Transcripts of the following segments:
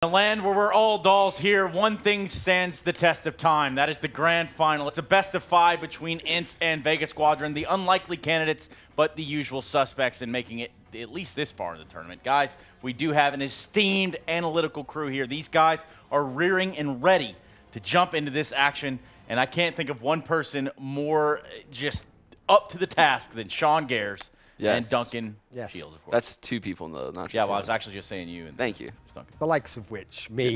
In a land where we're all dolls here, one thing stands the test of time. That is the grand final. It's a best of 5 between ENCE and Vega Squadron, the unlikely candidates, but the usual suspects in making it at least this far in the tournament. Guys, we do have an esteemed analytical crew here. These guys are rearing and ready to jump into this action, and I can't think of one person more just up to the task than Sean Gares. Yes. And Duncan Shields, of course. That's two people, though. Not yeah, well, I was actually just saying you. And thank you. Duncan. The likes of which, me.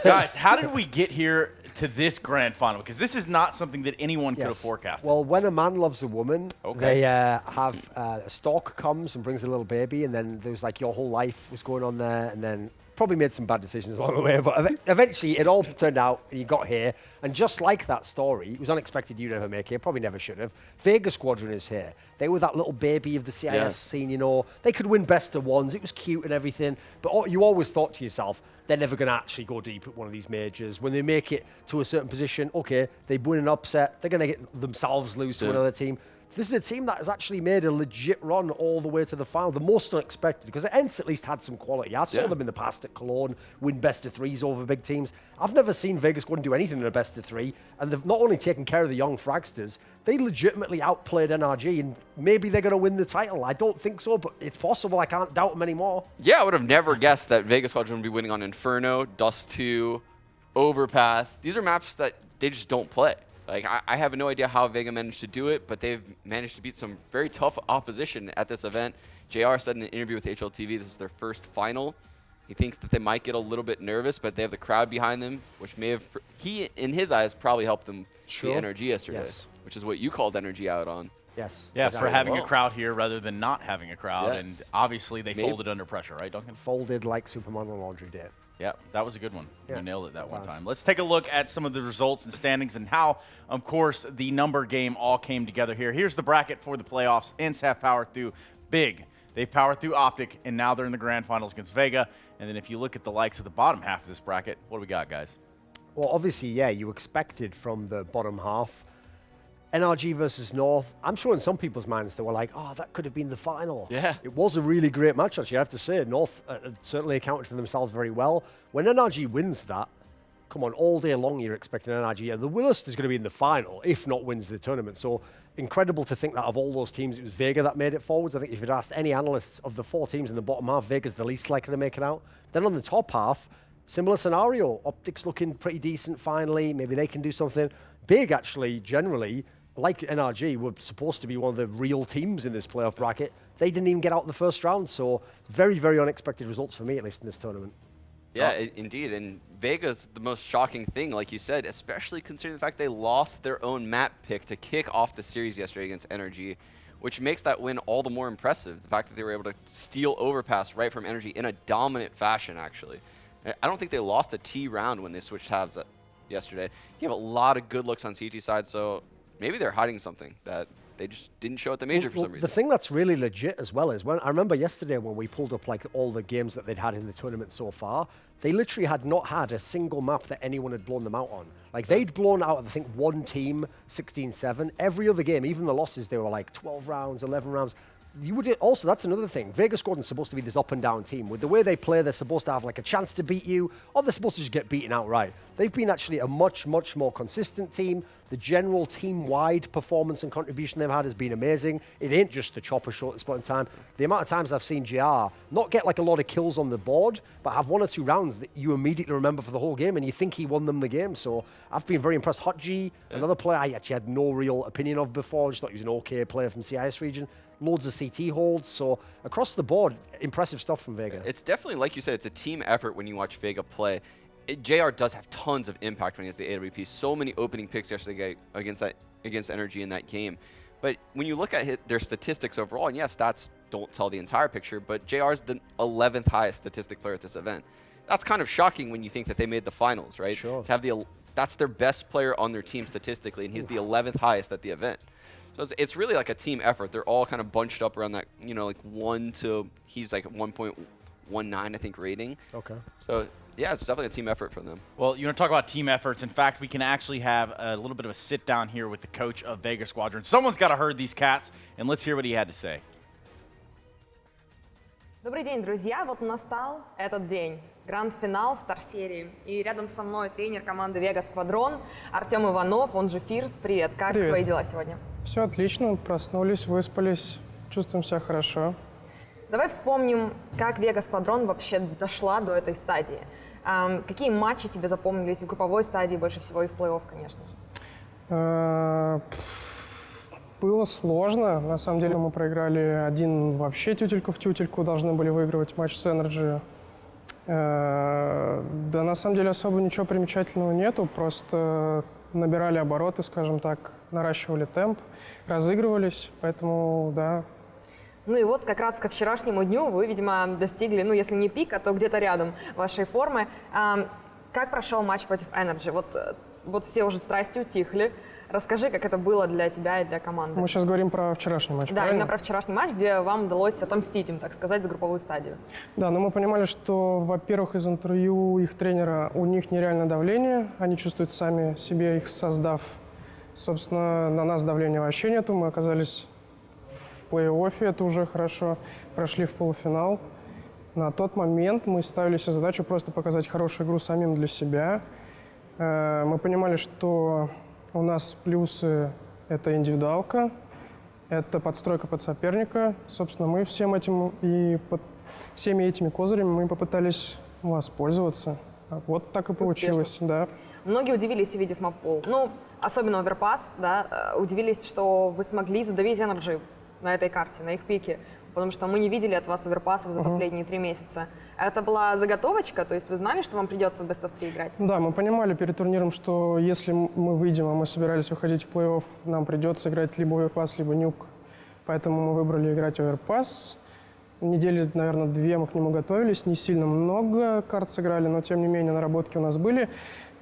Guys, how did we get here to this grand final? Because this is not something that anyone could have forecasted. Well, when a man loves a woman, they have a stork comes and brings a little baby, and then there's like your whole life was going on there, and then probably made some bad decisions along the way, but eventually it all turned out and you got here. And just like that story, it was unexpected you'd ever make it, probably never should have. Vega Squadron is here. They were that little baby of the CIS scene, you know. They could win best of ones. It was cute and everything. But you always thought to yourself, they're never going to actually go deep at one of these majors. When they make it to a certain position, okay, they win an upset. They're going to get themselves lose to another team. This is a team that has actually made a legit run all the way to the final, the most unexpected, because ENCE at least had some quality. I saw them in the past at Cologne win best of 3s over big teams. I've never seen Vegas go and do anything in a best of 3, and they've not only taken care of the young fragsters, they legitimately outplayed NRG, and maybe they're going to win the title. I don't think so, but it's possible. I can't doubt them anymore. Yeah, I would have never guessed that Vegas Squadron would be winning on Inferno, Dust 2, Overpass. These are maps that they just don't play. Like, I have no idea how Vega managed to do it, but they've managed to beat some very tough opposition at this event. JR said in an interview with HLTV this is their first final. He thinks that they might get a little bit nervous, but they have the crowd behind them, which may have, in his eyes, probably helped them beat energy yesterday, which is what you called energy out on. Yes. Yes, for having a crowd here rather than not having a crowd, and obviously they folded under pressure, right, Duncan? Folded like Supermodel Laundry did. Yeah, that was a good one. Yeah. You nailed it that one time. Let's take a look at some of the results and standings and how, of course, the number game all came together here. Here's the bracket for the playoffs. ENCE have powered through big. They've powered through Optic, and now they're in the grand finals against Vega. And then if you look at the likes of the bottom half of this bracket, what do we got, guys? Well, obviously, yeah, you expected from the bottom half. NRG versus North, I'm sure in some people's minds they were like, oh, that could have been the final. Yeah. It was a really great match, actually, I have to say. North certainly accounted for themselves very well. When NRG wins that, come on, all day long you're expecting NRG. And the worst is going to be in the final, if not wins the tournament. So incredible to think that of all those teams, it was Vega that made it forwards. I think if you'd asked any analysts of the 4 teams in the bottom half, Vega's the least likely to make it out. Then on the top half, similar scenario. Optics looking pretty decent finally. Maybe they can do something. Big, actually, generally, like NRG, were supposed to be one of the real teams in this playoff bracket. They didn't even get out in the first round, so very, very unexpected results for me, at least in this tournament. Yeah, indeed, and Vega's the most shocking thing, like you said, especially considering the fact they lost their own map pick to kick off the series yesterday against NRG, which makes that win all the more impressive. The fact that they were able to steal Overpass right from NRG in a dominant fashion, actually. I don't think they lost a T round when they switched halves yesterday. You have a lot of good looks on CT side, so maybe they're hiding something that they just didn't show at the major for some reason. The thing that's really legit as well is, when I remember yesterday when we pulled up like all the games that they'd had in the tournament so far, they literally had not had a single map that anyone had blown them out on. Like, they'd blown out, I think, one team 16-7. Every other game, even the losses, they were like 12 rounds, 11 rounds. You would also, that's another thing. Vega Squadron's supposed to be this up and down team. With the way they play, they're supposed to have like a chance to beat you, or they're supposed to just get beaten outright. They've been actually a much, much more consistent team. The general team-wide performance and contribution they've had has been amazing. It ain't just the chopper show at this point in time. The amount of times I've seen JR not get like a lot of kills on the board, but have 1 or 2 rounds that you immediately remember for the whole game, and you think he won them the game. So I've been very impressed. Hot G, another player I actually had no real opinion of before. I just thought he was an okay player from CIS region. Loads of CT holds, so across the board, impressive stuff from Vega. It's definitely, like you said, it's a team effort when you watch Vega play. JR does have tons of impact when he has the AWP. So many opening picks yesterday against NRG in that game. But when you look at their statistics overall, and yes, stats don't tell the entire picture, but JR is the 11th highest statistic player at this event. That's kind of shocking when you think that they made the finals, right? Sure. To have that's their best player on their team statistically, and he's the 11th highest at the event. So it's really like a team effort. They're all kind of bunched up around that, you know, like 1 to, he's like 1.19, I think, rating. Okay. So, yeah, it's definitely a team effort from them. Well, you want to talk about team efforts. In fact, we can actually have a little bit of a sit down here with the coach of Vega Squadron. Someone's got to herd these cats, and let's hear what he had to say. Добрый день, друзья! Вот настал этот день. Гранд-финал StarSeries. И рядом со мной тренер команды Vega Squadron Артем Иванов, он же Фирс. Привет! Как Привет. твои дела сегодня? Все отлично, проснулись, выспались, чувствуем себя хорошо. Давай вспомним, как Vega Squadron вообще дошла до этой стадии. Какие матчи тебе запомнились в групповой стадии, больше всего и в плей-офф, конечно же? Было сложно. На самом деле мы проиграли один вообще тютельку в тютельку, должны были выигрывать матч с Energy. Да, на самом деле особо ничего примечательного нету, просто набирали обороты, скажем так, наращивали темп, разыгрывались, поэтому, да. Ну и вот как раз ко вчерашнему дню вы, видимо, достигли, ну если не пика, то где-то рядом вашей формы. Как прошел матч против Energy? Вот все уже страсти утихли. Расскажи, как это было для тебя и для команды. Мы сейчас говорим про вчерашний матч, Да, правильно? именно про вчерашний матч, где вам удалось отомстить им, так сказать, за групповую стадию. Да, но мы понимали, что, во-первых, из интервью их тренера у них нереальное давление, они чувствуют сами себе, их создав. Собственно, на нас давления вообще нету, мы оказались в плей-оффе, это уже хорошо, прошли в полуфинал. На тот момент мы ставили себе задачу просто показать хорошую игру самим для себя. Мы понимали, что у нас плюсы – это индивидуалка, это подстройка под соперника. Собственно, мы всеми этими козырями мы попытались воспользоваться. Вот так и получилось, да. Многие удивились, увидев маппул. Ну, особенно оверпас, да, удивились, что вы смогли задавить Energy на этой карте, на их пике, потому что мы не видели от вас оверпасов за последние 3 месяца. Это была заготовочка, то есть вы знали, что вам придется в Best of 3 играть? Да, мы понимали перед турниром, что если мы выйдем, а мы собирались выходить в плей-офф, нам придется играть либо оверпас, либо нюк. Поэтому мы выбрали играть оверпас. Недели, наверное, 2 мы к нему готовились, не сильно много карт сыграли, но тем не менее наработки у нас были.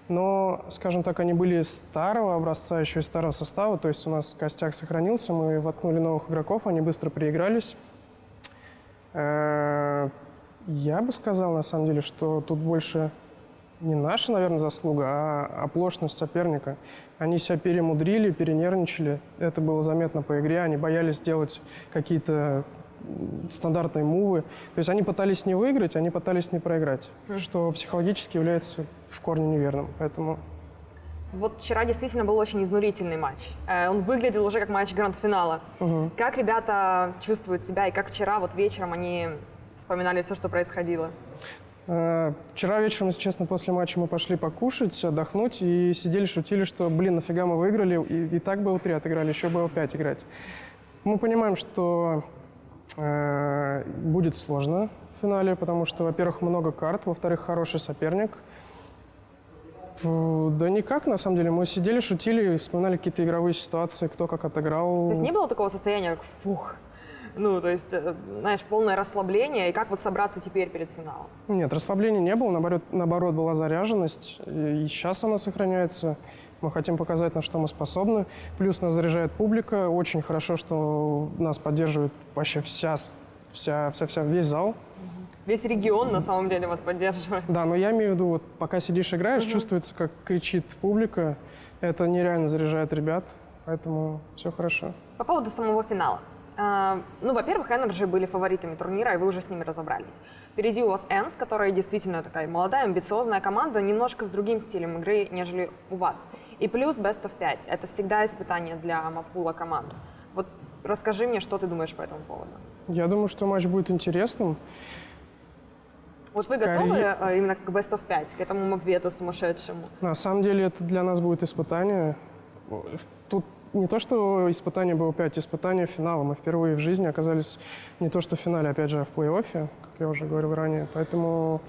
Но, скажем так, они были старого образца, еще и старого состава, то есть у нас костяк сохранился, мы воткнули новых игроков, они быстро переигрались. Я бы сказал, на самом деле, что тут больше не наша, наверное, заслуга, а оплошность соперника. Они себя перемудрили, перенервничали, это было заметно по игре, они боялись делать какие-то стандартные мувы. То есть они пытались не выиграть, они пытались не проиграть, что психологически является в корне неверным. Поэтому... Вот вчера действительно был очень изнурительный матч. Он выглядел уже как матч гранд-финала. Как ребята чувствуют себя и как вчера вот вечером они вспоминали все, что происходило? Вчера вечером, если честно, после матча мы пошли покушать, отдохнуть и сидели, шутили, что, блин, нафига мы выиграли, и так БЛ-3 отыграли, еще БЛ-5 играть. Мы понимаем, что будет сложно в финале, потому что, во-первых, много карт, во-вторых, хороший соперник. Да никак, на самом деле. Мы сидели, шутили, вспоминали какие-то игровые ситуации, кто как отыграл. То есть не было такого состояния, как фух? Ну, то есть, знаешь, полное расслабление, и как вот собраться теперь перед финалом? Нет, расслабления не было, наоборот, была заряженность, и сейчас она сохраняется. Мы хотим показать, на что мы способны. Плюс нас заряжает публика. Очень хорошо, что нас поддерживает вообще весь зал. Весь регион, на самом деле, вас поддерживает. Да, но я имею в виду, вот пока сидишь, играешь, чувствуется, как кричит публика. Это нереально заряжает ребят, поэтому все хорошо. По поводу самого финала. Ну, во-первых, Energy были фаворитами турнира, и вы уже с ними разобрались. Впереди у вас ENCE, которая действительно такая молодая, амбициозная команда, немножко с другим стилем игры, нежели у вас. И плюс Best of 5. Это всегда испытание для маппула команд. Вот расскажи мне, что ты думаешь по этому поводу. Я думаю, что матч будет интересным. Вот вы готовы именно к Best of 5, к этому мапвету сумасшедшему? На самом деле это для нас будет испытание. Тут не то, что испытание было 5, испытание финала. Мы впервые в жизни оказались не то, что в финале, опять же, а в плей-оффе, как я уже говорил ранее. Поэтому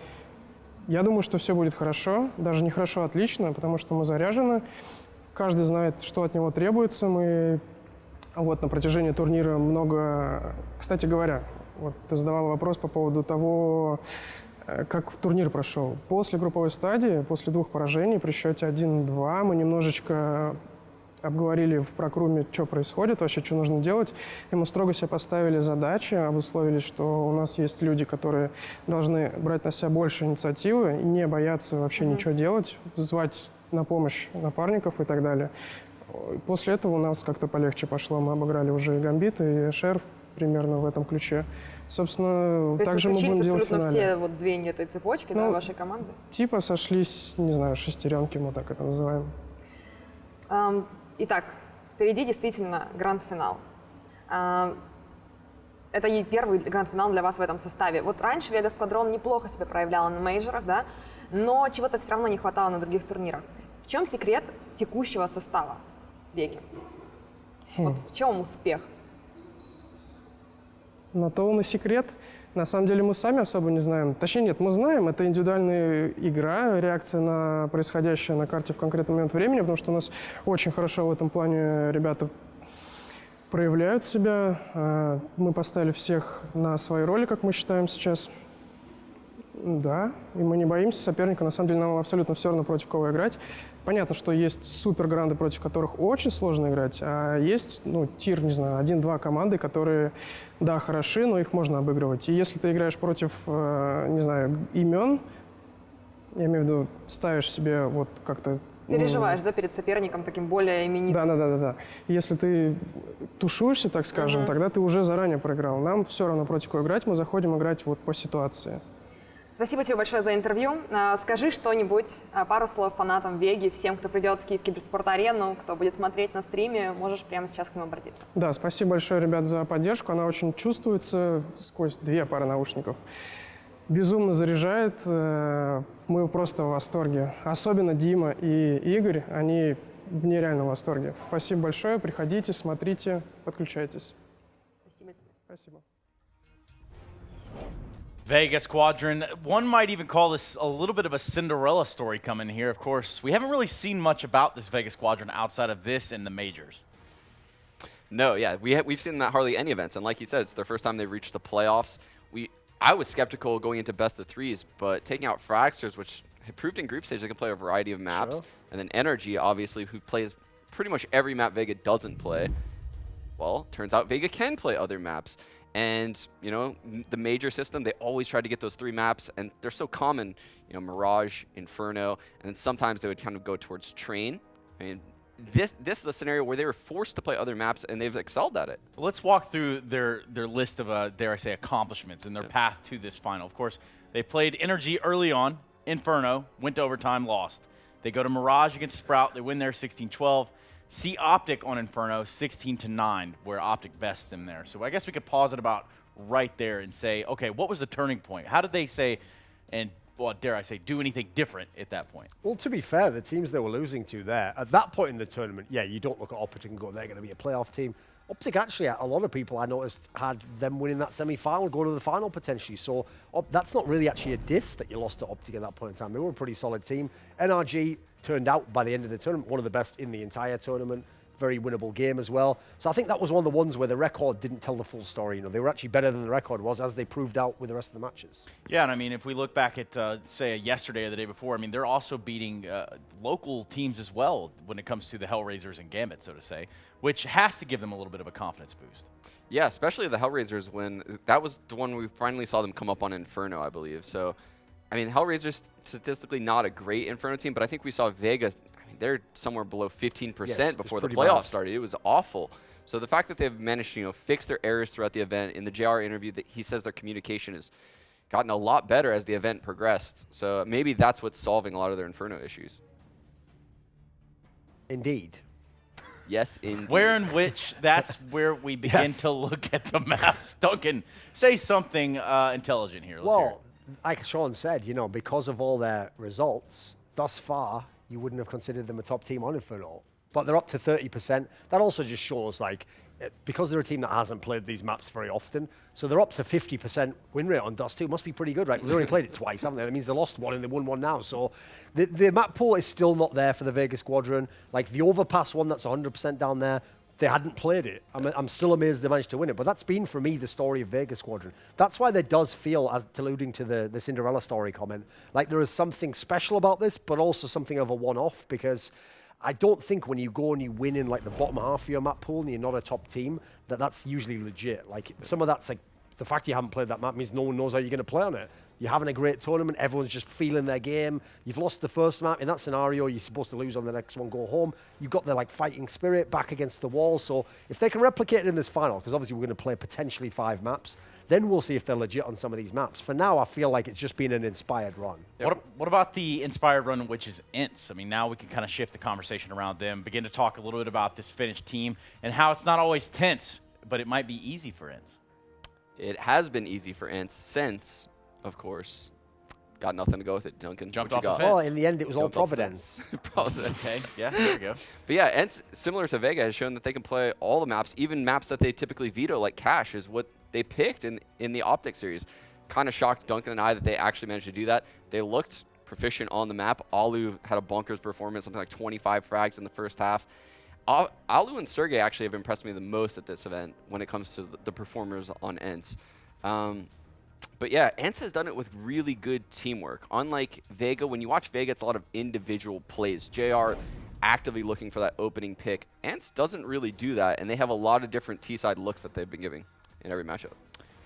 я думаю, что все будет хорошо. Даже не хорошо, а отлично, потому что мы заряжены. Каждый знает, что от него требуется. Мы вот на протяжении турнира много... Кстати говоря, вот ты задавала вопрос по поводу того, как турнир прошел. После групповой стадии, после 2 поражений, при счете 1-2, мы немножечко обговорили в прокруме, что происходит, вообще, что нужно делать. И мы строго себе поставили задачи, обусловили, что у нас есть люди, которые должны брать на себя больше инициативы и не бояться вообще ничего делать, звать на помощь напарников и так далее. После этого у нас как-то полегче пошло. Мы обыграли уже и Гамбит, и Шер примерно в этом ключе. Собственно, То есть также мы будем подключились делать в абсолютно финале. все вот звенья этой цепочки, да, Ну, вашей команды? Типа сошлись, не знаю, шестеренки, мы так это называем. Итак, впереди действительно гранд-финал. Это и первый гранд-финал для вас в этом составе. Вот раньше Vega Squadron неплохо себя проявляла на мейджорах, да, но чего-то все равно не хватало на других турнирах. В чем секрет текущего состава Веги? Вот в чем успех? На то он и секрет. На самом деле мы сами особо не знаем. Точнее, нет, мы знаем, это индивидуальная игра, реакция на происходящее на карте в конкретный момент времени, потому что у нас очень хорошо в этом плане ребята проявляют себя. Мы поставили всех на свои роли, как мы считаем сейчас. Да, и мы не боимся соперника. На самом деле нам абсолютно все равно, против кого играть. Понятно, что есть супергранды, против которых очень сложно играть, а есть, тир, не знаю, 1-2 команды, которые, да, хороши, но их можно обыгрывать. И если ты играешь против, не знаю, имен, я имею в виду, ставишь себе вот как-то... Переживаешь, да, перед соперником таким более именитым? Да. Если ты тушуешься, так скажем, тогда ты уже заранее проиграл. Нам все равно, против кого играть, мы заходим играть вот по ситуации. Спасибо тебе большое за интервью. Скажи что-нибудь, пару слов фанатам Веги, всем, кто придет в Киберспорт-арену, кто будет смотреть на стриме, можешь прямо сейчас к ним обратиться. Да, спасибо большое, ребят, за поддержку. Она очень чувствуется сквозь 2 пары наушников. Безумно заряжает. Мы просто в восторге. Особенно Дима и Игорь, они в нереальном восторге. Спасибо большое. Приходите, смотрите, подключайтесь. Спасибо тебе. Спасибо. Vega Squadron, one might even call this a little bit of a Cinderella story coming here. Of course, we haven't really seen much about this Vega Squadron outside of this in the majors. No, yeah, we've seen that hardly any events, and like you said, it's their first time they've reached the playoffs. I was skeptical going into best of 3s, but taking out Fragsters, which have proved in group stage they can play a variety of maps, Sure. and then Energy, obviously, who plays pretty much every map Vega doesn't play. Well, turns out Vega can play other maps. And, the major system, they always try to get those 3 maps, and they're so common, Mirage, Inferno, and then sometimes they would kind of go towards Train. I mean, this is a scenario where they were forced to play other maps, and they've excelled at it. Well, let's walk through their list of, dare I say, accomplishments and their path to this final. Of course, they played Energy early on, Inferno, went to overtime, lost. They go to Mirage against Sprout, they win there 16-12. See Optic on Inferno, 16-9, where Optic bests them there. So I guess we could pause it about right there and say, okay, what was the turning point? How did they say, and well, dare I say, do anything different at that point? Well, to be fair, the teams they were losing to there, at that point in the tournament, yeah, you don't look at Optic and go, they're going to be a playoff team. Optic actually, a lot of people I noticed had them winning that semi-final, go to the final potentially. So that's not really actually a diss that you lost to Optic at that point in time. They were a pretty solid team. NRG turned out by the end of the tournament one of the best in the entire tournament. Very winnable game as well. So I think that was one of the ones where the record didn't tell the full story. They were actually better than the record was, as they proved out with the rest of the matches. Yeah, and I mean, if we look back at, say, yesterday or the day before, I mean, they're also beating local teams as well when it comes to the Hellraisers and Gambit, so to say, which has to give them a little bit of a confidence boost. Yeah, especially the Hellraisers, when that was the one we finally saw them come up on Inferno, I believe. So, I mean, Hellraisers statistically not a great Inferno team, but I think we saw Vega, they're somewhere below 15% before the playoffs started. It was awful. So the fact that they've managed to fix their errors throughout the event, in the JR interview, that he says their communication has gotten a lot better as the event progressed. So maybe that's what's solving a lot of their Inferno issues. Indeed. Yes, indeed. Where in which, that's where we begin to look at the maps. Duncan, say something intelligent here. Let's hear it. Like Sean said, because of all their results, thus far, you wouldn't have considered them a top team on Inferno. But they're up to 30%. That also just shows, because they're a team that hasn't played these maps very often, so they're up to 50% win rate on Dust 2. Must be pretty good, right? They've only played it twice, haven't they? That means they lost one and they won one now. So the map pool is still not there for the Vega Squadron. The Overpass one that's 100% down there, they hadn't played it. I'm still amazed they managed to win it. But that's been, for me, the story of Vega Squadron. That's why there does feel, as alluding to the Cinderella story comment, like there is something special about this, but also something of a one-off, because I don't think when you go and you win in the bottom half of your map pool and you're not a top team, that's usually legit. Some of that's the fact you haven't played that map means no one knows how you're going to play on it. you're having a great tournament, everyone's just feeling their game. You've lost the first map. In that scenario, you're supposed to lose on the next one, go home. You've got the like fighting spirit back against the wall. So if they can replicate it in this final, because obviously we're going to play potentially 5 maps, then we'll see if they're legit on some of these maps. For now, I feel like it's just been an inspired run. What about the inspired run, which is ENCE? I mean, now we can kind of shift the conversation around them, begin to talk a little bit about this Finnish team and how it's not always tense, but it might be easy for ENCE. It has been easy for ENCE since, of course, got nothing to go with it, Duncan. Jumped What off you the got? fence. Well, in the end, it was all Jumped off the Providence. Providence. Okay, yeah, there we go. But yeah, ENCE, similar to Vega, has shown that they can play all the maps, even maps that they typically veto, like Cache is what they picked in the Optic series. Kind of shocked Duncan and I that they actually managed to do that. They looked proficient on the map. Alu had a bonkers performance, something like 25 frags in the first half. Alu and Sergey actually have impressed me the most at this event when it comes to the performers on ENCE. But yeah, ENCE has done it with really good teamwork. Unlike Vega, when you watch Vega, it's a lot of individual plays. JR actively looking for that opening pick. ENCE doesn't really do that, and they have a lot of different T-side looks that they've been giving in every matchup.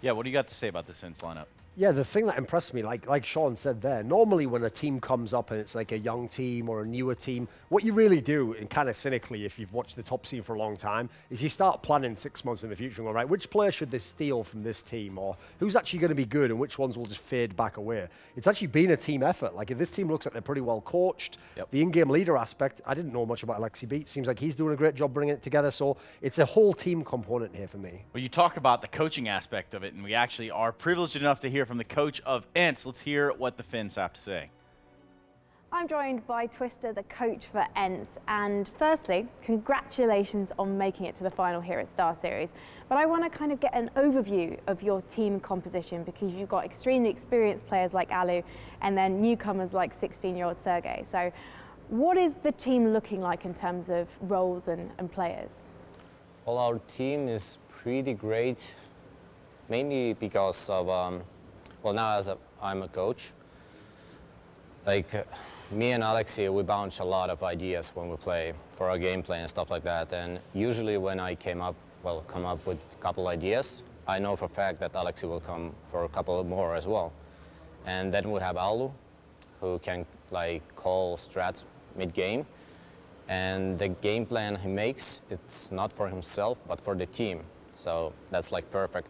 Yeah, what do you got to say about this ENCE lineup? Yeah, the thing that impressed me, like Sean said there, normally when a team comes up and it's like a young team or a newer team, what you really do, and kind of cynically if you've watched the top scene for a long time, is you start planning 6 months in the future and go, right, which player should they steal from this team, or who's actually going to be good and which ones will just fade back away. It's actually been a team effort. Like if this team looks like they're pretty well coached, the in-game leader aspect, I didn't know much about Alexi Beat. Seems like he's doing a great job bringing it together, so it's a whole team component here for me. Well, you talk about the coaching aspect of it, and we actually are privileged enough to hear from the coach of ENCE. Let's hear what the Finns have to say. I'm joined by Twister, the coach for ENCE, and firstly, congratulations on making it to the final here at StarSeries. But I want to kind of get an overview of your team composition because you've got extremely experienced players like Alu and then newcomers like 16-year-old Sergey. So what is the team looking like in terms of roles and players? Well, our team is pretty great, mainly because of, well, now I'm a coach. Like, me and Alexi, we bounce a lot of ideas when we play for our gameplay and stuff like that. And usually when I come up with a couple ideas, I know for a fact that Alexi will come for a couple more as well. And then we have Alu, who can like call strats mid-game. And the game plan he makes, it's not for himself, but for the team. So that's like perfect.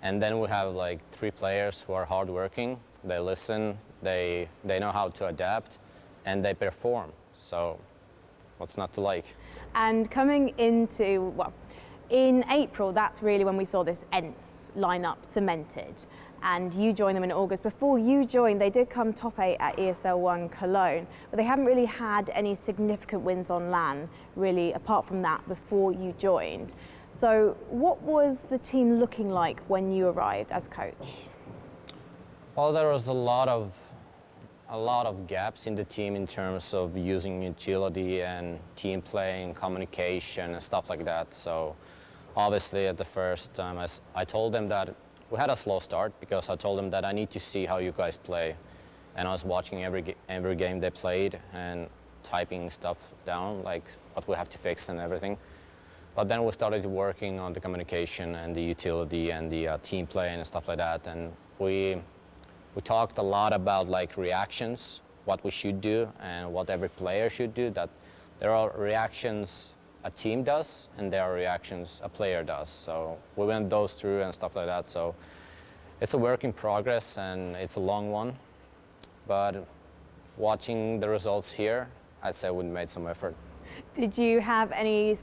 And then we have like 3 players who are hardworking. They listen, they know how to adapt, and they perform. So what's not to like? And coming into, well, in April, that's really when we saw this ENCE lineup cemented. And you joined them in August. Before you joined, they did come top 8 at ESL 1 Cologne, but they haven't really had any significant wins on LAN, really, apart from that, before you joined. So what was the team looking like when you arrived as coach? Well, there was a lot of gaps in the team in terms of using utility and team play and communication and stuff like that. So obviously at the first time, I told them that we had a slow start because I told them that I need to see how you guys play. And I was watching every game they played and typing stuff down, like what we have to fix and everything. But then we started working on the communication and the utility and the team play and stuff like that. And we talked a lot about like reactions, what we should do and what every player should do. That there are reactions a team does and there are reactions a player does. So we went those through and stuff like that. So it's a work in progress and it's a long one. But watching the results here, I'd say we made some effort. Did you have any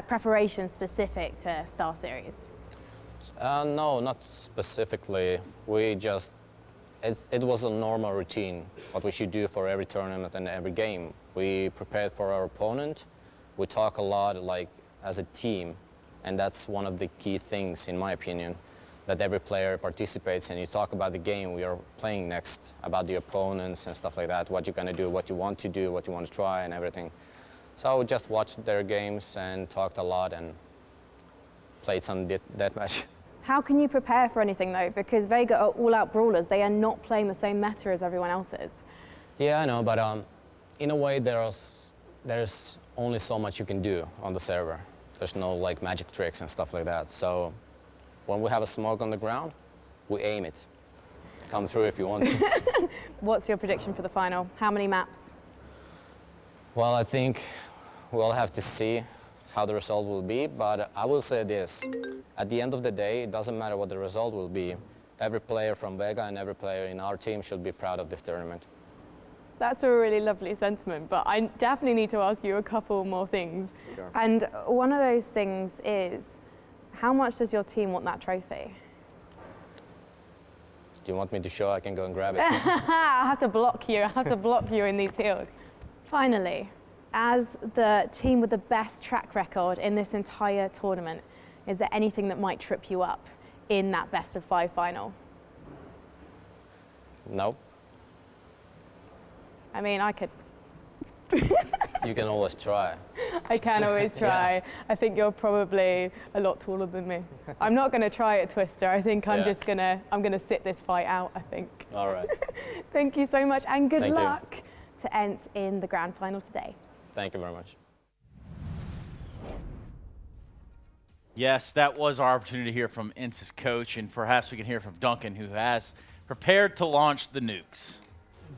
preparation specific to StarSeries? No, not specifically. We just, it was a normal routine, what we should do for every tournament and every game. We prepared for our opponent. We talk a lot like as a team, and that's one of the key things, in my opinion, that every player participates in. You talk about the game we are playing next, about the opponents and stuff like that, what you're gonna do, what you want to do, what you want to try and everything. So we just watched their games and talked a lot and played some deathmatch. How can you prepare for anything though? Because Vega are all-out brawlers. They are not playing the same meta as everyone else is. Yeah, I know, but in a way there's only so much you can do on the server. There's no like magic tricks and stuff like that. So when we have a smoke on the ground, we aim it. come through if you want to. What's your prediction for the final? How many maps? Well, I think we'll have to see how the result will be, but I will say this. At the end of the day, it doesn't matter what the result will be. Every player from Vega and every player in our team should be proud of this tournament. That's a really lovely sentiment, but I definitely need to ask you a couple more things. Sure. And one of those things is, how much does your team want that trophy? Do you want me to show? I can go and grab it. I have to block you. I have to block you in these heels. Finally, as the team with the best track record in this entire tournament, is there anything that might trip you up in that best-of-5 final? No. I mean, I could. You can always try. I can always try. Yeah. I think you're probably a lot taller than me. I'm not going to try it, Twister. I think I'm just I'm gonna sit this fight out, I think. All right. Thank you so much, and good Thank you. luck to ENCE in the grand final today. Thank you very much. Yes, that was our opportunity to hear from ENCE's coach, and perhaps we can hear from Duncan, who has prepared to launch the nukes.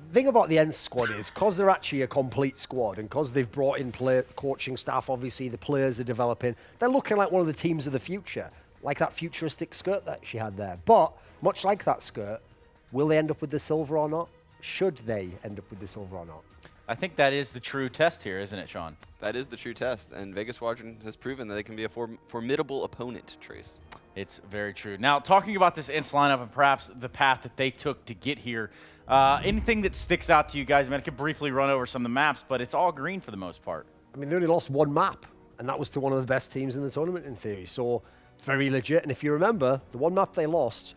The thing about the ENCE squad is, because they're actually a complete squad, and because they've brought in coaching staff, obviously, the players they're developing, they're looking like one of the teams of the future, like that futuristic skirt that she had there. But, much like that skirt, will they end up with the silver or not? Should they end up with the silver or not? I think that is the true test here, isn't it, Sean? That is the true test, and Vega Squadron has proven that they can be a formidable opponent, Trace. It's very true. Now, talking about this ENCE lineup and perhaps the path that they took to get here, anything that sticks out to you guys? I mean, I could briefly run over some of the maps, but it's all green for the most part. I mean, they only lost one map, and that was to one of the best teams in the tournament, in theory. So, very legit. And if you remember, the one map they lost,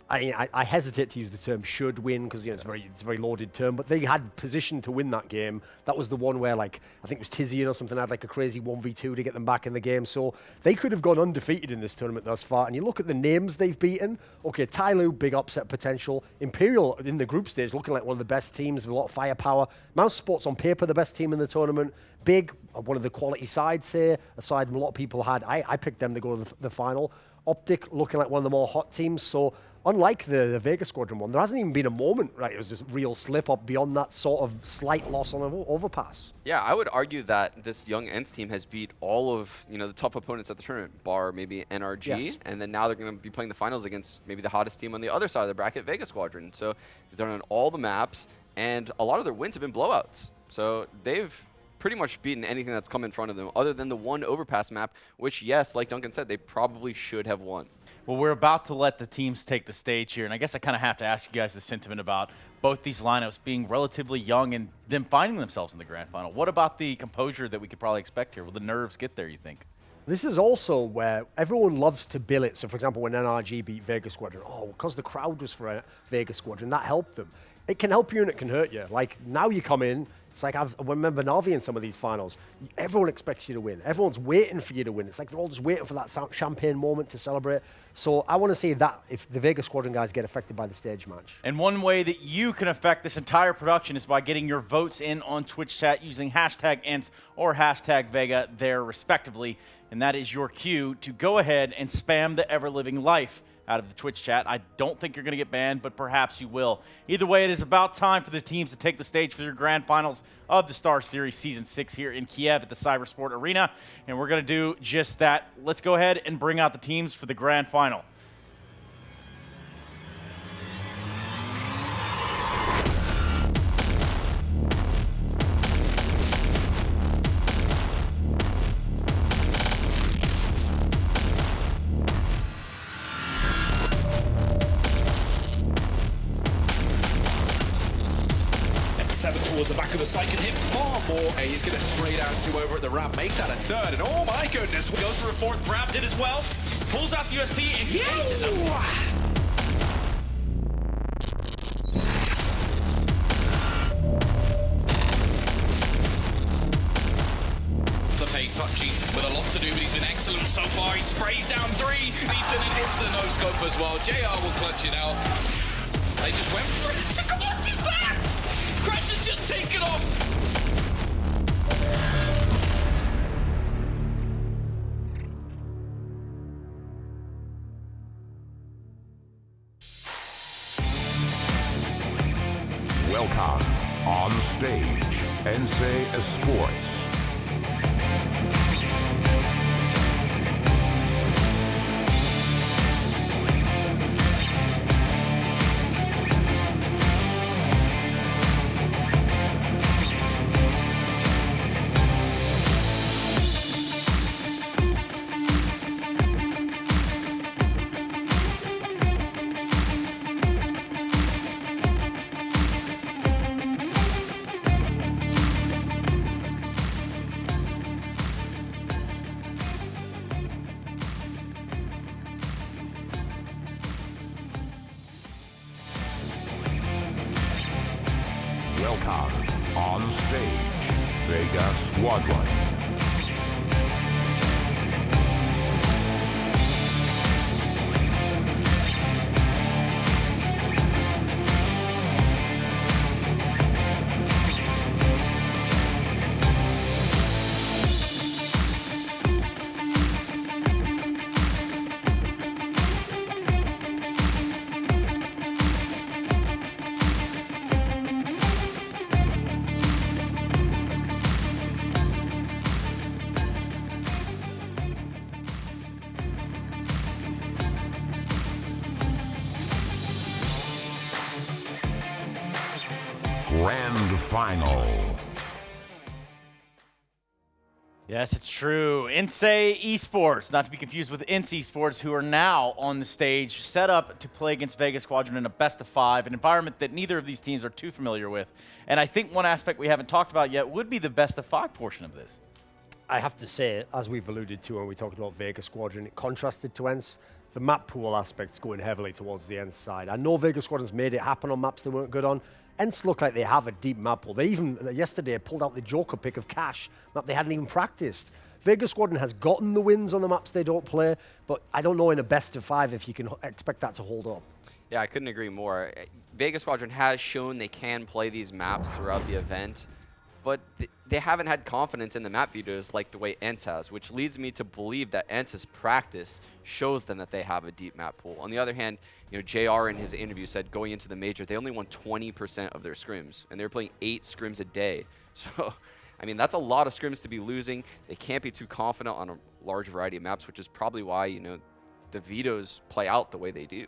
I hesitate to use the term should win because it's a very loaded term, but they had position to win that game. That was the one where, like, I think it was Tizian or something had like a crazy 1v2 to get them back in the game. So they could have gone undefeated in this tournament thus far. And you look at the names they've beaten. Okay, Tyloo, big upset potential. Imperial in the group stage looking like one of the best teams with a lot of firepower. Mouse Sports on paper the best team in the tournament. Big, one of the quality sides here, aside from a lot of people had. I picked them to go to the final. Optic looking like one of the more hot teams. So unlike the Vega Squadron one, there hasn't even been a moment, right? It was just real slip-up beyond that sort of slight loss on an overpass. Yeah, I would argue that this young ENCE team has beat all of the tough opponents at the tournament, bar maybe NRG, Yes. and then now they're going to be playing the finals against maybe the hottest team on the other side of the bracket, Vega Squadron. So they've done on all the maps, and a lot of their wins have been blowouts. So they've pretty much beaten anything that's come in front of them, other than the one overpass map, which, yes, like Duncan said, they probably should have won. Well, we're about to let the teams take the stage here, and I guess I kind of have to ask you guys the sentiment about both these lineups being relatively young and them finding themselves in the grand final. What about the composure that we could probably expect here? Will the nerves get there, you think? This is also where everyone loves to bill it. So, for example, when NRG beat Vega Squadron, because the crowd was for Vega Squadron, that helped them. It can help you and it can hurt you. Like, now you come in, it's like I remember Navi in some of these finals. Everyone expects you to win. Everyone's waiting for you to win. It's like they're all just waiting for that champagne moment to celebrate. So I want to see that if the Vega Squadron guys get affected by the stage match. And one way that you can affect this entire production is by getting your votes in on Twitch chat using hashtag ENCE or hashtag Vega there respectively. And that is your cue to go ahead and spam the ever-living life out of the Twitch chat. I don't think you're going to get banned, but perhaps you will. Either way, it is about time for the teams to take the stage for their grand finals of the Star Series Season 6 here in Kiev at the Cybersport Arena. And we're going to do just that. Let's go ahead and bring out the teams for the grand final. Towards the back of the site can hit far more. He's going to spray down two over at the ramp, make that a third, and oh my goodness, goes for a fourth, grabs it as well, pulls out the USP and aces him. The pace, Hutchie with a lot to do, but he's been excellent so far. He sprays down three, Ethan, and hits the no-scope as well. JR will clutch it out. They just went for it. What is that? Krebs has just taken off! On stage, ENCE Sports. Welcome on stage, Vega Squadron. Grand Final. Yes, it's true. ENCE Esports, not to be confused with ENCE Esports, who are now on the stage, set up to play against Vega Squadron in a best-of-5, an environment that neither of these teams are too familiar with. And I think one aspect we haven't talked about yet would be the best-of-5 portion of this. I have to say, as we've alluded to when we talked about Vega Squadron, it contrasted to ENCE. The map pool aspect's going heavily towards the ENCE side. I know Vega Squadron's made it happen on maps they weren't good on. ENCE look like they have a deep map pool. They even, yesterday, pulled out the Joker pick of Cash, map they hadn't even practiced. Vega Squadron has gotten the wins on the maps they don't play, but I don't know in a best-of-5 if you can expect that to hold up. Yeah, I couldn't agree more. Vega Squadron has shown they can play these maps throughout the event, but they haven't had confidence in the map videos like the way ENCE has, which leads me to believe that ENCE's practice shows them that they have a deep map pool. On the other hand, you know, JR in his interview said going into the major, they only won 20% of their scrims, and they're playing 8 scrims a day. So, I mean, that's a lot of scrims to be losing. They can't be too confident on a large variety of maps, which is probably why, you know, the vetoes play out the way they do.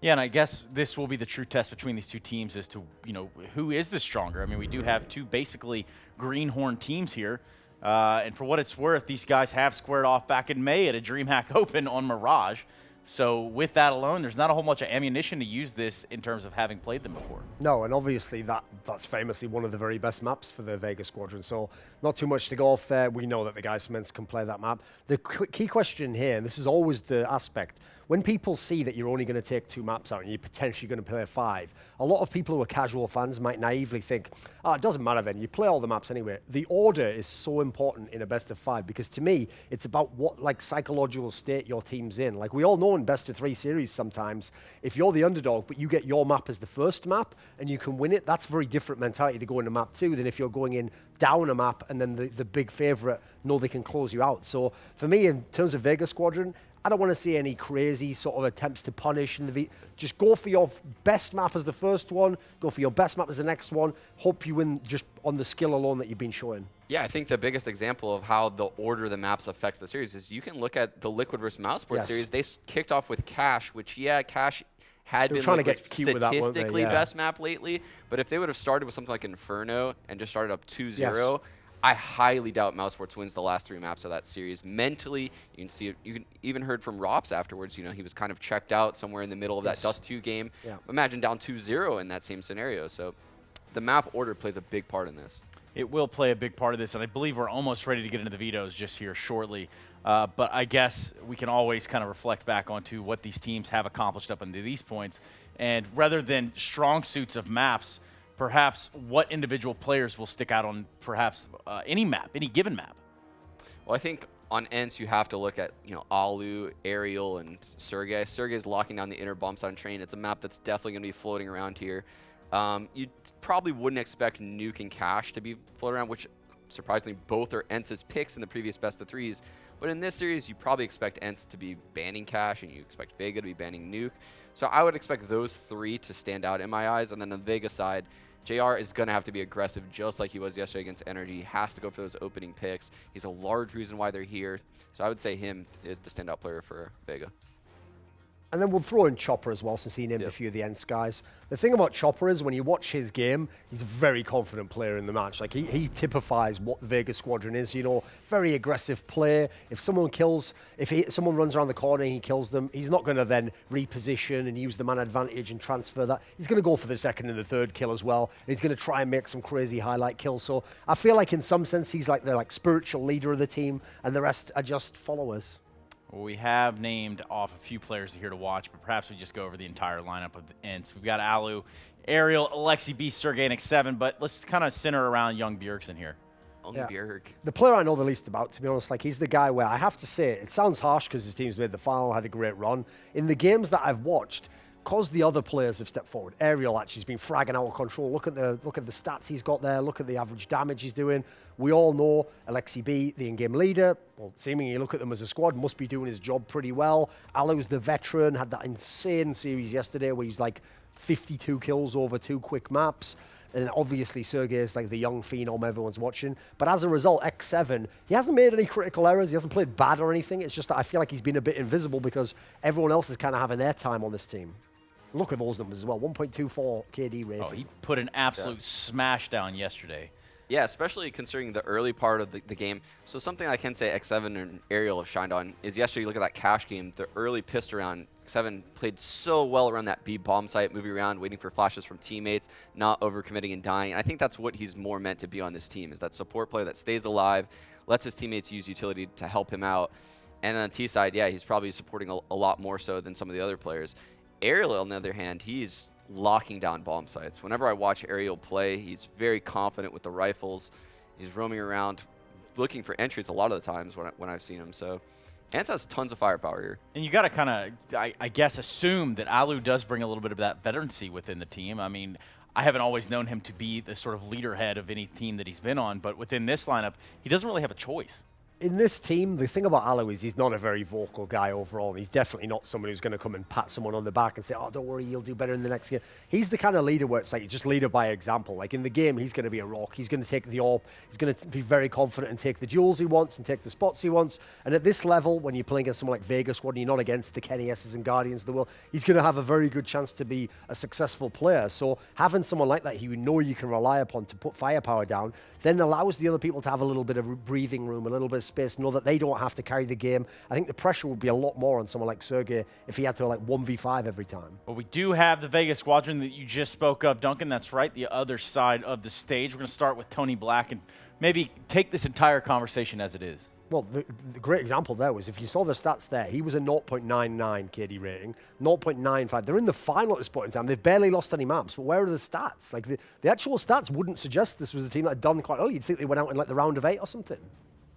Yeah, and I guess this will be the true test between these two teams as to, you know, who is the stronger. I mean, we do have two basically greenhorn teams here. And for what it's worth, these guys have squared off back in May at a DreamHack Open on Mirage. So with that alone, there's not a whole bunch of ammunition to use this in terms of having played them before. No, and obviously that's famously one of the very best maps for the Vega Squadron. So not too much to go off there. We know that the guys from ENCE can play that map. The key question here, and this is always the aspect, when people see that you're only going to take 2 maps out and you're potentially going to play 5, a lot of people who are casual fans might naively think, oh, it doesn't matter then, you play all the maps anyway. The order is so important in a best-of-5 because to me, it's about what like psychological state your team's in. Like we all know in best-of-3 series sometimes, if you're the underdog but you get your map as the first map and you can win it, that's a very different mentality to go into map 2 than if you're going in down a map and then the big favorite know they can close you out. So for me, in terms of Vega Squadron, I don't want to see any crazy sort of attempts to punish. Just go for your best map as the first one, go for your best map as the next one, hope you win just on the skill alone that you've been showing. Yeah, I think the biggest example of how the order of the maps affects the series is you can look at the Liquid versus Mousesports series. They kicked off with Cash, which, yeah, Cash had been trying to Liquid's get cute with that, weren't they? statistically Yeah. best map lately, but if they would have started with something like Inferno and just started up 2-0, I highly doubt Mousesports wins the last 3 maps of that series. Mentally, you can see it. You can even heard from Rops afterwards. You know, he was kind of checked out somewhere in the middle of that Dust 2 game. Yeah. Imagine down 2-0 in that same scenario. So the map order plays a big part in this. It will play a big part of this, and I believe we're almost ready to get into the vetoes just here shortly. But I guess we can always kind of reflect back onto what these teams have accomplished up until these points. And rather than strong suits of maps, perhaps what individual players will stick out on perhaps any map, any given map? Well, I think on ENCE you have to look at, you know, Alu, Ariel, and Sergey. Sergey's locking down the inner bomb sign train. It's a map that's definitely going to be floating around here. You probably wouldn't expect Nuke and Cash to be floating around, which surprisingly both are ENCE's picks in the previous best-of-3s. But in this series, you probably expect ENCE to be banning Cash, and you expect Vega to be banning Nuke. So I would expect those 3 to stand out in my eyes. And then on the Vega side, JR is going to have to be aggressive just like he was yesterday against Energy. He has to go for those opening picks. He's a large reason why they're here. So I would say him is the standout player for Vega. And then we'll throw in Chopper as well, since he named a few of the ENCE guys. The thing about Chopper is when you watch his game, he's a very confident player in the match. Like he typifies what the Vega Squadron is, you know, very aggressive play. If someone someone runs around the corner and he kills them, he's not going to then reposition and use the man advantage and transfer that. He's going to go for the second and the third kill as well. And he's going to try and make some crazy highlight kills. So I feel like in some sense he's like the spiritual leader of the team, and the rest are just followers. Well, we have named off a few players here to watch, but perhaps we just go over the entire lineup of the ENCE. We've got Alu, Ariel, Alexi B, Sergey, and X7, but let's kind of center around young Bjergsen here. Bjerg. The player I know the least about, to be honest, like he's the guy where I have to say, it sounds harsh because his team's made the final, had a great run. In the games that I've watched, because the other players have stepped forward, Ariel actually has been fragging out of control. Look at the stats he's got there. Look at the average damage he's doing. We all know Alexi B, the in-game leader. Well, seemingly you look at them as a squad, must be doing his job pretty well. Alu's the veteran, had that insane series yesterday where he's like 52 kills over 2 quick maps. And obviously Sergey is like the young phenom everyone's watching. But as a result, X7, he hasn't made any critical errors. He hasn't played bad or anything. It's just that I feel like he's been a bit invisible because everyone else is kind of having their time on this team. Look at those numbers as well, 1.24 KD rating. Oh, he put an absolute smash down yesterday. Yeah, especially considering the early part of the game. So something I can say X7 and Ariel have shined on is yesterday, you look at that cash game, the early pissed around, X7 played so well around that B bomb site, moving around, waiting for flashes from teammates, not overcommitting and dying. And I think that's what he's more meant to be on this team, is that support player that stays alive, lets his teammates use utility to help him out. And on the T side, yeah, he's probably supporting a lot more so than some of the other players. Ariel, on the other hand, he's locking down bomb sites. Whenever I watch Ariel play, he's very confident with the rifles. He's roaming around looking for entries a lot of the times when I've seen him. So ENCE has tons of firepower here. And you got to kind of, I guess, assume that Alu does bring a little bit of that veterancy within the team. I mean, I haven't always known him to be the sort of leader head of any team that he's been on, but within this lineup, he doesn't really have a choice. In this team, the thing about Alu is he's not a very vocal guy overall. He's definitely not someone who's going to come and pat someone on the back and say, oh, don't worry, you'll do better in the next game. He's the kind of leader where it's like, you just leader by example. Like in the game, he's going to be a rock. He's going to take the AWP. He's going to be very confident and take the duels he wants and take the spots he wants. And at this level, when you're playing against someone like Vega Squadron, you're not against the Kenny S's and Guardians of the world. He's going to have a very good chance to be a successful player. So having someone like that who you know you can rely upon to put firepower down then allows the other people to have a little bit of breathing room, a little bit of space, know that they don't have to carry the game. I think the pressure would be a lot more on someone like Sergey if he had to like 1v5 every time. Well, we do have the Vega Squadron that you just spoke of, Duncan. That's right, the other side of the stage. We're going to start with Tony Black and maybe take this entire conversation as it is. Well, the great example there was, if you saw the stats there, he was a 0.99 KD rating, 0.95. They're in the final at this point in time. They've barely lost any maps, but where are the stats? Like, the actual stats wouldn't suggest this was a team that had done quite well. You'd think they went out in like the round of 8 or something.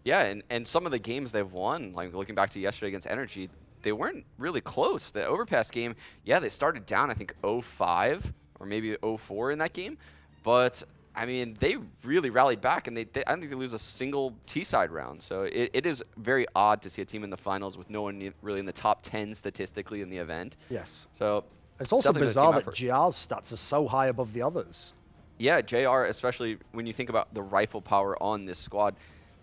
Yeah, and some of the games they've won, like looking back to yesterday against Energy, they weren't really close. The Overpass game, yeah, they started down, I think, 0-5 or maybe 0-4 in that game, but I mean, they really rallied back, and I don't think they lose a single T-side round. So it is very odd to see a team in the finals with no one really in the top 10 statistically in the event. Yes. So it's also bizarre that JR's stats are so high above the others. Yeah, JR, especially when you think about the rifle power on this squad,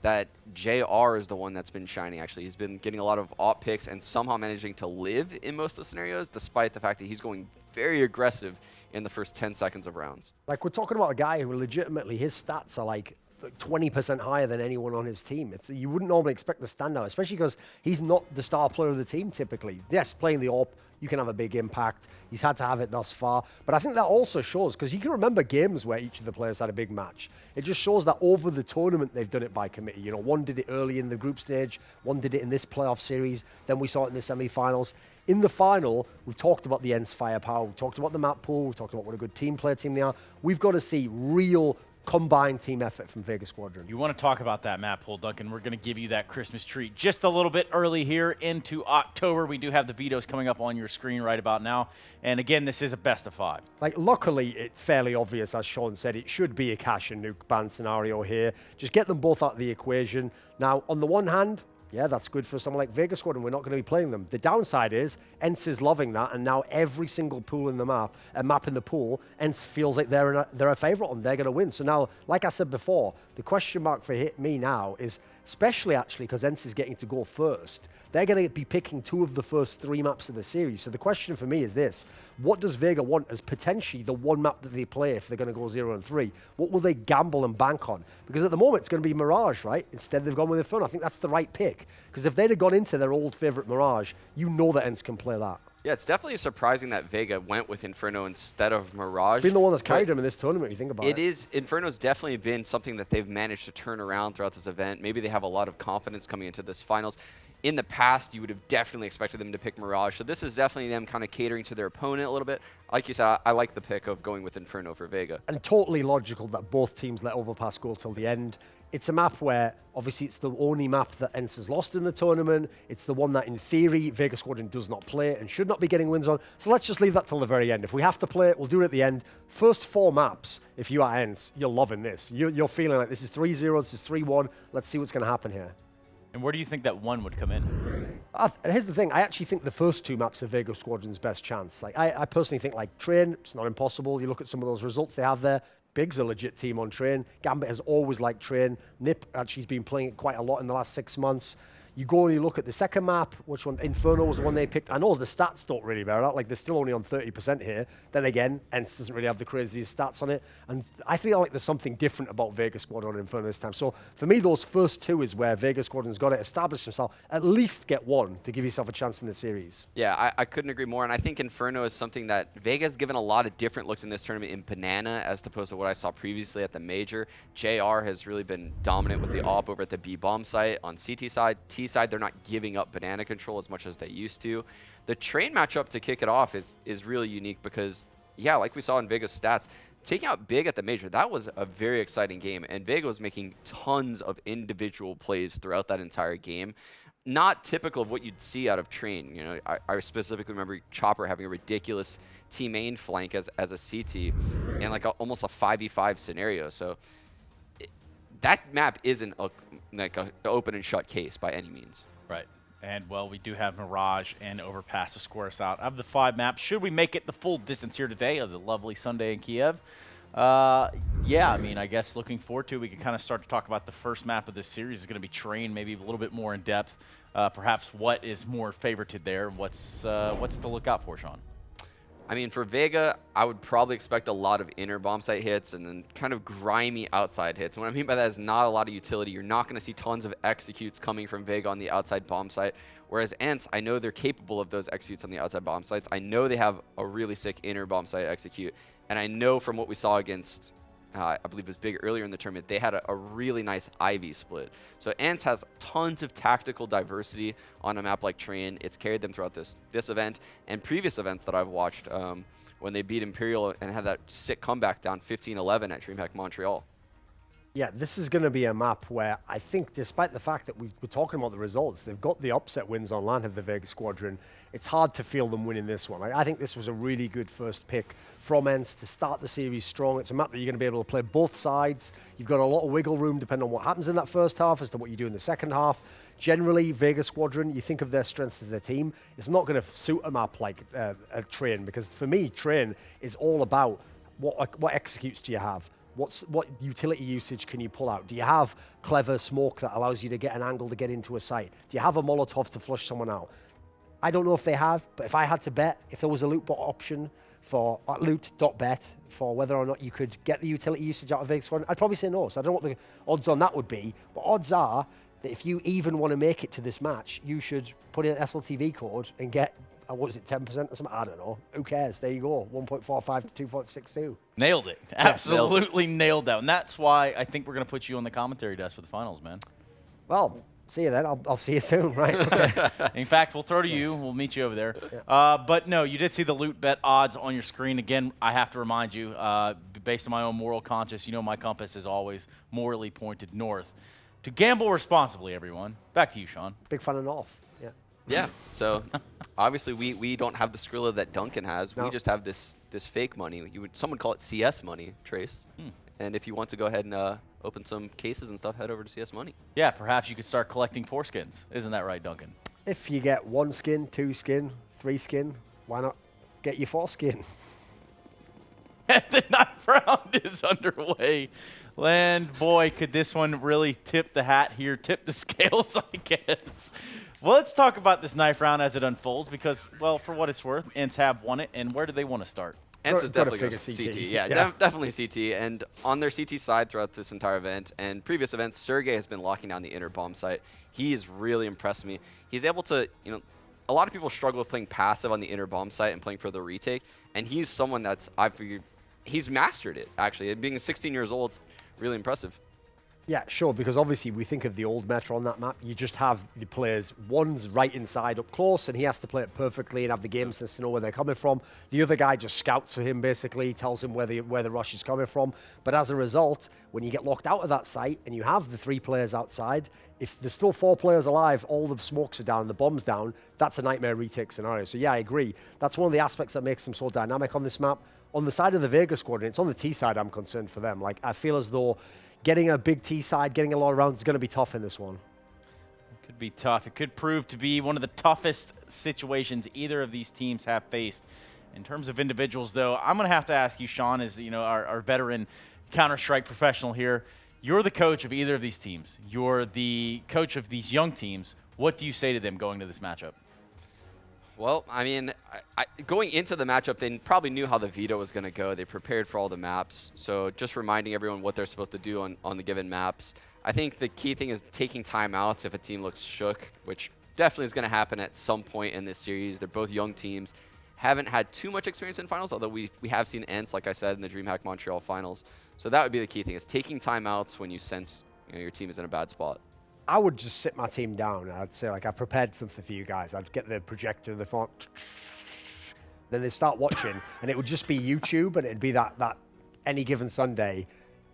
that JR is the one that's been shining, actually. He's been getting a lot of AWP picks and somehow managing to live in most of the scenarios, despite the fact that he's going very aggressive in the first 10 seconds of rounds. Like, we're talking about a guy who legitimately, his stats are like 20% higher than anyone on his team. You wouldn't normally expect the standout, especially because he's not the star player of the team typically. Yes, playing the AWP, you can have a big impact. He's had to have it thus far. But I think that also shows, because you can remember games where each of the players had a big match. It just shows that over the tournament, they've done it by committee. You know, one did it early in the group stage, one did it in this playoff series, then we saw it in the semi-finals. In the final, we've talked about the ENCE firepower, we've talked about the map pool, we've talked about what a good team player team they are. We've got to see real combined team effort from Vega Squadron. You want to talk about that map pool, Duncan. We're going to give you that Christmas treat just a little bit early here into October. We do have the vetoes coming up on your screen right about now. And again, this is a best of 5. Like, luckily, it's fairly obvious, as Sean said, it should be a cash and nuke ban scenario here. Just get them both out of the equation. Now, on the one hand, Yeah, that's good for someone like Vega Squadron. We're not going to be playing them. The downside is ENCE is loving that, and now every single pool in the map in the pool, ENCE feels like they're a favorite and they're going to win. So now, like I said before, the question mark for me now is, especially actually because ENCE is getting to go first, they're going to be picking 2 of the first 3 maps of the series. So the question for me is this: what does Vega want as potentially the one map that they play if they're going to go 0-3? What will they gamble and bank on? Because at the moment it's going to be Mirage, right? Instead they've gone with Inferno. I think that's the right pick. Because if they'd have gone into their old favorite Mirage, you know that ENCE can play that. Yeah, it's definitely surprising that Vega went with Inferno instead of Mirage. It's been the one that's carried them in this tournament, if you think about it. It is. Inferno's definitely been something that they've managed to turn around throughout this event. Maybe they have a lot of confidence coming into this finals. In the past, you would have definitely expected them to pick Mirage. So this is definitely them kind of catering to their opponent a little bit. Like you said, I like the pick of going with Inferno for Vega. And totally logical that both teams let Overpass go till the end. It's a map where, obviously, it's the only map that ENCE has lost in the tournament. It's the one that, in theory, Vega Squadron does not play and should not be getting wins on. So let's just leave that till the very end. If we have to play it, we'll do it at the end. First 4 maps, if you are ENCE, you're loving this. You're feeling like this is 3-0, this is 3-1. Let's see what's going to happen here. And where do you think that 1 would come in? Here's the thing. I actually think the first 2 maps are Vega Squadron's best chance. Like I personally think, like, Train, it's not impossible. You look at some of those results they have there. Big's a legit team on Train. Gambit has always liked Train. Nip actually has been playing it quite a lot in the last 6 months. You go and you look at the second map, which one? Inferno was the one they picked. I know the stats don't really bear out. Like, they're still only on 30% here. Then again, ENCE doesn't really have the craziest stats on it. And I feel like there's something different about Vega Squadron and Inferno this time. So for me, those first 2 is where Vega Squadron's got to establish themselves. At least get 1 to give yourself a chance in the series. Yeah, I couldn't agree more. And I think Inferno is something that Vega's given a lot of different looks in this tournament in Banana as opposed to what I saw previously at the Major. JR has really been dominant with the AWP over at the B-bomb site. On CT side, T side, they're not giving up banana control as much as they used to. The Train matchup to kick it off is really unique because, yeah, like we saw in Vega's stats, taking out Big at the Major, that was a very exciting game. And Vega was making tons of individual plays throughout that entire game. Not typical of what you'd see out of Train. You know, I specifically remember Chopper having a ridiculous T-main flank as a CT and like almost a 5v5 scenario. So that map isn't like an open and shut case by any means. Right. And, well, we do have Mirage and Overpass to score us out. Of the 5 maps, should we make it the full distance here today of the lovely Sunday in Kiev? Yeah, I mean, I guess looking forward to it, we can kind of start to talk about the first map of this series. Is going to be Train, maybe a little bit more in depth. Perhaps what is more favorited there? What's to look out for, Sean? I mean, for Vega, I would probably expect a lot of inner bomb site hits and then kind of grimy outside hits. And what I mean by that is not a lot of utility. You're not going to see tons of executes coming from Vega on the outside bomb site. Whereas ENCE, I know they're capable of those executes on the outside bomb sites. I know they have a really sick inner bomb site execute. And I know from what we saw against, I believe it was Big earlier in the tournament, they had a really nice Ivy split. So ENCE has tons of tactical diversity on a map like Train. It's carried them throughout this event and previous events that I've watched when they beat Imperial and had that sick comeback down 15-11 at DreamHack Montreal. Yeah, this is going to be a map where I think, despite the fact that we're talking about the results, they've got the upset wins on land of the Vega Squadron. It's hard to feel them winning this one. I think this was a really good first pick from ENCE to start the series strong. It's a map that you're going to be able to play both sides. You've got a lot of wiggle room depending on what happens in that first half as to what you do in the second half. Generally, Vega Squadron, you think of their strengths as a team. It's not going to suit a map like a Train, because for me, Train is all about what executes do you have? What utility usage can you pull out? Do you have clever smoke that allows you to get an angle to get into a site? Do you have a Molotov to flush someone out? I don't know if they have, but if I had to bet, if there was a loot bot option for loot.bet for whether or not you could get the utility usage out of Vega Squadron, I'd probably say no. So I don't know what the odds on that would be, but odds are that if you even want to make it to this match, you should put in an SLTV code and get, what is it, 10% or something? I don't know. Who cares? There you go. 1.45 to 2.62. Nailed it. Absolutely nailed that. And that's why I think we're going to put you on the commentary desk for the finals, man. Well, see you then. I'll see you soon, right? Okay. In fact, we'll throw to you. We'll meet you over there. Yeah. But no, you did see the loot bet odds on your screen. Again, I have to remind you, based on my own moral conscience, you know my compass is always morally pointed north. To gamble responsibly, everyone. Back to you, Sean. Big fan of North. Yeah. Yeah. So obviously we don't have the Skrilla that Duncan has. No. We just have this fake money. Some would call it CS money, Trace. And if you want to go ahead and open some cases and stuff, head over to CS Money. Yeah, perhaps you could start collecting foreskins. Isn't that right, Duncan? If you get 1 skin, 2 skin, 3 skin, why not get your foreskin? And the 9th round is underway. And boy, could this one really tip the hat here, tip the scales, I guess. Well, let's talk about this 9th round as it unfolds because, well, for what it's worth, ENCE have won it. And where do they want to start? ENCE is definitely figure CT. CT. Yeah, definitely CT. And on their CT side throughout this entire event and previous events, Sergey has been locking down the inner bomb site. He's really impressed me. He's able to, a lot of people struggle with playing passive on the inner bomb site and playing for the retake. And he's someone that's, I figured, he's mastered it, actually. And being 16 years old, it's really impressive. Yeah, sure, because obviously we think of the old meta on that map. You just have the players, one's right inside up close, and he has to play it perfectly and have the game sense to know where they're coming from. The other guy just scouts for him, basically, tells him where the rush is coming from. But as a result, when you get locked out of that site and you have the 3 players outside, if there's still 4 players alive, all the smokes are down, the bomb's down, that's a nightmare retake scenario. So yeah, I agree. That's one of the aspects that makes them so dynamic on this map. On the side of the Vega Squadron, it's on the T side I'm concerned for them. Like, I feel as though getting a big T side, getting a lot of rounds is going to be tough in this one. It could be tough. It could prove to be one of the toughest situations either of these teams have faced. In terms of individuals, though, I'm going to have to ask you, Sean, as our veteran Counter-Strike professional here. You're the coach of either of these teams. You're the coach of these young teams. What do you say to them going to this matchup? Well, I mean, going into the matchup, they probably knew how the veto was going to go. They prepared for all the maps. So just reminding everyone what they're supposed to do on the given maps. I think the key thing is taking timeouts if a team looks shook, which definitely is going to happen at some point in this series. They're both young teams. Haven't had too much experience in finals, although we have seen ENCE, like I said, in the DreamHack Montreal finals. So that would be the key thing, is taking timeouts when you sense your team is in a bad spot. I would just sit my team down. I'd say, like, I've prepared something for you guys. I'd get the projector, the phone. Then they start watching, and it would just be YouTube, and it'd be that Any Given Sunday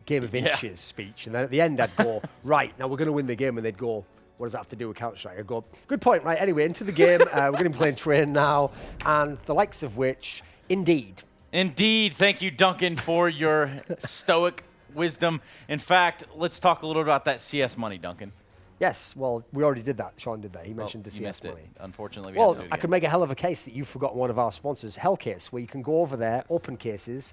Game of Inches speech. And then at the end, I'd go, right, now we're going to win the game. And they'd go, what does that have to do with Counter-Strike? I'd go, good point, right? Anyway, into the game. We're going to be playing Train now, and the likes of which, indeed. Indeed. Thank you, Duncan, for your stoic wisdom. In fact, let's talk a little about that CS money, Duncan. Yes, well, we already did that. Sean did that. He mentioned the CS money. Unfortunately, we have to do it again. I could make a hell of a case that you've forgotten one of our sponsors, Hellcase, where you can go over there, open cases.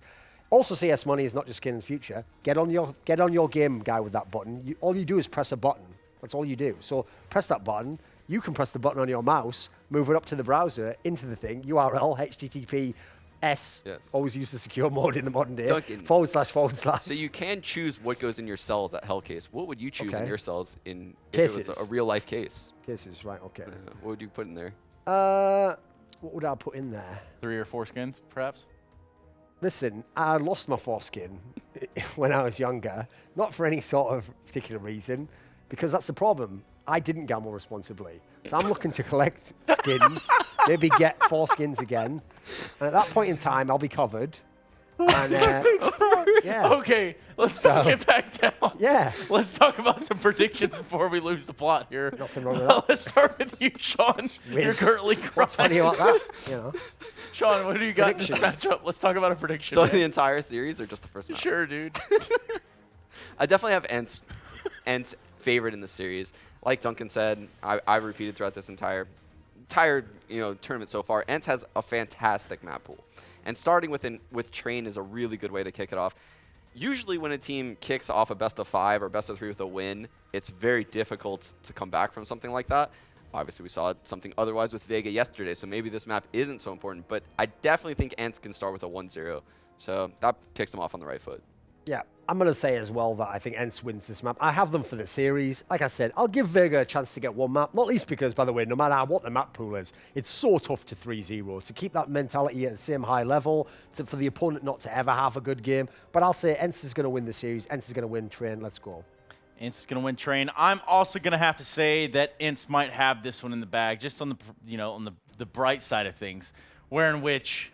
Also, CS money is not just skin in the future. Get on your game guy with that button. All you do is press a button. That's all you do. So press that button. You can press the button on your mouse, move it up to the browser, into the thing, URL, HTTPS, yes. Always use the secure mode in the modern day, Duncan, / So you can choose what goes in your cells at Hellcase. What would you choose in your cells if cases. it was a real-life case? Cases, right, okay. What would you put in there? What would I put in there? 3 or 4 skins, perhaps? Listen, I lost my foreskin when I was younger, not for any sort of particular reason, because that's the problem. I didn't gamble responsibly. So I'm looking to collect skins, maybe get 4 skins again. And at that point in time, I'll be covered. And, yeah. Okay, let's get back down. Yeah. Let's talk about some predictions before we lose the plot here. Nothing wrong with that. Let's start with you, Sean. You're currently crying. What's funny about that? Sean, what do you got in this matchup? Let's talk about a prediction. The entire series or just the first match? Sure, dude. I definitely have ENCE favorite in the series. Like Duncan said, I've repeated throughout this entire tournament so far. ENCE has a fantastic map pool, and starting with Train is a really good way to kick it off. Usually, when a team kicks off a best of 5 or best of 3 with a win, it's very difficult to come back from something like that. Obviously, we saw something otherwise with Vega yesterday, so maybe this map isn't so important. But I definitely think ENCE can start with a 1-0, so that kicks them off on the right foot. Yeah, I'm going to say as well that I think ENCE wins this map. I have them for the series. Like I said, I'll give Vega a chance to get 1 map, not least because, by the way, no matter what the map pool is, it's so tough to 3-0. To keep that mentality at the same high level, for the opponent not to ever have a good game. But I'll say ENCE is going to win the series. ENCE is going to win Train. Let's go. ENCE is going to win Train. I'm also going to have to say that ENCE might have this one in the bag, just on the bright side of things, in which,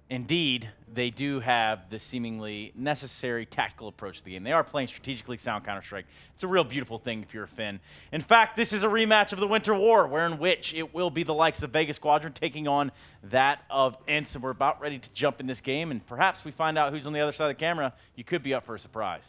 indeed, they do have the seemingly necessary tactical approach to the game. They are playing strategically sound Counter-Strike. It's a real beautiful thing if you're a Finn. In fact, this is a rematch of the Winter War, in which it will be the likes of Vega Squadron taking on that of ENCE. And we're about ready to jump in this game, and perhaps we find out who's on the other side of the camera. You could be up for a surprise.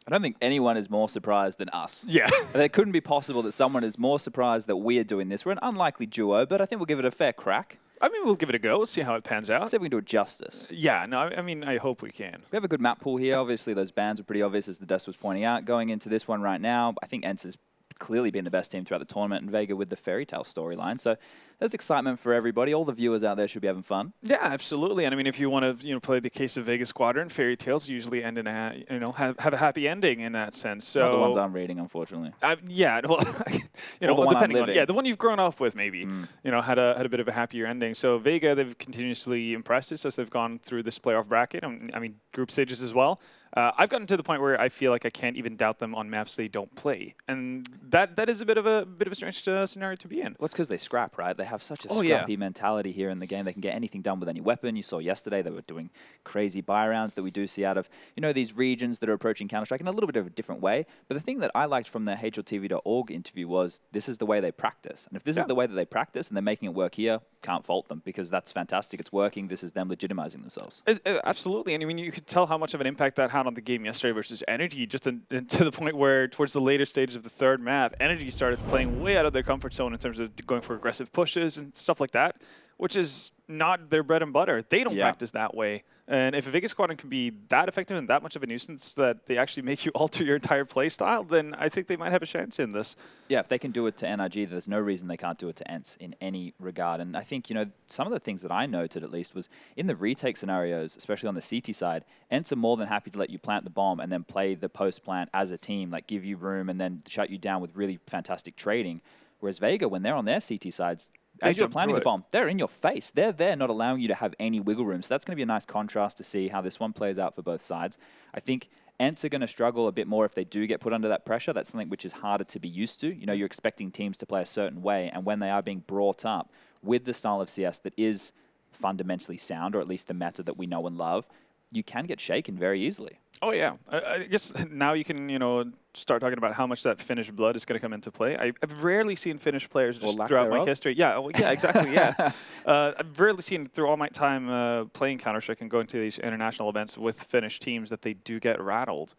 I don't think anyone is more surprised than us. Yeah. It couldn't be possible that someone is more surprised that we are doing this. We're an unlikely duo, but I think we'll give it a fair crack. I mean, we'll give it a go, see how it pans out. See if we can do it justice. Yeah, no, I mean, I hope we can. We have a good map pool here. Obviously, those bans were pretty obvious, as the desk was pointing out. Going into this one right now, I think ENCE has clearly been the best team throughout the tournament, and Vega with the fairy tale storyline. So there's excitement for everybody. All the viewers out there should be having fun. Yeah, absolutely. And I mean, if you want to, play the case of Vega Squadron, fairy tales usually end in a, have a happy ending in that sense. So not the ones I'm reading, unfortunately. Yeah, well, the one depending I'm living. the one you've grown up with, maybe. Had a bit of a happier ending. So Vega, they've continuously impressed us as they've gone through this playoff bracket. I mean, group stages as well. I've gotten to the point where I feel like I can't even doubt them on maps they don't play, and that is a bit of a strange scenario to be in. Well, it's because they scrap, right? They have such a scrappy mentality here in the game. They can get anything done with any weapon. You saw yesterday they were doing crazy buy rounds that we do see out of these regions that are approaching Counter-Strike in a little bit of a different way. But the thing that I liked from the HLTV.org interview was this is the way they practice, and if this is the way that they practice and they're making it work here, can't fault them because that's fantastic. It's working. This is them legitimizing themselves. Absolutely, and I mean you could tell how much of an impact that had on the game yesterday versus Energy, just to the point where towards the later stages of the third map, Energy started playing way out of their comfort zone in terms of going for aggressive pushes and stuff like that, which is not their bread and butter. They don't practice that way. And if a Vega Squadron can be that effective and that much of a nuisance that they actually make you alter your entire play style, then I think they might have a chance in this. Yeah, if they can do it to NRG, there's no reason they can't do it to ENCE in any regard. And I think, some of the things that I noted at least was in the retake scenarios, especially on the CT side, ENCE are more than happy to let you plant the bomb and then play the post-plant as a team, like give you room and then shut you down with really fantastic trading. Whereas Vega, when they're on their CT sides, as you're planting the bomb, they're in your face. They're there not allowing you to have any wiggle room. So that's going to be a nice contrast to see how this one plays out for both sides. I think ENCE are going to struggle a bit more if they do get put under that pressure. That's something which is harder to be used to. You're expecting teams to play a certain way, and when they are being brought up with the style of CS that is fundamentally sound, or at least the meta that we know and love, you can get shaken very easily. Oh, yeah. I guess now you can, start talking about how much that Finnish blood is going to come into play. I've rarely seen Finnish players just throughout my history. Yeah, exactly, yeah. I've rarely seen through all my time playing Counter-Strike and going to these international events with Finnish teams that they do get rattled,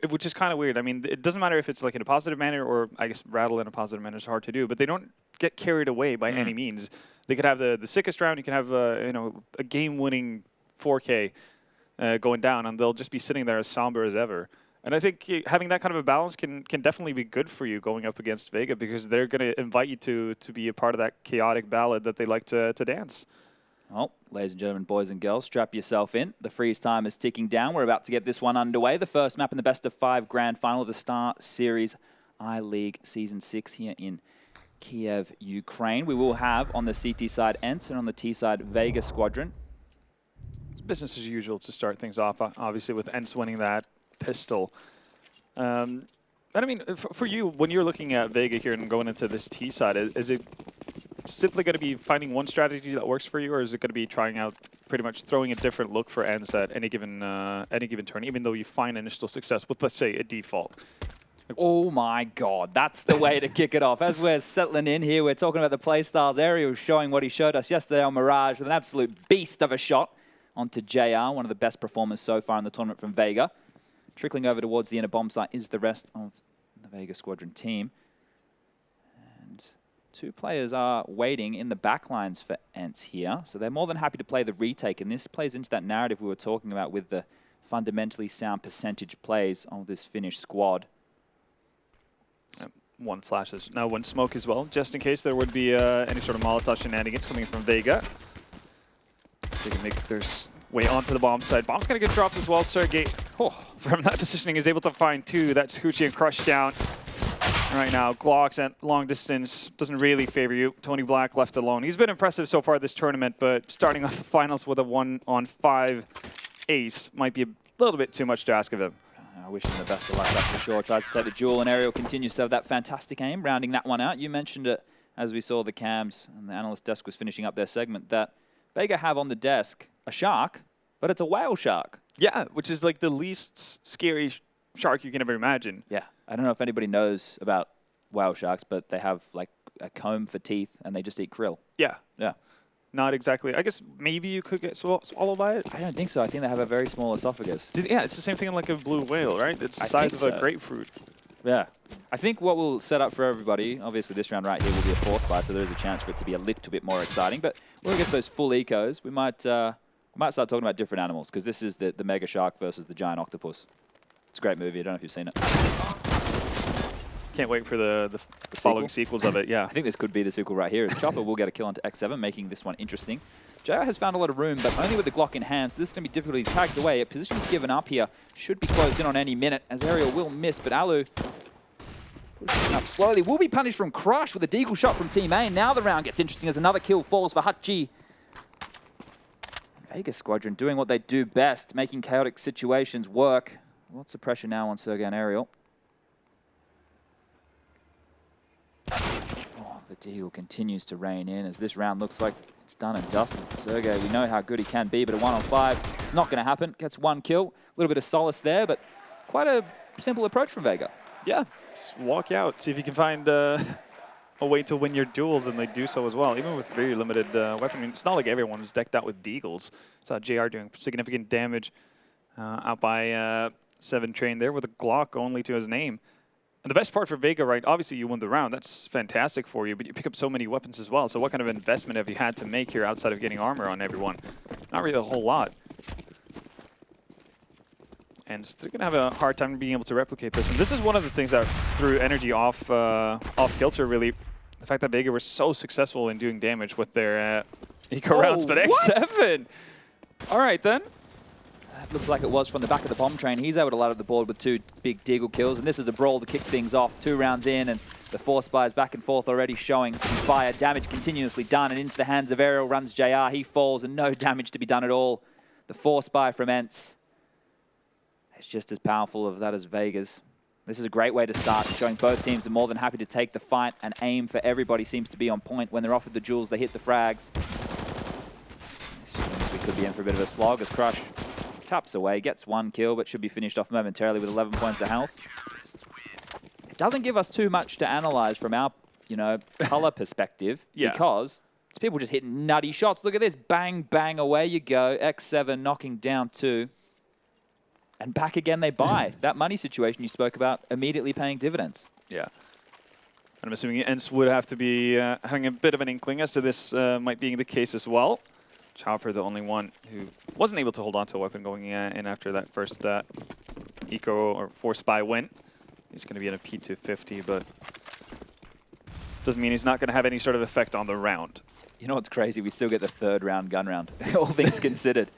which is kind of weird. I mean, it doesn't matter if it's like in a positive manner or I guess rattle in a positive manner is hard to do, but they don't get carried away by any means. They could have the sickest round. You can have, a game-winning 4K. Going down, and they'll just be sitting there as somber as ever. And I think having that kind of a balance can definitely be good for you going up against Vega, because they're going to invite you to be a part of that chaotic ballad that they like to dance. Well, ladies and gentlemen, boys and girls, strap yourself in. The freeze time is ticking down. We're about to get this one underway. The first map in the best of 5 grand final of the StarSeries I-League Season 6 here in Kiev, Ukraine. We will have on the CT side ENCE and on the T side Vega Squadron. Business as usual to start things off, obviously with ENCE winning that pistol. And I mean, for you, when you're looking at Vega here and going into this T side, is it simply going to be finding one strategy that works for you, or is it going to be trying out pretty much throwing a different look for ENCE at any given turn, even though you find initial success with, let's say, a default? Oh my God, that's the way to kick it off. As we're settling in here, we're talking about the play styles. Ariel showing what he showed us yesterday on Mirage with an absolute beast of a shot onto JR, one of the best performers so far in the tournament from Vega. Trickling over towards the inner bomb site is the rest of the Vega Squadron team. And 2 players are waiting in the backlines for ENCE here. So they're more than happy to play the retake. And this plays into that narrative we were talking about with the fundamentally sound percentage plays of this Finnish squad. One flashes. Now one smoke as well, just in case there would be any sort of Molotov shenanigans coming from Vega. They can make their way onto the bomb side. Bomb's going to get dropped as well. Sergey, from that positioning, is able to find 2. That's Hoochie and Crush down. Right now, Glocks at long distance doesn't really favor you. Tony Black left alone. He's been impressive so far this tournament, but starting off the finals with a 1-on-5 ace might be a little bit too much to ask of him. I wish him the best of luck, that's for sure. Tries to take the duel, and Ariel continues to have that fantastic aim, rounding that one out. You mentioned it as we saw the cams and the analyst desk was finishing up their segment, that Vega have on the desk a shark, but it's a whale shark. Yeah, which is like the least scary shark you can ever imagine. Yeah, I don't know if anybody knows about whale sharks, but they have like a comb for teeth and they just eat krill. Yeah. Yeah. not exactly. I guess maybe you could get swallowed by it. I don't think so. I think they have a very small esophagus. Yeah, it's the same thing like a blue whale, right? It's the size of a grapefruit. Yeah. I think what we'll set up for everybody, obviously this round right here will be a force buy, so there is a chance for it to be a little bit more exciting. But when we get those full ecos, we might start talking about different animals, because this is the mega shark versus the giant octopus. It's a great movie. I don't know if you've seen it. Can't wait for the following sequels of it, yeah. I think this could be the sequel right here. Chopper will get a kill onto X7, making this one interesting. JR has found a lot of room, but only with the Glock in hand, so this is going to be difficult. He tags away. Position is given up here. Should be closed in on any minute, as Ariel will miss, but Alu pushing up slowly. Will be punished from Crush with a deagle shot from Team A. Now the round gets interesting as another kill falls for Hachi. Vega Squadron doing what they do best, making chaotic situations work. Lots of pressure now on Sergey and Ariel. The deal continues to rein in as this round looks like it's done and dusted. Sergey, we know how good he can be, but a 1-on-5, it's not going to happen. Gets one kill. A little bit of solace there, but quite a simple approach from Vega. Yeah, just walk out, see if you can find a way to win your duels, and they do so as well, even with very limited weapon. I mean, it's not like everyone's decked out with deagles. Saw JR doing significant damage out by 7 Train there with a Glock only to his name. And the best part for Vega, right, obviously you win the round. That's fantastic for you, but you pick up so many weapons as well. So what kind of investment have you had to make here outside of getting armor on everyone? Not really a whole lot. And they're going to have a hard time being able to replicate this. And this is one of the things that threw energy off kilter, really. The fact that Vega were so successful in doing damage with their eco rounds. But X7! All right, then. Looks like it was from the back of the bomb train. He's able to light up the board with 2 big deagle kills, and this is a brawl to kick things off. 2 rounds in, and the force buys back and forth already showing some fire. Damage continuously done, and into the hands of Ariel runs JR. He falls, and no damage to be done at all. The force buy from ENCE is just as powerful of that as Vega's. This is a great way to start, showing both teams are more than happy to take the fight, and aim for everybody seems to be on point. When they're offered the jewels, they hit the frags. We could be in for a bit of a slog as Crush taps away, gets 1 kill, but should be finished off momentarily with 11 points of health. It doesn't give us too much to analyze from our, color perspective, because it's people just hitting nutty shots. Look at this, bang, bang, away you go. X7 knocking down 2. And back again they buy. That money situation you spoke about immediately paying dividends. Yeah. And I'm assuming ENCE would have to be having a bit of an inkling as to this might be the case as well. Chopper, the only one who wasn't able to hold on to a weapon going in after that first eco or force buy win. He's going to be in a P250, but doesn't mean he's not going to have any sort of effect on the round. You know what's crazy? We still get the 3rd round gun round, all things considered.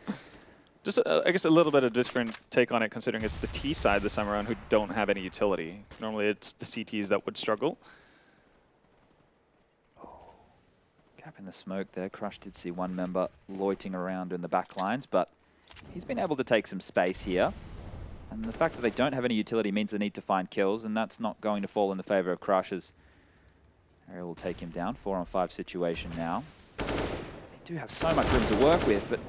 Just, I guess, a little bit of different take on it, considering it's the T side this time around who don't have any utility. Normally, it's the CTs that would struggle. Gap in the smoke there. Crush did see one member loitering around in the back lines, but he's been able to take some space here. And the fact that they don't have any utility means they need to find kills, and that's not going to fall in the favor of Crush, as Ariel will take him down. 4-on-5 situation now. They do have so much room to work with, but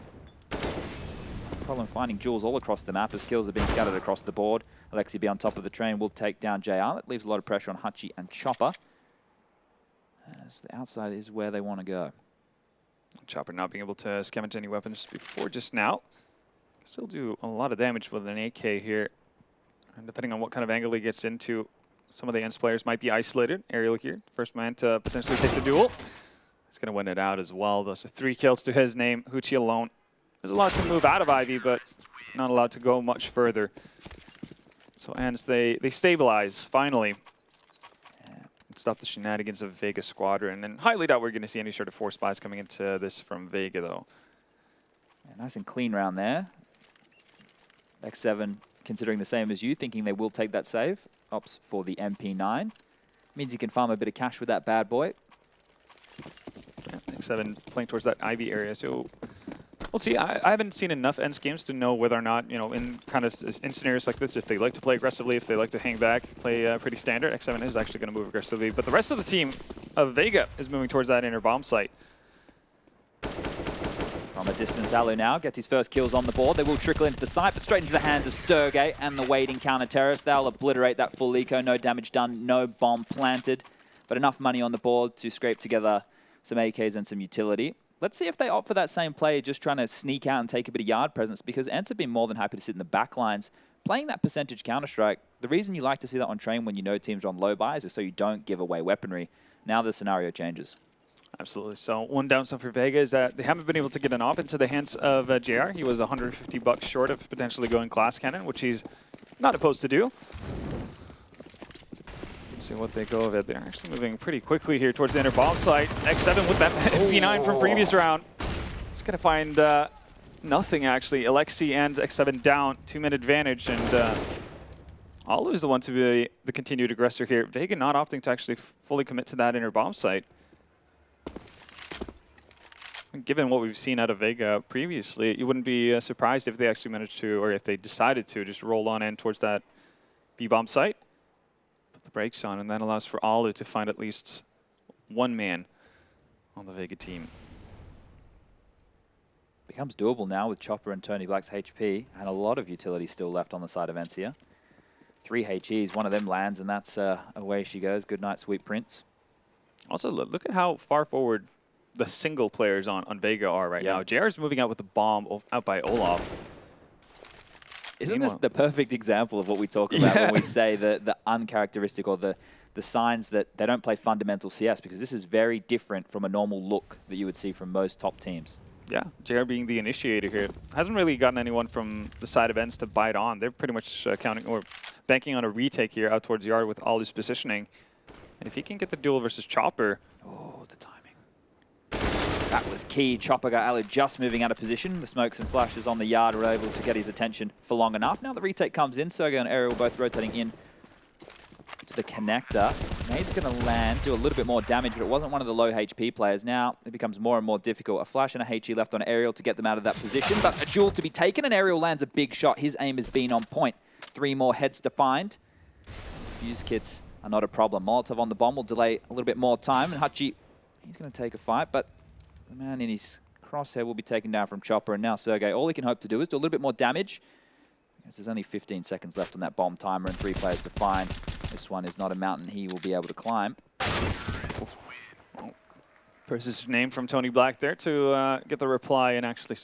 problem finding jewels all across the map as kills are being scattered across the board. Alexi be on top of the train, will take down JR. That leaves a lot of pressure on Hachi and Chopper, as the outside is where they want to go. Chopper not being able to scavenge any weapons before just now. Still do a lot of damage with an AK here. And depending on what kind of angle he gets into, some of the ENCE players might be isolated. Ariel here, first man to potentially take the duel. He's going to win it out as well. Those are 3 kills to his name. Huchi alone. There's a lot to move out of Ivy, but not allowed to go much further. So ENCE, they stabilize, finally. Stop the shenanigans of Vega Squadron, and highly doubt we're going to see any sort of force buys coming into this from Vega, though. Yeah, nice and clean round there. X7 considering the same as you, thinking they will take that save. Opts for the MP9. Means he can farm a bit of cash with that bad boy. Yeah, X7 playing towards that Ivy area, so we'll see. I haven't seen enough ENCE games to know whether or not, in kind of in scenarios like this, if they like to play aggressively, if they like to hang back, play pretty standard. X7 is actually going to move aggressively, but the rest of the team of Vega is moving towards that inner bomb site. From a distance, Alu now gets his first kills on the board. They will trickle into the site, but straight into the hands of Sergey and the waiting counter-terrorist. They'll obliterate that full eco. No damage done, no bomb planted, but enough money on the board to scrape together some AKs and some utility. let's see if they opt for that same play, just trying to sneak out and take a bit of yard presence, because ENCE have been more than happy to sit in the back lines. Playing that percentage Counter-Strike, the reason you like to see that on train when you know teams are on low buys is so you don't give away weaponry. Now the scenario changes. Absolutely. So one downside for Vega is that they haven't been able to get an op into the hands of JR. He was $150 short of potentially going glass cannon, which he's not opposed to do. Let's see what they go of it. They're actually moving pretty quickly here towards the inner bomb site. X7 with that P9 from previous round. It's going to find nothing, actually. Alexi and X7 down, 2-minute advantage, and Alu is the one to be the continued aggressor here. Vega not opting to actually fully commit to that inner bomb site. Given what we've seen out of Vega previously, you wouldn't be surprised if they actually managed to, or if they decided to, just roll on in towards that B-bomb site. Put the brakes on, and that allows for Alu to find at least one man on the Vega team. Becomes doable now with Chopper and Tony Black's HP, and a lot of utility still left on the side of ENCE here. 3 HEs, one of them lands, and that's away she goes. Good night, sweet prince. Also, look at how far forward the single players on Vega are right now. JR is moving out with the bomb out by Olaf. Isn't this the perfect example of what we talk about when we say the uncharacteristic or the signs that they don't play fundamental CS? Because this is very different from a normal look that you would see from most top teams. Yeah, JR being the initiator here. Hasn't really gotten anyone from the side of ENCE to bite on. They're pretty much counting or banking on a retake here out towards yard with Alu's positioning. And if he can get the duel versus Chopper. Oh, the timing. That was key. Chopper got Alu just moving out of position. The smokes and flashes on the yard were able to get his attention for long enough. Now the retake comes in. Sergey and Ariel both rotating in to the connector. Nade's going to land, do a little bit more damage, but it wasn't one of the low HP players. Now it becomes more and more difficult. A flash and a HE left on Ariel to get them out of that position, but a duel to be taken, and Ariel lands a big shot. His aim has been on point. 3 more heads to find. Fuse kits are not a problem. Molotov on the bomb will delay a little bit more time, and Hachi, he's going to take a fight, but the man in his crosshair will be taken down from Chopper, and now Sergey, all he can hope to do is do a little bit more damage. Because there's only 15 seconds left on that bomb timer and 3 players to find. This one is not a mountain he will be able to climb. Versus name from Tony Black there to get the reply and actually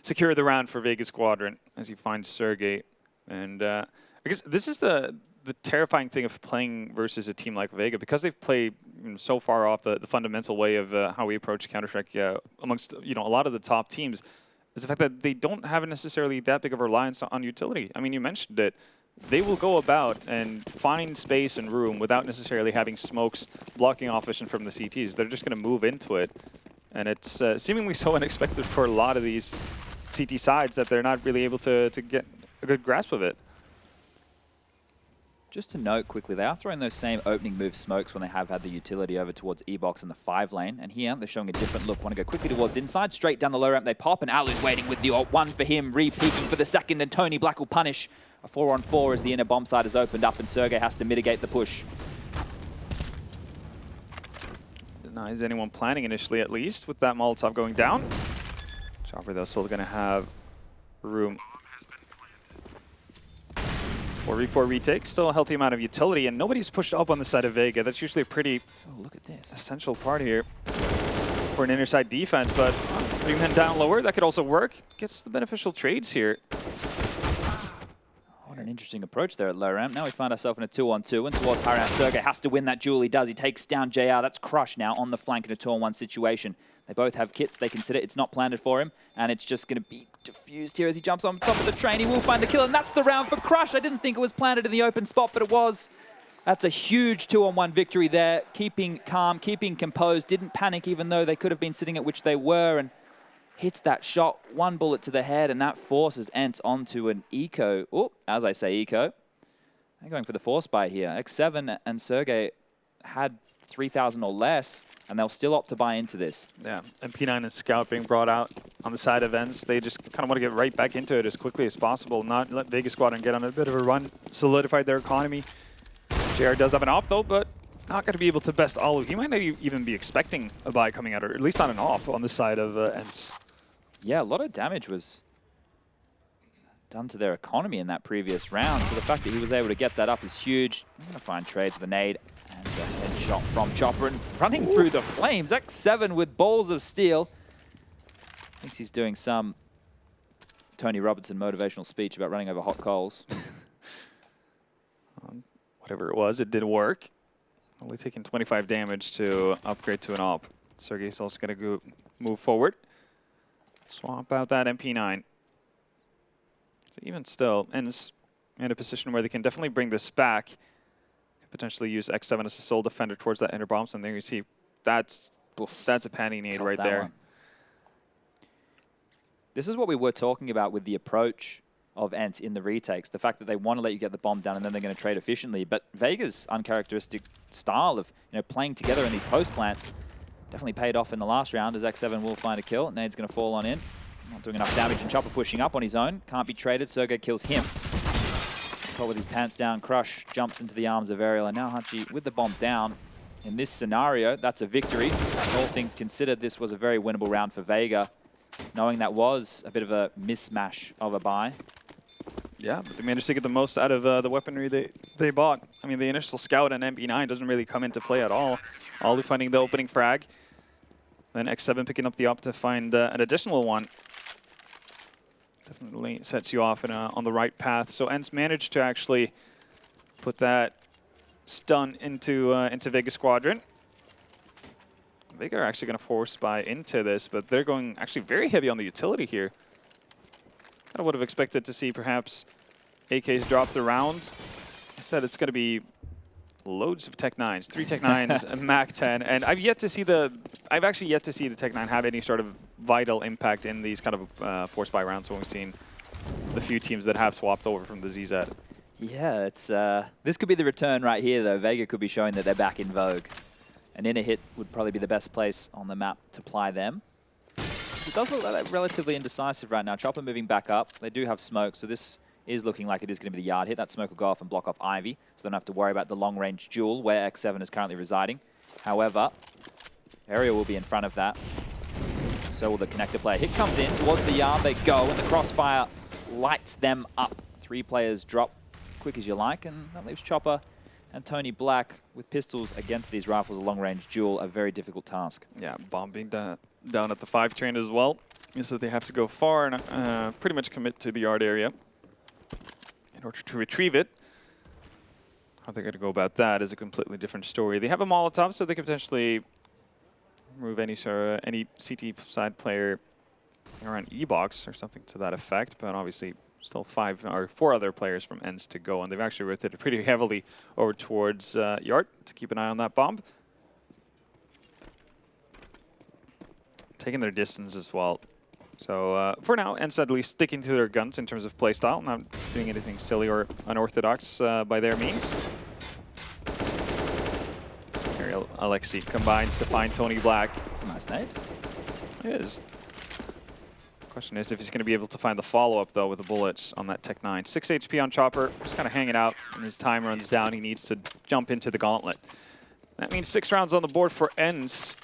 secure the round for Vega Squadron as he finds Sergey. And I guess this is the terrifying thing of playing versus a team like Vega, because they've played so far off the fundamental way of how we approach Counter-Strike amongst a lot of the top teams, is the fact that they don't have necessarily that big of a reliance on utility. I mean, you mentioned it. They will go about and find space and room without necessarily having smokes blocking off vision from the CTs. They're just going to move into it. And it's seemingly so unexpected for a lot of these CT sides that they're not really able to get a good grasp of it. Just to note quickly, they are throwing those same opening move smokes when they have had the utility over towards E-Box in the 5 lane. And here, they're showing a different look. Want to go quickly towards inside, straight down the low ramp they pop, and Alu's waiting with the one for him, re-peeking for the second, and Tony Black will punish. A 4-on-4 as the inner bomb side is opened up, and Sergey has to mitigate the push. Denies anyone planning initially, at least, with that Molotov going down. Chopper, though, still going to have room. 4v4 retake, still a healthy amount of utility, and nobody's pushed up on the side of Vega. That's usually a pretty look at this. Essential part here for an inner side defense, but 3 men down lower, that could also work. Gets the beneficial trades here. What an interesting approach there at low ramp. Now we find ourselves in a 2-on-2, and towards high ramp, Sergey has to win that duel. He does. He takes down JR. That's Crush now on the flank in a 2-on-1 situation. They both have kits. They consider it's not planted for him, and it's just going to be diffused here as he jumps on top of the train. He will find the kill, and that's the round for Crush. I didn't think it was planted in the open spot, but it was. That's a huge 2-on-1 victory there. Keeping calm, keeping composed, didn't panic even though they could have been sitting at which they were, and hits that shot, 1 bullet to the head, and that forces ENCE onto an eco. Oh, as I say, eco. They're going for the force buy here. X7 and Sergey had 3,000 or less, and they'll still opt to buy into this. Yeah, and P9 and Scout being brought out on the side of ENCE. They just kind of want to get right back into it as quickly as possible, not let Vega Squadron get on a bit of a run, solidify their economy. JR does have an op, though, but not going to be able to best Alu. He might not even be expecting a buy coming out, or at least on an op on the side of ENCE. Yeah, a lot of damage was done to their economy in that previous round, so the fact that he was able to get that up is huge. I'm going to find trades with a nade and a headshot from Chopper, and running through the flames. X7 with balls of steel. Thinks he's doing some Tony Robertson motivational speech about running over hot coals. Whatever it was, it did work. Only taking 25 damage to upgrade to an AWP. Sergey's also going to go move forward. Swap out that MP9. So even still, ENCE in a position where they can definitely bring this back. Could potentially use X7 as a sole defender towards that inner bombs. And there you see, that's a panic nade right there. One. This is what we were talking about with the approach of ENCE in the retakes. The fact that they want to let you get the bomb down and then they're going to trade efficiently. But Vega's uncharacteristic style of playing together in these post plants definitely paid off in the last round as X7 will find a kill. Nade's going to fall on in. Not doing enough damage, and Chopper pushing up on his own. Can't be traded. Sergey kills him. Caught with his pants down. Crush jumps into the arms of Ariel. And now Hachi with the bomb down. In this scenario, that's a victory. All things considered, this was a very winnable round for Vega. Knowing that was a bit of a mismatch of a buy. Yeah, but they managed to get the most out of the weaponry they bought. I mean, the initial scout and MP9 doesn't really come into play at all. Ollie finding the opening frag. Then X7 picking up the op to find an additional one. Definitely sets you off on the right path. So ENCE managed to actually put that stun into Vega Squadron. Vega are actually going to force buy into this, but they're going actually very heavy on the utility here. Kind of would have expected to see perhaps AKs drop the round. Instead, it's going to be loads of Tech 9s, 3 Tech 9s, a Mac 10, and I've actually yet to see the Tech 9 have any sort of vital impact in these kind of force buy rounds when we've seen the few teams that have swapped over from the ZZ. Yeah, it's this could be the return right here, though. Vega could be showing that they're back in vogue. An inner hit would probably be the best place on the map to ply them. It does look like they're relatively indecisive right now. Chopper moving back up. They do have smoke, so this is looking like it is going to be the yard hit. That smoke will go off and block off Ivy, so they don't have to worry about the long-range duel where X7 is currently residing. However, Ariel will be in front of that. So will the connector player. Hit comes in. Towards the yard they go, and the crossfire lights them up. 3 players drop quick as you like, and that leaves Chopper and Tony Black with pistols against these rifles, a long-range duel, a very difficult task. Yeah, bomb being down at the 5 train as well. Is that they have to go far and pretty much commit to the yard area in order to retrieve it. How they're going to go about that is a completely different story. They have a Molotov, so they could potentially remove any CT side player around E-box or something to that effect, but obviously still 4 other players from ENCE to go, and they've actually rotated pretty heavily over towards Yard to keep an eye on that bomb. Taking their distance as well. So for now, ENCE at least sticking to their guns in terms of playstyle, not doing anything silly or unorthodox by their means. Ariel Alexei combines to find Tony Black. It's a nice nade. It is. Question is if he's going to be able to find the follow-up, though, with the bullets on that Tech 9. 6 HP on Chopper, just kind of hanging out, and his time runs down. He needs to jump into the gauntlet. That means 6 rounds on the board for ENCE.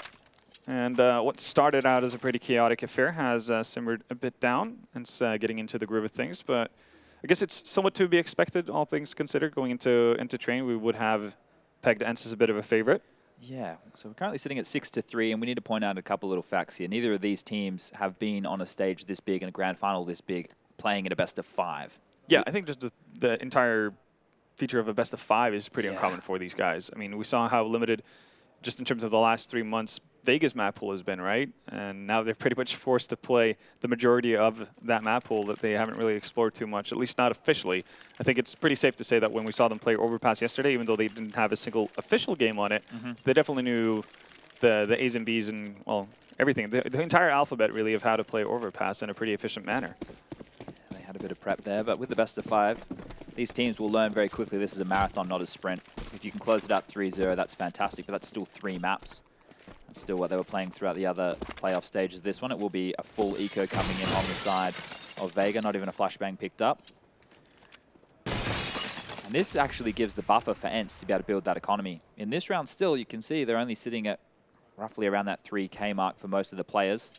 And what started out as a pretty chaotic affair has simmered a bit down and getting into the groove of things. But I guess it's somewhat to be expected, all things considered. Going into train, we would have pegged ENCE as a bit of a favorite. Yeah, so we're currently sitting at 6-3, and we need to point out a couple little facts here. Neither of these teams have been on a stage this big and a grand final this big, playing in a best-of-5. Yeah, I think just the entire feature of a best-of-5 is pretty uncommon for these guys. I mean, we saw how limited, just in terms of the last 3 months, Vega's map pool has been, right? And now they're pretty much forced to play the majority of that map pool that they haven't really explored too much, at least not officially. I think it's pretty safe to say that when we saw them play Overpass yesterday, even though they didn't have a single official game on it, they definitely knew the A's and B's and, well, everything. The entire alphabet, really, of how to play Overpass in a pretty efficient manner. Yeah, they had a bit of prep there, but with the best-of-5, these teams will learn very quickly this is a marathon, not a sprint. If you can close it out 3-0, that's fantastic, but that's still 3 maps. That's still what they were playing throughout the other playoff stages. This one, it will be a full eco coming in on the side of Vega, not even a flashbang picked up. And this actually gives the buffer for ENCE to be able to build that economy. In this round still, you can see they're only sitting at roughly around that 3K mark for most of the players.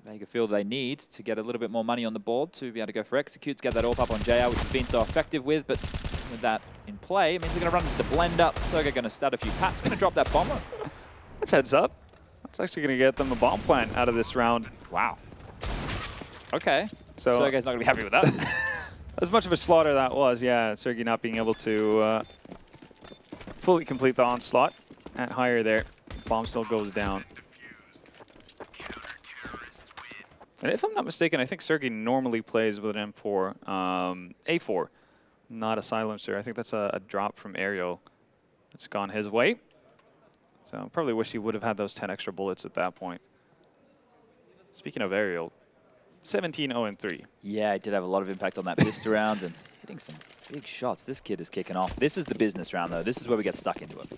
Vega feel they need to get a little bit more money on the board to be able to go for executes, get that AWP up on JR, which has been so effective with, but with that in play, it means they're going to run into the blend up. Soga going to start a few pats, going to drop that bomber. That's heads up. It's actually going to get them a bomb plant out of this round. Wow. Okay. So Sergey's not going to be happy with that. As much of a slaughter that was, yeah, Sergey not being able to fully complete the onslaught at higher there. Bomb still goes down. And if I'm not mistaken, I think Sergey normally plays with an M4, A4, not a silencer. I think that's a drop from Aerial that's gone his way. So I probably wish he would have had those 10 extra bullets at that point. Speaking of Aerial, 17-0-3. Yeah, he did have a lot of impact on that pistol round and hitting some big shots. This kid is kicking off. This is the business round, though. This is where we get stuck into it.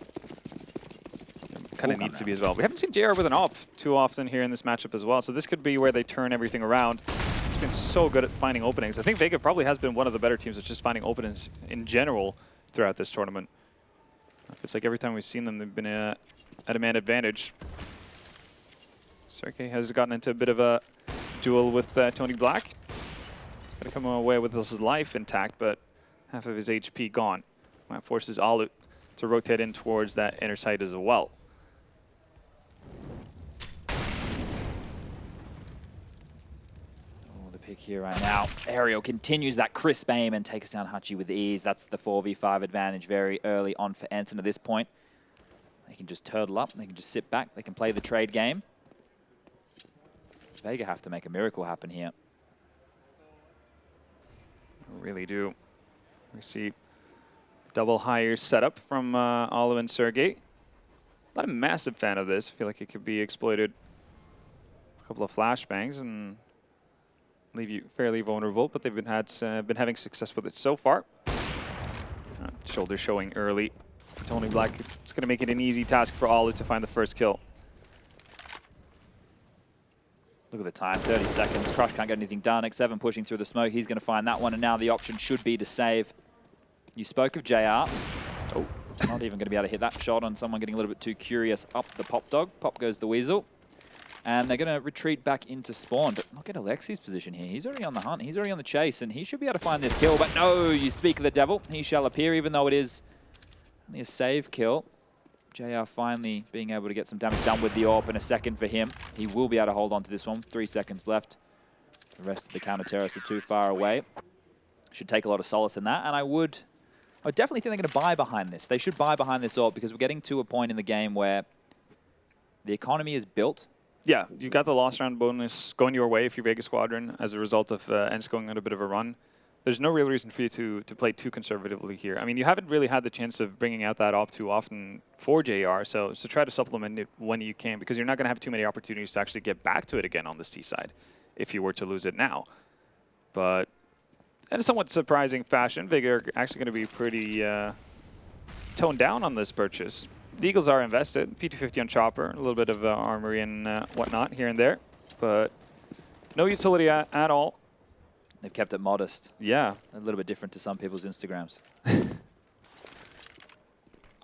Kind of needs to be as well. We haven't seen JR with an AWP too often here in this matchup as well, so this could be where they turn everything around. He's been so good at finding openings. I think Vega probably has been one of the better teams at just finding openings in general throughout this tournament. It's like every time we've seen them, they've been at a man advantage. Sergey has gotten into a bit of a duel with Tony Black. He's going to come away with his life intact, but half of his HP gone. That forces Alut to rotate in towards that inner side as well. Pick here right now. Aerial continues that crisp aim and takes down Hachi with ease. That's the 4v5 advantage very early on for ENCE. At this point, they can just turtle up. They can just sit back. They can play the trade game. Vega have to make a miracle happen here. Really do. We see double higher setup from Olu and Sergey. Not a massive fan of this. I feel like it could be exploited. A couple of flashbangs and leave you fairly vulnerable, but they've been having success with it so far. Shoulder showing early for Tony Black. It's going to make it an easy task for Olu to find the first kill. Look at the time, 30 seconds. Crush can't get anything done. X7 pushing through the smoke. He's going to find that one, and now the option should be to save. You spoke of JR. Oh, not even going to be able to hit that shot on someone getting a little bit too curious up the Pop Dog. Pop goes the Weasel. And they're going to retreat back into spawn. But look at Alexi's position here. He's already on the hunt. He's already on the chase. And he should be able to find this kill. But no, you speak of the devil. He shall appear, even though it is only a save kill. JR finally being able to get some damage done with the AWP in a second for him. He will be able to hold on to this one. 3 seconds left. The rest of the counter-terrorists are too far away. Should take a lot of solace in that. And I definitely think they're going to buy behind this. They should buy behind this AWP because we're getting to a point in the game where the economy is built. Yeah, you got the lost round bonus going your way if you're Vega Squadron as a result of ENCE going on a bit of a run. There's no real reason for you to play too conservatively here. I mean, you haven't really had the chance of bringing out that AWP too often for JR, so try to supplement it when you can, because you're not going to have too many opportunities to actually get back to it again on the C side if you were to lose it now. But in a somewhat surprising fashion, Vega are actually going to be pretty toned down on this purchase. The Eagles are invested. P250 on Chopper, a little bit of armory and whatnot here and there, but no utility at all. They've kept it modest. Yeah. A little bit different to some people's Instagrams.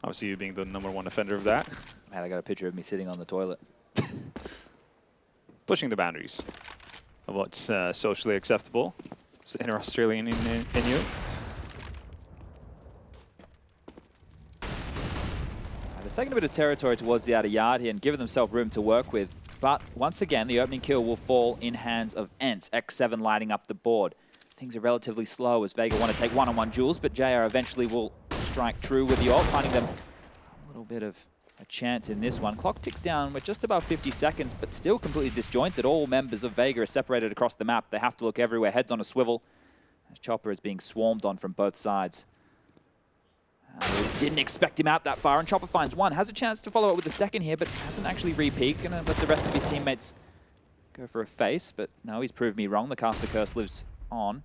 Obviously, you being the #1 offender of that. Man, I got a picture of me sitting on the toilet. Pushing the boundaries of what's socially acceptable. It's the inner Australian in you. They've taken a bit of territory towards the outer yard here and given themselves room to work with. But once again, the opening kill will fall in hands of ENCE. X7 lighting up the board. Things are relatively slow as Vega want to take one-on-one duels, but JR eventually will strike true with the ult, finding them a little bit of a chance in this one. Clock ticks down. We're just about 50 seconds, but still completely disjointed. All members of Vega are separated across the map. They have to look everywhere, heads on a swivel, as Chopper is being swarmed on from both sides. Didn't expect him out that far, and Chopper finds one. Has a chance to follow up with the second here, but hasn't actually re-peeked. Gonna let the rest of his teammates go for a face, but no, he's proved me wrong. The caster curse lives on.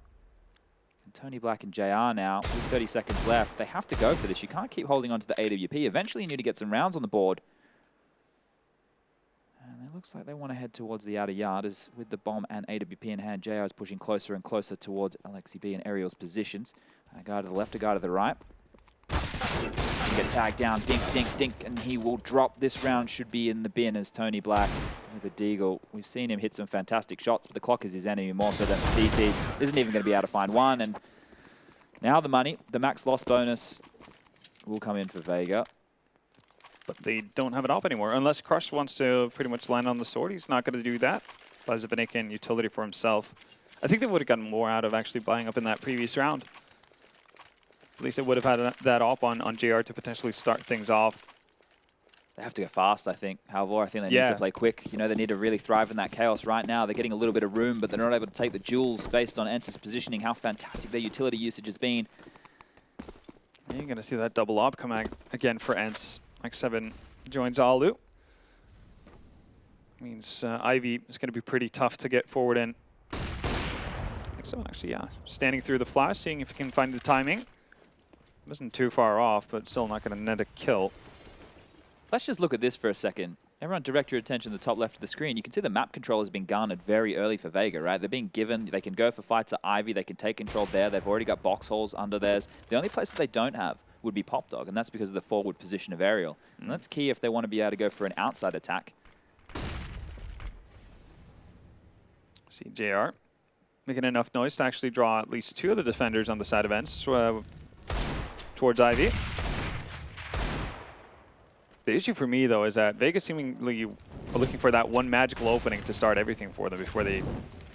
And Tony Black and JR now, with 30 seconds left, they have to go for this. You can't keep holding on to the AWP. Eventually you need to get some rounds on the board. And it looks like they want to head towards the outer yard, as with the bomb and AWP in hand, JR is pushing closer and closer towards Alexi B and Aerial's positions. A guy to the left, a guy to the right. He get tagged down, dink, dink, dink, and he will drop. This round should be in the bin as Tony Black with the Deagle. We've seen him hit some fantastic shots, but the clock is his enemy more so than the CTs. Isn't even going to be able to find one, and now the money, the max loss bonus will come in for Vega. but they don't have it up anymore. Unless Crush wants to pretty much land on the sword, he's not going to do that. Buys a Vinican utility for himself. I think they would have gotten more out of actually buying up in that previous round. At least it would have had that op on JR to potentially start things off. They have to go fast, I think. However, I think they need to play quick. You know, they need to really thrive in that chaos right now. They're getting a little bit of room, but they're not able to take the jewels based on ENCE's positioning, how fantastic their utility usage has been. You're going to see that double op come out again for ENCE. X7 joins Alu. Means Ivy is going to be pretty tough to get forward in. X7 actually, standing through the flash, seeing if he can find the timing. Wasn't too far off, but still not going to net a kill. Let's just look at this for a second. Everyone direct your attention to the top left of the screen. You can see the map control has been garnered very early for Vega, right? They're being given, they can go for fights at Ivy, they can take control there. They've already got box holes under theirs. The only place that they don't have would be Pop Dog, and that's because of the forward position of Aerial. And that's key if they want to be able to go for an outside attack. See JR making enough noise to actually draw at least 2 of the defenders on the side of ENCE towards Ivy. The issue for me, though, is that Vega seemingly are looking for that one magical opening to start everything for them before they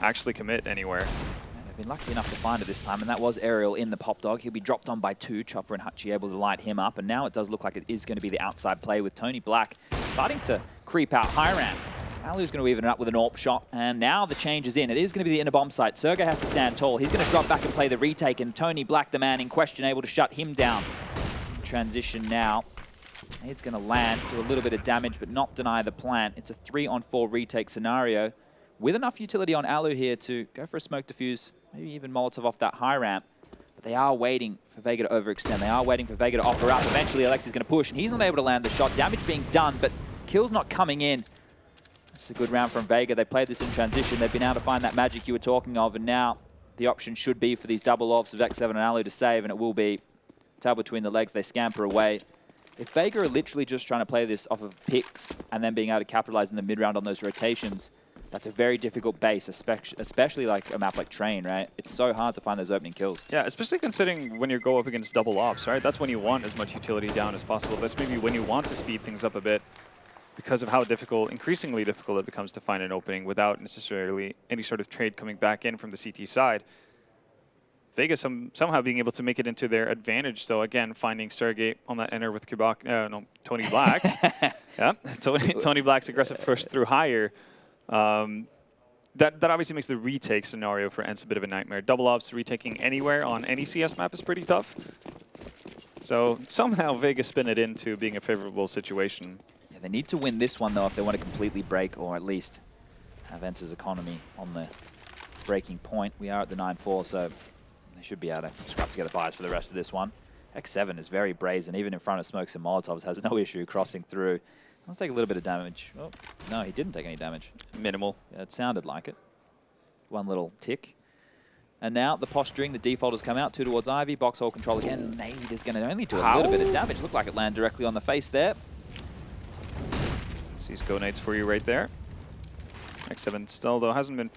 actually commit anywhere. And they've been lucky enough to find it this time, and that was Aerial in the Pop Dog. He'll be dropped on by 2, Chopper and Hutchie able to light him up, and now it does look like it is going to be the outside play with Tony Black starting to creep out high ramp. Alu's going to even it up with an AWP shot, and now the change is in. It is going to be the inner bomb site. Sergey has to stand tall. He's going to drop back and play the retake, and Tony Black, the man in question, able to shut him down. Transition now. It's going to land, do a little bit of damage, but not deny the plant. It's a 3-on-4 retake scenario with enough utility on Alu here to go for a smoke diffuse, maybe even Molotov off that high ramp. But they are waiting for Vega to overextend. They are waiting for Vega to offer up. Eventually, Alexi's going to push, and he's not able to land the shot. Damage being done, but kill's not coming in. It's a good round from Vega. They played this in transition. They've been able to find that magic you were talking of, and now the option should be for these double ops of X7 and Alu to save, and it will be tail between the legs. They scamper away. If Vega are literally just trying to play this off of picks and then being able to capitalize in the mid-round on those rotations, that's a very difficult base, especially like a map like Train, right? It's so hard to find those opening kills. Yeah, especially considering when you go up against double ops, right? That's when you want as much utility down as possible. That's maybe when you want to speed things up a bit because of how difficult, increasingly difficult it becomes to find an opening without necessarily any sort of trade coming back in from the CT side. Vega somehow being able to make it into their advantage. So again, finding Sergey on that enter with Tony Black. Yeah, Tony Black's aggressive push through higher. That obviously makes the retake scenario for ENCE a bit of a nightmare. Double ops retaking anywhere on any CS map is pretty tough. So somehow Vega spin it into being a favorable situation. Yeah, they need to win this one though if they want to completely break, or at least have ENCE's economy on the breaking point. We are at the 9-4, so they should be able to scrap together buys for the rest of this one. X7 is very brazen, even in front of smokes and molotovs, has no issue crossing through. Let's take a little bit of damage. Oh, no, he didn't take any damage. Minimal. Yeah, it sounded like it. One little tick. And now the posturing, the default has come out. 2 towards Ivy. Box hole control again. Nade is going to only do a little bit of damage. Looked like it landed directly on the face there. Sees go nades for you right there. X7 still, though, hasn't been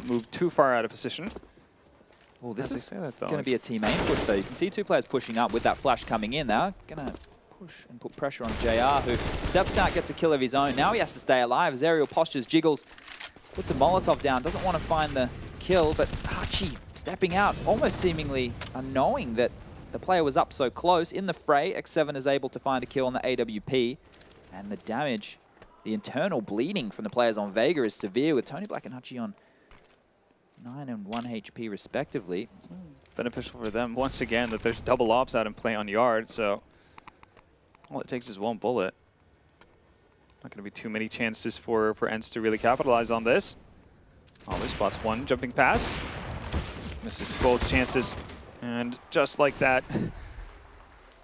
moved too far out of position. Oh, this is going to be a team aim push, though. You can see 2 players pushing up with that flash coming in. They're going to push and put pressure on JR, who steps out, gets a kill of his own. Now he has to stay alive as Aerial postures, jiggles, puts a Molotov down, doesn't want to find the kill, but Hachi stepping out, almost seemingly knowing that the player was up so close. In the fray, X7 is able to find a kill on the AWP, and the damage, the internal bleeding from the players on Vega is severe, with Tony Black and Hachi on 9 and 1 HP respectively. Beneficial for them, once again, that there's double ops out in play on Yard, so all it takes is one bullet. Not going to be too many chances for ENCE to really capitalize on this. Ollie spots one, jumping past. Misses both chances, and just like that,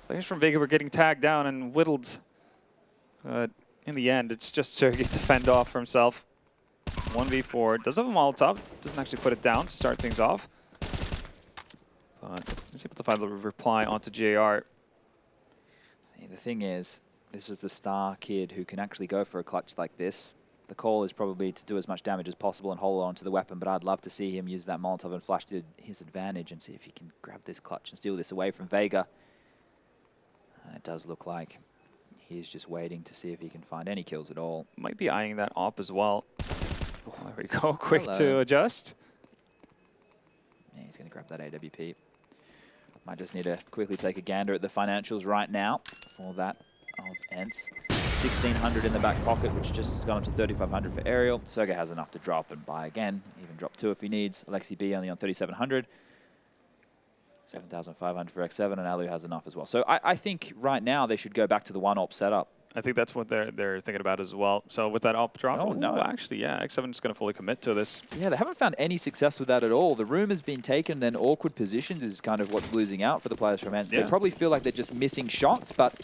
players from Vega were getting tagged down and whittled. But in the end, it's just Sergey to fend off for himself. 1v4, does have a Molotov, doesn't actually put it down to start things off. But he's able to find a reply onto JR. The thing is, this is the star kid who can actually go for a clutch like this. The call is probably to do as much damage as possible and hold on to the weapon, but I'd love to see him use that Molotov and flash to his advantage and see if he can grab this clutch and steal this away from Vega. And it does look like He's just waiting to see if he can find any kills at all. Might be eyeing that op as well. Oh, there we go. Quick to adjust. Yeah, he's going to grab that AWP. Might just need to quickly take a gander at the financials right now for that of ENCE. 1,600 in the back pocket, which just has gone up to 3,500 for Aerial. Sergey has enough to drop and buy again, even drop 2 if he needs. Alexi B only on 3,700. 7,500 for X7, and Alu has enough as well. So I think right now they should go back to the 1-op setup. I think that's what they're thinking about as well. So with that op drop, no, actually, yeah, X7 is going to fully commit to this. Yeah, they haven't found any success with that at all. The room has been taken, then awkward positions is kind of what's losing out for the players from ENCE. Yeah. They probably feel like they're just missing shots, but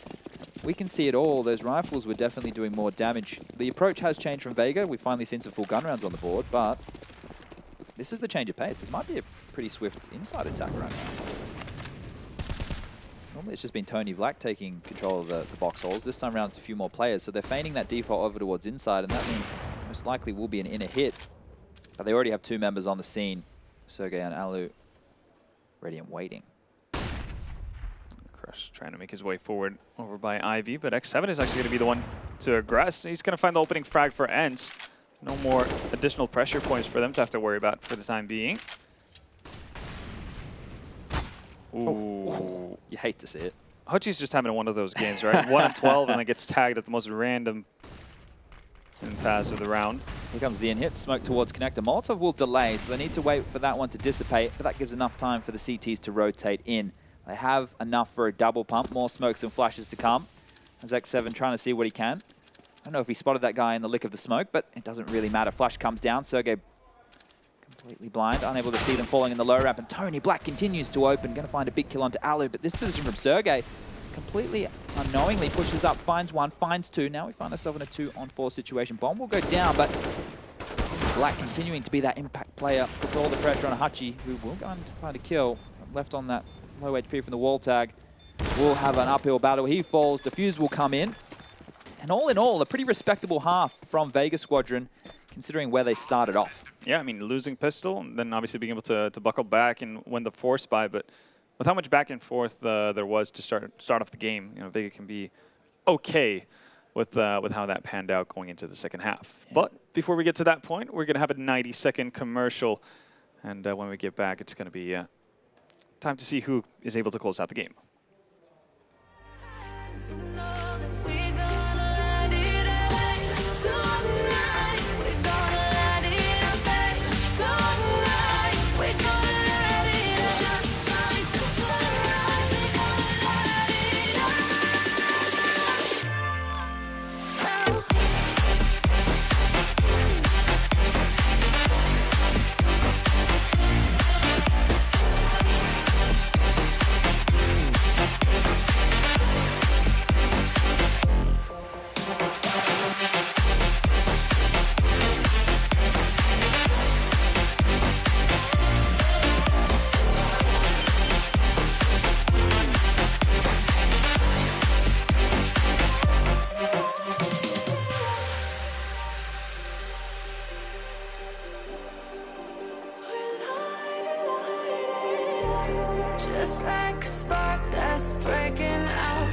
we can see it all. Those rifles were definitely doing more damage. The approach has changed from Vega. We've finally seen some full gun rounds on the board, but this is the change of pace. This might be a pretty swift inside attack right now. Normally it's just been Tony Black taking control of the box holes. This time around it's a few more players, so they're feigning that default over towards inside, and that means most likely will be an inner hit. But they already have 2 members on the scene, Sergey and Alu, ready and waiting. Crush trying to make his way forward over by Ivy, but X7 is actually going to be the one to aggress. He's going to find the opening frag for ENCE. No more additional pressure points for them to have to worry about for the time being. Ooh. You hate to see it. Hochi's just having one of those games, right? 1 and 12, and then gets tagged at the most random pass of the round. Here comes the in-hit, smoke towards connector. Molotov will delay, so they need to wait for that one to dissipate, but that gives enough time for the CTs to rotate in. They have enough for a double pump, more smokes and flashes to come. As X7 trying to see what he can. I don't know if he spotted that guy in the lick of the smoke, but it doesn't really matter. Flash comes down, Sergey completely blind, unable to see them falling in the low ramp, and Tony Black continues to open, going to find a big kill onto Alu, but this position from Sergey completely unknowingly pushes up, finds 1, finds 2. Now we find ourselves in a 2-on-4 situation. Bomb will go down, but Black continuing to be that impact player, puts all the pressure on Hachi, who will go and find a kill. Left on that low HP from the wall tag. Will have an uphill battle. He falls, Defuse will come in. And all in all, a pretty respectable half from Vega Squadron, considering where they started off. Yeah, I mean, losing pistol, and then obviously being able to buckle back and win the force buy, but with how much back and forth there was to start off the game, you know, Vega can be okay with how that panned out going into the second half. Yeah. But before we get to that point, we're going to have a 90-second commercial, and when we get back, it's going to be time to see who is able to close out the game. Just like a spark that's breaking out.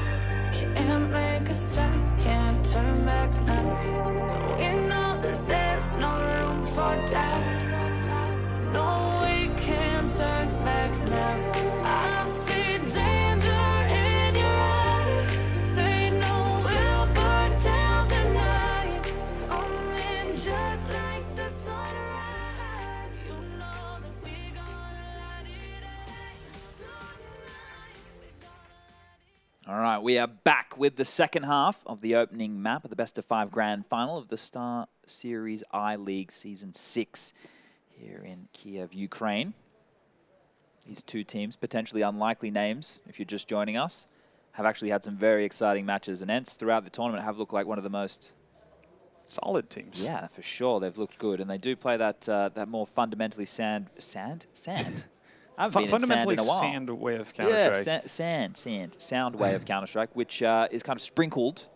Can't make a stop, can't turn back now. We know that there's no room for doubt. No, we can't turn back now. I see danger in your eyes. They know we'll burn down the night. Coming just like the sunrise. You know that we're gonna light it up tonight. All right, we are back with the second half of the opening map of the best-of-5 grand final of the StarSeries I-League Season 6 here in Kiev, Ukraine. These two teams, potentially unlikely names if you're just joining us, have actually had some very exciting matches, and ENCE throughout the tournament have looked like one of the most solid teams. Yeah, for sure. They've looked good, and they do play that more fundamentally sand. Fundamentally sand way of Counter-Strike. Yeah, sound way of Counter-Strike, which is kind of sprinkled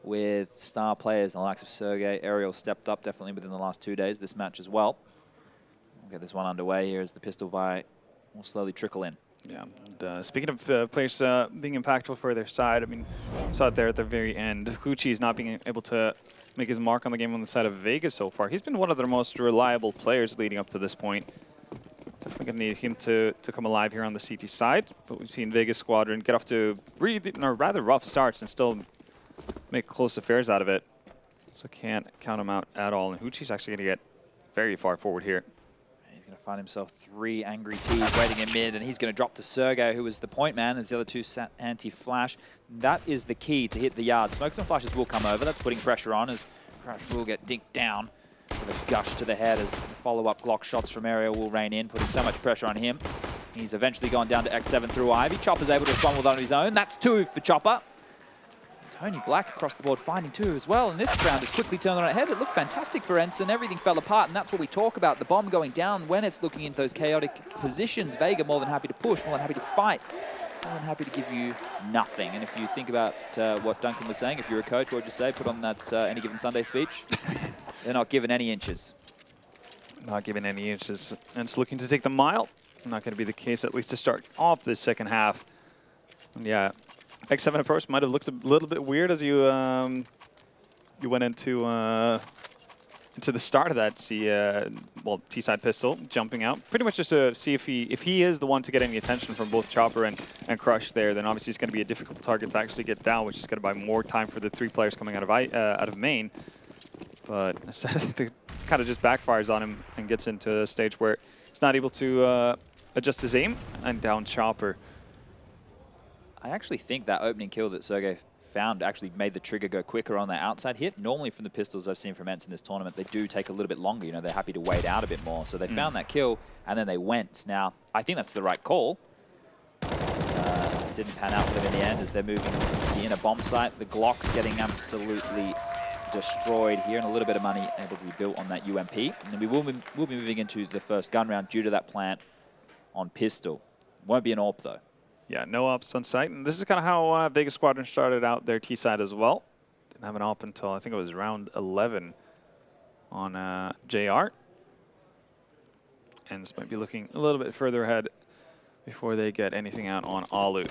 with star players and the likes of Sergey. Aerial stepped up definitely within the last 2 days, this match as well. We'll get this one underway here as the pistol buy will slowly trickle in. Yeah. And, speaking of players being impactful for their side, I mean, saw it there at the very end. Huchi is not being able to make his mark on the game on the side of Vega so far. He's been one of their most reliable players leading up to this point. Definitely going to need him to come alive here on the CT side. But we've seen Vega Squadron get off to rather rough starts and still make close affairs out of it. So can't count him out at all. And Huchi's actually going to get very far forward here. He's going to find himself 3 angry T's waiting in mid, and he's going to drop to Sergey, who was the point man, as the other 2 sat anti-flash. That is the key to hit the yard. Smokes and flashes will come over. That's putting pressure on, as Crush will get dinked down with a gush to the head, as the follow-up Glock shots from area will rain in, putting so much pressure on him. He's eventually gone down to X7 through Ivy. Chopper's able to respond with on his own. That's 2 for Chopper. Tony Black across the board finding 2 as well, and this round is quickly turned on its head. It looked fantastic for ENCE, and everything fell apart, and that's what we talk about, the bomb going down when it's looking into those chaotic positions. Vega more than happy to push, more than happy to fight, more than happy to give you nothing. And if you think about what Duncan was saying, if you're a coach, what would you say? Put on that Any Given Sunday speech. They're not given any inches. Not given any inches. ENCE looking to take the mile. Not going to be the case, at least to start off this second half. And yeah. X7 approach might have looked a little bit weird as you you went into the start of that T-side pistol, jumping out. Pretty much just to see if he is the one to get any attention from both Chopper and Crush there, then obviously it's going to be a difficult target to actually get down, which is going to buy more time for the 3 players coming out of main. But it kind of just backfires on him and gets into a stage where he's not able to adjust his aim, and down Chopper. I actually think that opening kill that Sergey found actually made the trigger go quicker on the outside hit. Normally from the pistols I've seen from ENCE in this tournament, they do take a little bit longer. You know, they're happy to wait out a bit more. So they found that kill, and then they went. Now, I think that's the right call. It didn't pan out for them in the end as they're moving to the inner bomb site. The Glock's getting absolutely destroyed here, and a little bit of money able to be built on that UMP. And then we'll be moving into the first gun round due to that plant on pistol. Won't be an AWP, though. Yeah, no ops on site. And this is kind of how Vega Squadron started out their T-side as well. Didn't have an op until I think it was round 11 on JR. And this might be looking a little bit further ahead before they get anything out on Alu.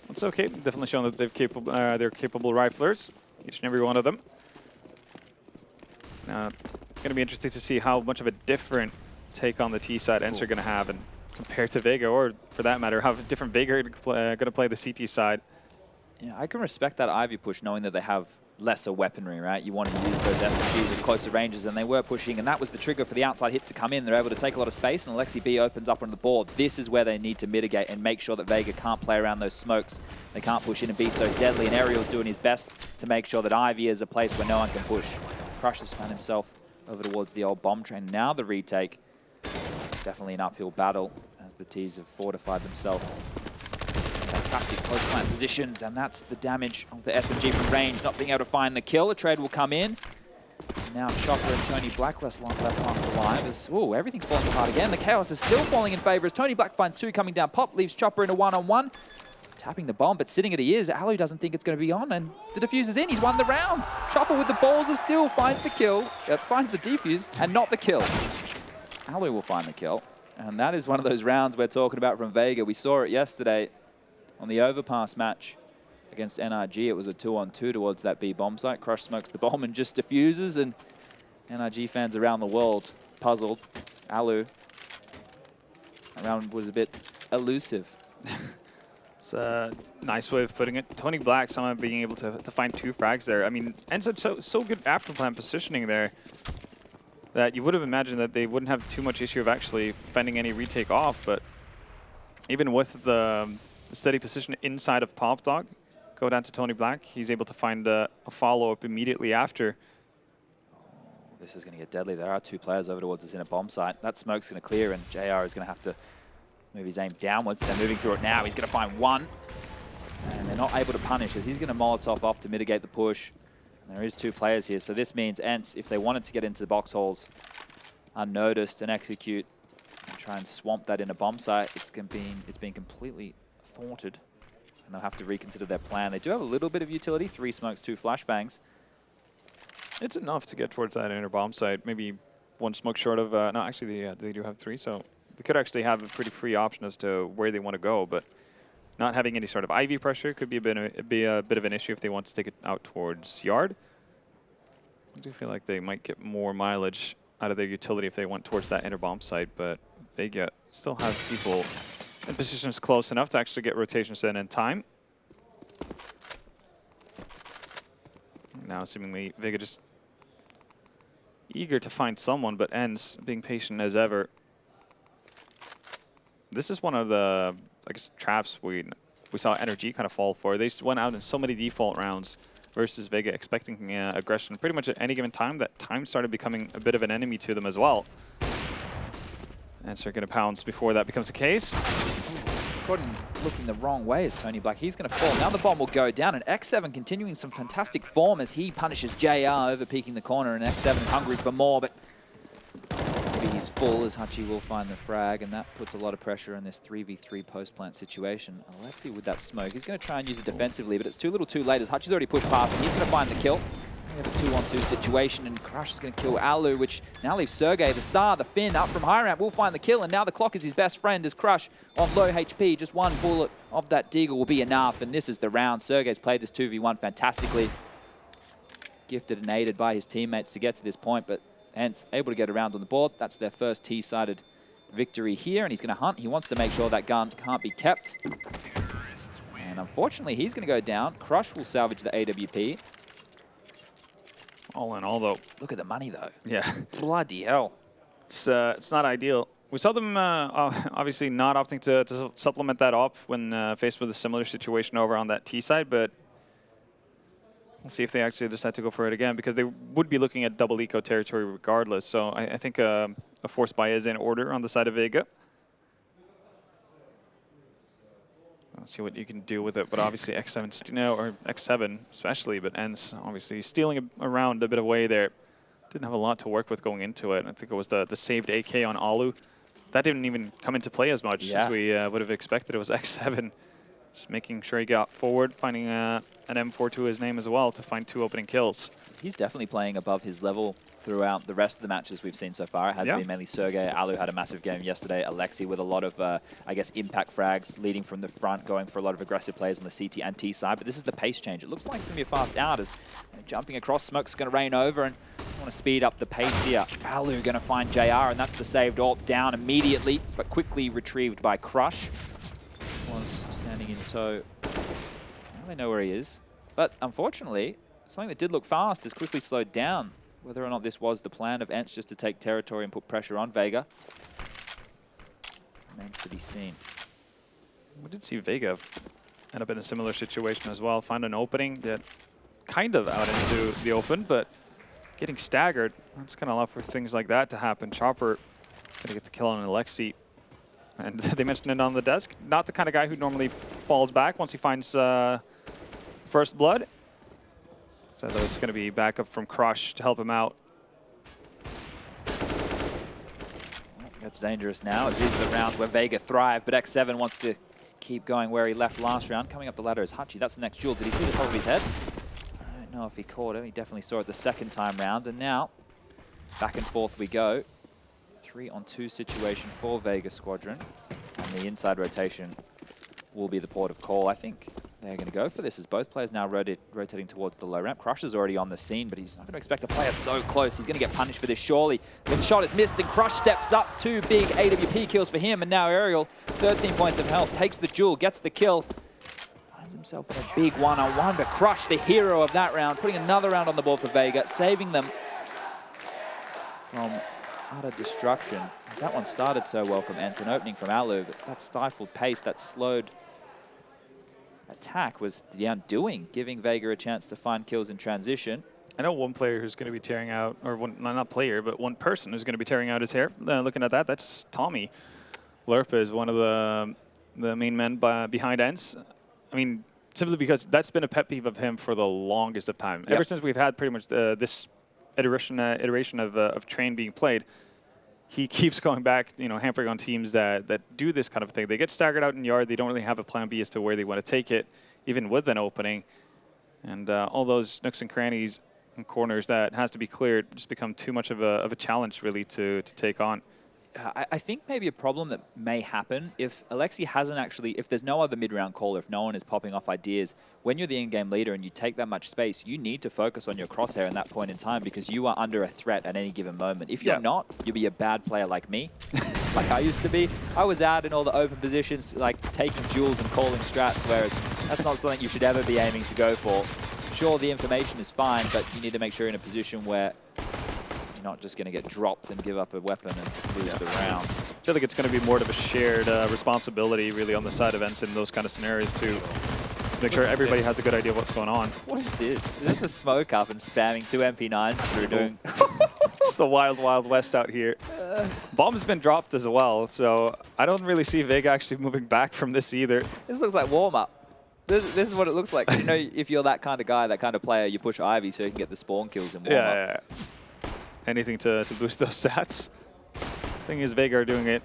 It's okay. Definitely shown that they're capable riflers, each and every one of them. Now, going to be interesting to see how much of a different take on the T-side ENCE are going to have, and compared to Vega, or for that matter, how different Vega are going to play the CT side. Yeah, I can respect that Ivy push, knowing that they have lesser weaponry, right? You want to use those SMGs at closer ranges, and they were pushing, and that was the trigger for the outside hit to come in. They're able to take a lot of space, and Alexi B opens up on the board. This is where they need to mitigate and make sure that Vega can't play around those smokes. They can't push in and be so deadly, and Ariel's doing his best to make sure that Ivy is a place where no one can push. Crush has found himself over towards the old bomb train. Now the retake. Definitely an uphill battle as the T's have fortified themselves. Fantastic close plant positions, and that's the damage of the SMG from range, not being able to find the kill. A trade will come in. Now Chopper and Tony Black left last alive as, ooh, everything's falling apart again. The chaos is still falling in favor as Tony Black finds 2 coming down. Pop leaves Chopper in a one-on-one. Tapping the bomb, but sitting at he is. Alu doesn't think it's going to be on, and the diffuser's in. He's won the round. Chopper with the balls of steel finds the kill, finds the defuse, and not the kill. Alu will find the kill. And that is one of those rounds we're talking about from Vega. We saw it yesterday on the overpass match against NRG. It was a 2-on-2 towards that B bomb site. Crush smokes the bomb and just diffuses, and NRG fans around the world puzzled. Alu, that round was a bit elusive. It's a nice way of putting it. Tony Black somehow being able to find 2 frags there. I mean, ENCE so good after plan positioning there that you would have imagined that they wouldn't have too much issue of actually fending any retake off, but even with the steady position inside of Pop Dog, go down to Tony Black, he's able to find a follow-up immediately after. This is going to get deadly. There are 2 players over towards this inner bomb site. That smoke's going to clear, and JR is going to have to move his aim downwards. They're moving through it now. He's going to find 1, and they're not able to punish as he's going to Molotov off to mitigate the push. There is 2 players here, so this means ENCE, if they wanted to get into the box holes unnoticed and execute and try and swamp that in a bomb site, it's been completely thwarted, and they'll have to reconsider their plan. They do have a little bit of utility, 3 smokes, 2 flashbangs. It's enough to get towards that inner bomb site. Maybe 1 smoke short of, no, actually they do have 3, so they could actually have a pretty free option as to where they want to go, but not having any sort of Ivy pressure could be a bit of an issue if they want to take it out towards Yard. I do feel like they might get more mileage out of their utility if they went towards that inner bomb site, but Vega still has people in positions close enough to actually get rotations in time. Now seemingly Vega just eager to find someone, but ENCE being patient as ever. This is one of the, I guess, traps we saw Energy kind of fall for. They just went out in so many default rounds versus Vega, expecting aggression pretty much at any given time. That time started becoming a bit of an enemy to them as well. And so they're going to pounce before that becomes the case. Gordon looking the wrong way as Tony Black. He's going to fall. Now the bomb will go down, and X7 continuing some fantastic form as he punishes JR, over peeking the corner, and X7 is hungry for more, but maybe he's full as Hachi will find the frag, and that puts a lot of pressure on this 3v3 post-plant situation. Alexi with that smoke. He's going to try and use it defensively, but it's too little too late as Hachi's already pushed past, and he's going to find the kill. We have a 2-on-2 situation, and Crush is going to kill Alu, which now leaves Sergey, the star, the Finn, up from high ramp, will find the kill, and now the clock is his best friend as Crush on low HP. Just one bullet of that Deagle will be enough, and this is the round. Sergey's played this 2v1 fantastically. Gifted and aided by his teammates to get to this point, but ENCE able to get around on the board. That's their first T-sided victory here, and he's going to hunt. He wants to make sure that gun can't be kept. And unfortunately, he's going to go down. Crush will salvage the AWP. All in all, though. Look at the money, though. Yeah. Bloody hell. It's not ideal. We saw them obviously not opting to supplement that up when faced with a similar situation over on that T side, but we'll see if they actually decide to go for it again, because they would be looking at double eco territory regardless. So I think a forced buy is in order on the side of Vega. I'll see what you can do with it, but obviously X7 especially, but ENCE obviously stealing around a bit of way there. Didn't have a lot to work with going into it. I think it was the saved AK on Alu. That didn't even come into play as much as we would have expected. It was X7 just making sure he got forward, finding an M4 to his name as well to find 2 opening kills. He's definitely playing above his level throughout the rest of the matches we've seen so far. It has been mainly Sergey. Alu had a massive game yesterday. Alexi with a lot of, I guess, impact frags, leading from the front, going for a lot of aggressive plays on the CT and T side. But this is the pace change. It looks like it's going to be a fast out as jumping across, smoke's going to rain over, and I want to speed up the pace here. Alu going to find JR, and that's the saved AWP down immediately, but quickly retrieved by Crush. Was standing in tow. Now they know where he is. But unfortunately, something that did look fast is quickly slowed down. Whether or not this was the plan of ENCE just to take territory and put pressure on Vega remains to be seen. We did see Vega end up in a similar situation as well. Find an opening, get kind of out into the open, but getting staggered. That's going to allow for things like that to happen. Chopper going to get the kill on Alexi. And they mentioned it on the desk. Not the kind of guy who normally falls back once he finds first blood. So there's going to be backup from Crush to help him out. That's dangerous now, as these are the rounds where Vega thrive, but X7 wants to keep going where he left last round. Coming up the ladder is Hachi. That's the next duel. Did he see the top of his head? I don't know if he caught it. He definitely saw it the second time round. And now, back and forth we go. 3-on-2 situation for Vega Squadron. And the inside rotation will be the port of call. I think they're going to go for this as both players now rotating towards the low ramp. Crush is already on the scene, but he's not going to expect a player so close. He's going to get punished for this, surely. The shot is missed, and Crush steps up. 2 big AWP kills for him, and now Aerial, 13 points of health, takes the duel, gets the kill. Finds himself in a big one-on-one, but Crush, the hero of that round, putting another round on the board for Vega, saving them from utter destruction. As that one started so well from ENCE, an opening from Alu, but that stifled pace, that slowed attack was the undoing, giving Vega a chance to find kills in transition. I know one player who's going to be tearing out, or one, not player, but one person who's going to be tearing out his hair. Looking at that, that's Tommy. Lerpa is one of the main men behind ENCE. I mean, simply because that's been a pet peeve of him for the longest of time. Ever since we've had pretty much this iteration of Train being played, he keeps going back, hampering on teams that do this kind of thing. They get staggered out in yard. They don't really have a plan B as to where they want to take it, even with an opening. And all those nooks and crannies and corners that has to be cleared just become too much of a challenge, really, to take on. I think maybe a problem that may happen if Alexi hasn't actually, if there's no other mid-round caller, if no one is popping off ideas, when you're the in-game leader and you take that much space, you need to focus on your crosshair in that point in time because you are under a threat at any given moment. If you're not, you'll be a bad player like me, like I used to be. I was out in all the open positions, like taking duels and calling strats, whereas that's not something you should ever be aiming to go for. Sure, the information is fine, but you need to make sure you're in a position where not just going to get dropped and give up a weapon and lose the round. I feel like it's going to be more of a shared responsibility really on the side of ENCE in those kind of scenarios to make sure everybody has a good idea of what's going on. What is this? Is this a smoke up and spamming 2 MP9s through doing? It's the wild, wild west out here. Bomb's been dropped as well, so I don't really see Vega actually moving back from this either. This looks like warm-up. This is what it looks like. You know, if you're that kind of guy, that kind of player, you push Ivy so you can get the spawn kills in warm-up. Yeah. Anything to boost those stats. Thing is, Vega are doing it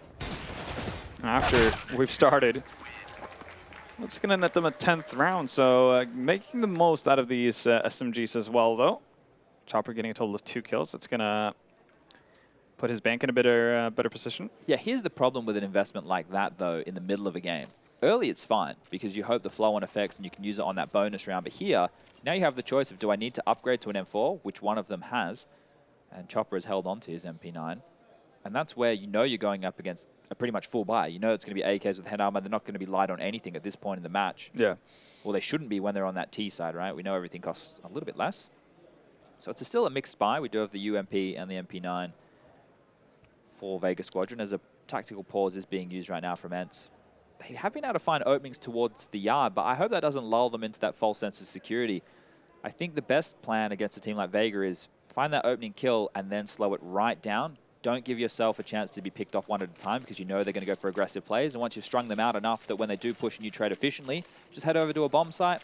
after we've started. It's going to net them a 10th round, so making the most out of these SMGs as well, though. Chopper getting a total of 2 kills. That's going to put his bank in a better position. Yeah, here's the problem with an investment like that, though, in the middle of a game. Early, it's fine, because you hope the flow-on effects and you can use it on that bonus round. But here, now you have the choice of, do I need to upgrade to an M4, which one of them has, and Chopper has held on to his MP9. And that's where you know you're going up against a pretty much full buy. You know it's going to be AKs with head armor. They're not going to be light on anything at this point in the match. Yeah. Well, they shouldn't be when they're on that T side, right? We know everything costs a little bit less. So it's still a mixed buy. We do have the UMP and the MP9 for Vega Squadron as a tactical pause is being used right now from ENCE. They have been able to find openings towards the yard, but I hope that doesn't lull them into that false sense of security. I think the best plan against a team like Vega is find that opening kill and then slow it right down. Don't give yourself a chance to be picked off one at a time because you know they're going to go for aggressive plays. And once you've strung them out enough that when they do push and you trade efficiently, just head over to a bomb site,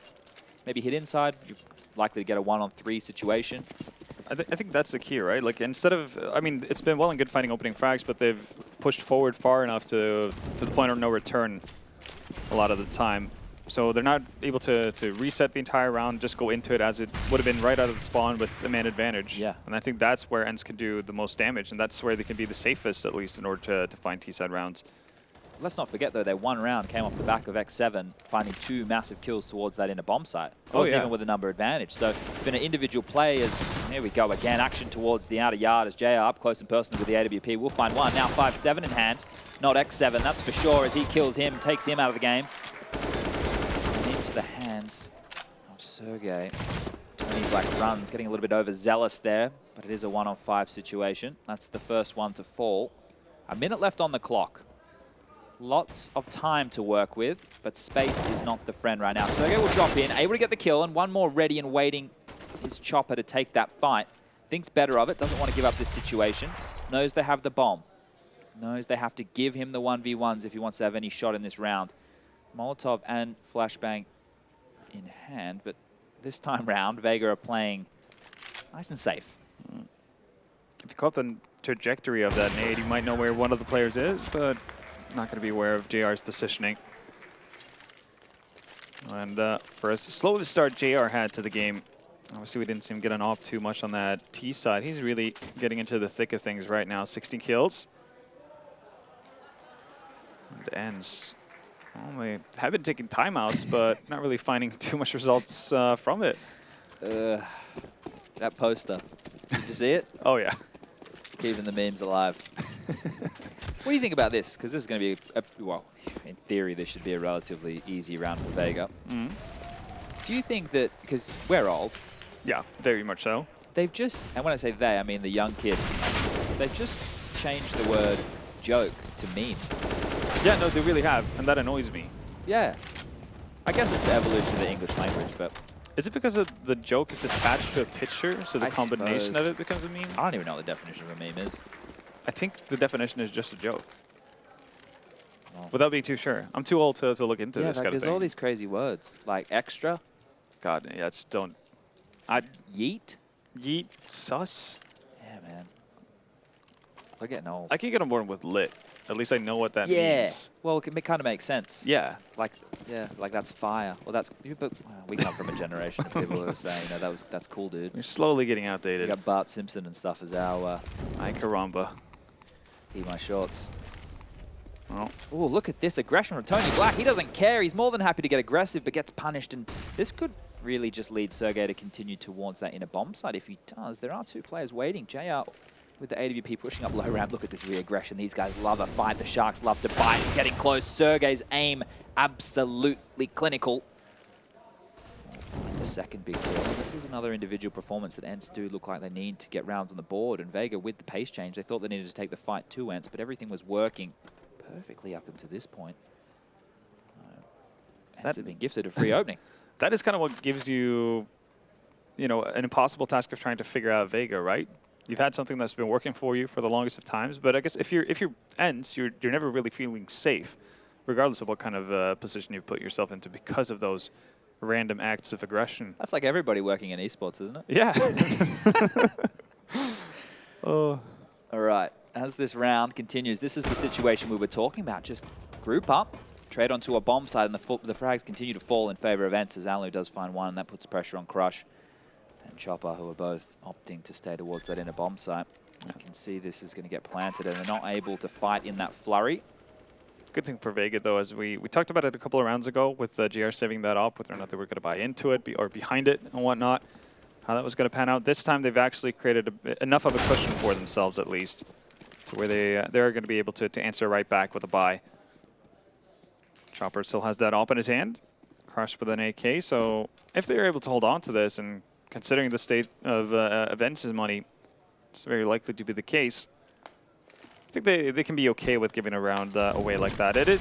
maybe hit inside. You're likely to get a 1-on-3 situation. I think that's the key, right? Like instead of, I mean, it's been well and good finding opening frags, but they've pushed forward far enough to the point of no return a lot of the time. So they're not able to reset the entire round, just go into it as it would have been right out of the spawn with a man advantage. Yeah. And I think that's where ENCE can do the most damage, and that's where they can be the safest, at least, in order to find T-side rounds. Let's not forget, though, their one round came off the back of X7, finding 2 massive kills towards that inner bomb site. It wasn't even with a number advantage. So it's been an individual play as, here we go again, action towards the outer yard as JR up close and personal with the AWP. We'll find one. Now 5-7 in hand. Not X7, that's for sure, as he kills him, takes him out of the game. Into the hands of Sergey. Tony Black runs, getting a little bit overzealous there, but it is a 1-on-5 situation. That's the first one to fall. A minute left on the clock. Lots of time to work with, but space is not the friend right now. Sergey will drop in, able to get the kill, and one more ready and waiting is Chopper to take that fight. Thinks better of it, doesn't want to give up this situation. Knows they have the bomb. Knows they have to give him the 1v1s if he wants to have any shot in this round. Molotov and Flashbang in hand, but this time round, Vega are playing nice and safe. If you caught the trajectory of that nade, you might know where one of the players is, but not going to be aware of JR's positioning. And for as slow the start JR had to the game, obviously we didn't see him getting off too much on that T side. He's really getting into the thick of things right now. 16 kills. And ENCE, well, they have been taking timeouts, but not really finding too much results from it. That poster, did you see it? Oh yeah. Keeping the memes alive. What do you think about this? Because this is going to be, well, in theory, this should be a relatively easy round for Vega. Mm. Do you think that, because we're old. Yeah, very much so. They've just, and when I say they, I mean the young kids, they've just changed the word joke to meme. Yeah, no, they really have, and that annoys me. Yeah. I guess it's the evolution of the English language, but... Is it because of the joke is attached to a picture, so the combination of it becomes a meme? I don't even know what the definition of a meme is. I think the definition is just a joke. Oh. Without being too sure. I'm too old to look into this kind of thing. There's all these crazy words, like extra. God, yeah, it's don't... Yeet? Yeet, sus? Yeah, man. We're getting old. I can get on board with lit. At least I know what that means. Well, it kind of makes sense. Yeah. Like that's fire. Well, that's... But we come from a generation of people who are saying, you know, that's cool, dude. We're slowly getting outdated. We got Bart Simpson and stuff as our... Ay caramba. Keep my shorts. Oh, look at this aggression from Tony Black. He doesn't care. He's more than happy to get aggressive, but gets punished. And this could really just lead Sergey to continue towards that inner bomb site. If he does, there are 2 players waiting. JR with the AWP pushing up low ramp. Look at this re-aggression. These guys love a fight. The Sharks love to bite. Getting close. Sergey's aim absolutely clinical. We'll find the second big kill. This is another individual performance that ENCE do look like they need to get rounds on the board. And Vega with the pace change, they thought they needed to take the fight to ENCE, but everything was working perfectly up until this point. ENCE have been gifted a free opening. That is kind of what gives you, you know, an impossible task of trying to figure out Vega, right? You've had something that's been working for you for the longest of times, but I guess if you're ENCE, you're never really feeling safe, regardless of what kind of position you put yourself into, because of those random acts of aggression. That's like everybody working in esports, isn't it? Yeah. Oh. All right. As this round continues, this is the situation we were talking about. Just group up, trade onto a bomb side, and the frags continue to fall in favor of ENCE as Alu does find one, and that puts pressure on Crush and Chopper, who are both opting to stay towards that inner bomb site. You can see this is going to get planted, and they're not able to fight in that flurry. Good thing for Vega, though, as we talked about it a couple of rounds ago with GR saving that up, whether or not they were going to buy into it or behind it and whatnot, how that was going to pan out. This time they've actually created enough of a cushion for themselves, at least, to where they're going to be able to answer right back with a buy. Chopper still has that op in his hand, Crush with an AK, so if they're able to hold on to this, and considering the state of ENCE's money, it's very likely to be the case. I think they can be okay with giving a round away like that. It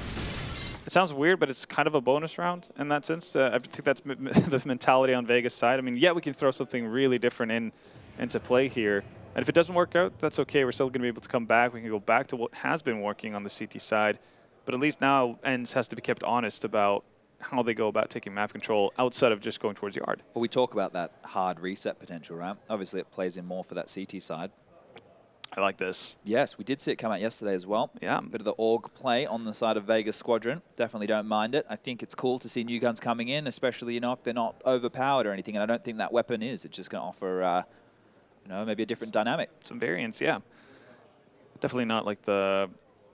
sounds weird, but it's kind of a bonus round in that sense. I think that's the mentality on Vega's side. I mean, yeah, we can throw something really different into play here. And if it doesn't work out, that's okay. We're still going to be able to come back. We can go back to what has been working on the CT side. But at least now ENCE has to be kept honest about how they go about taking map control outside of just going towards yard. Well, we talk about that hard reset potential, right? Obviously, it plays in more for that CT side. I like this. Yes, we did see it come out yesterday as well. Yeah. Bit of the AUG play on the side of Vega Squadron. Definitely don't mind it. I think it's cool to see new guns coming in, especially, you know, if they're not overpowered or anything. And I don't think that weapon is. It's just going to offer, you know, maybe a different dynamic. Some variance, yeah. Definitely not like the,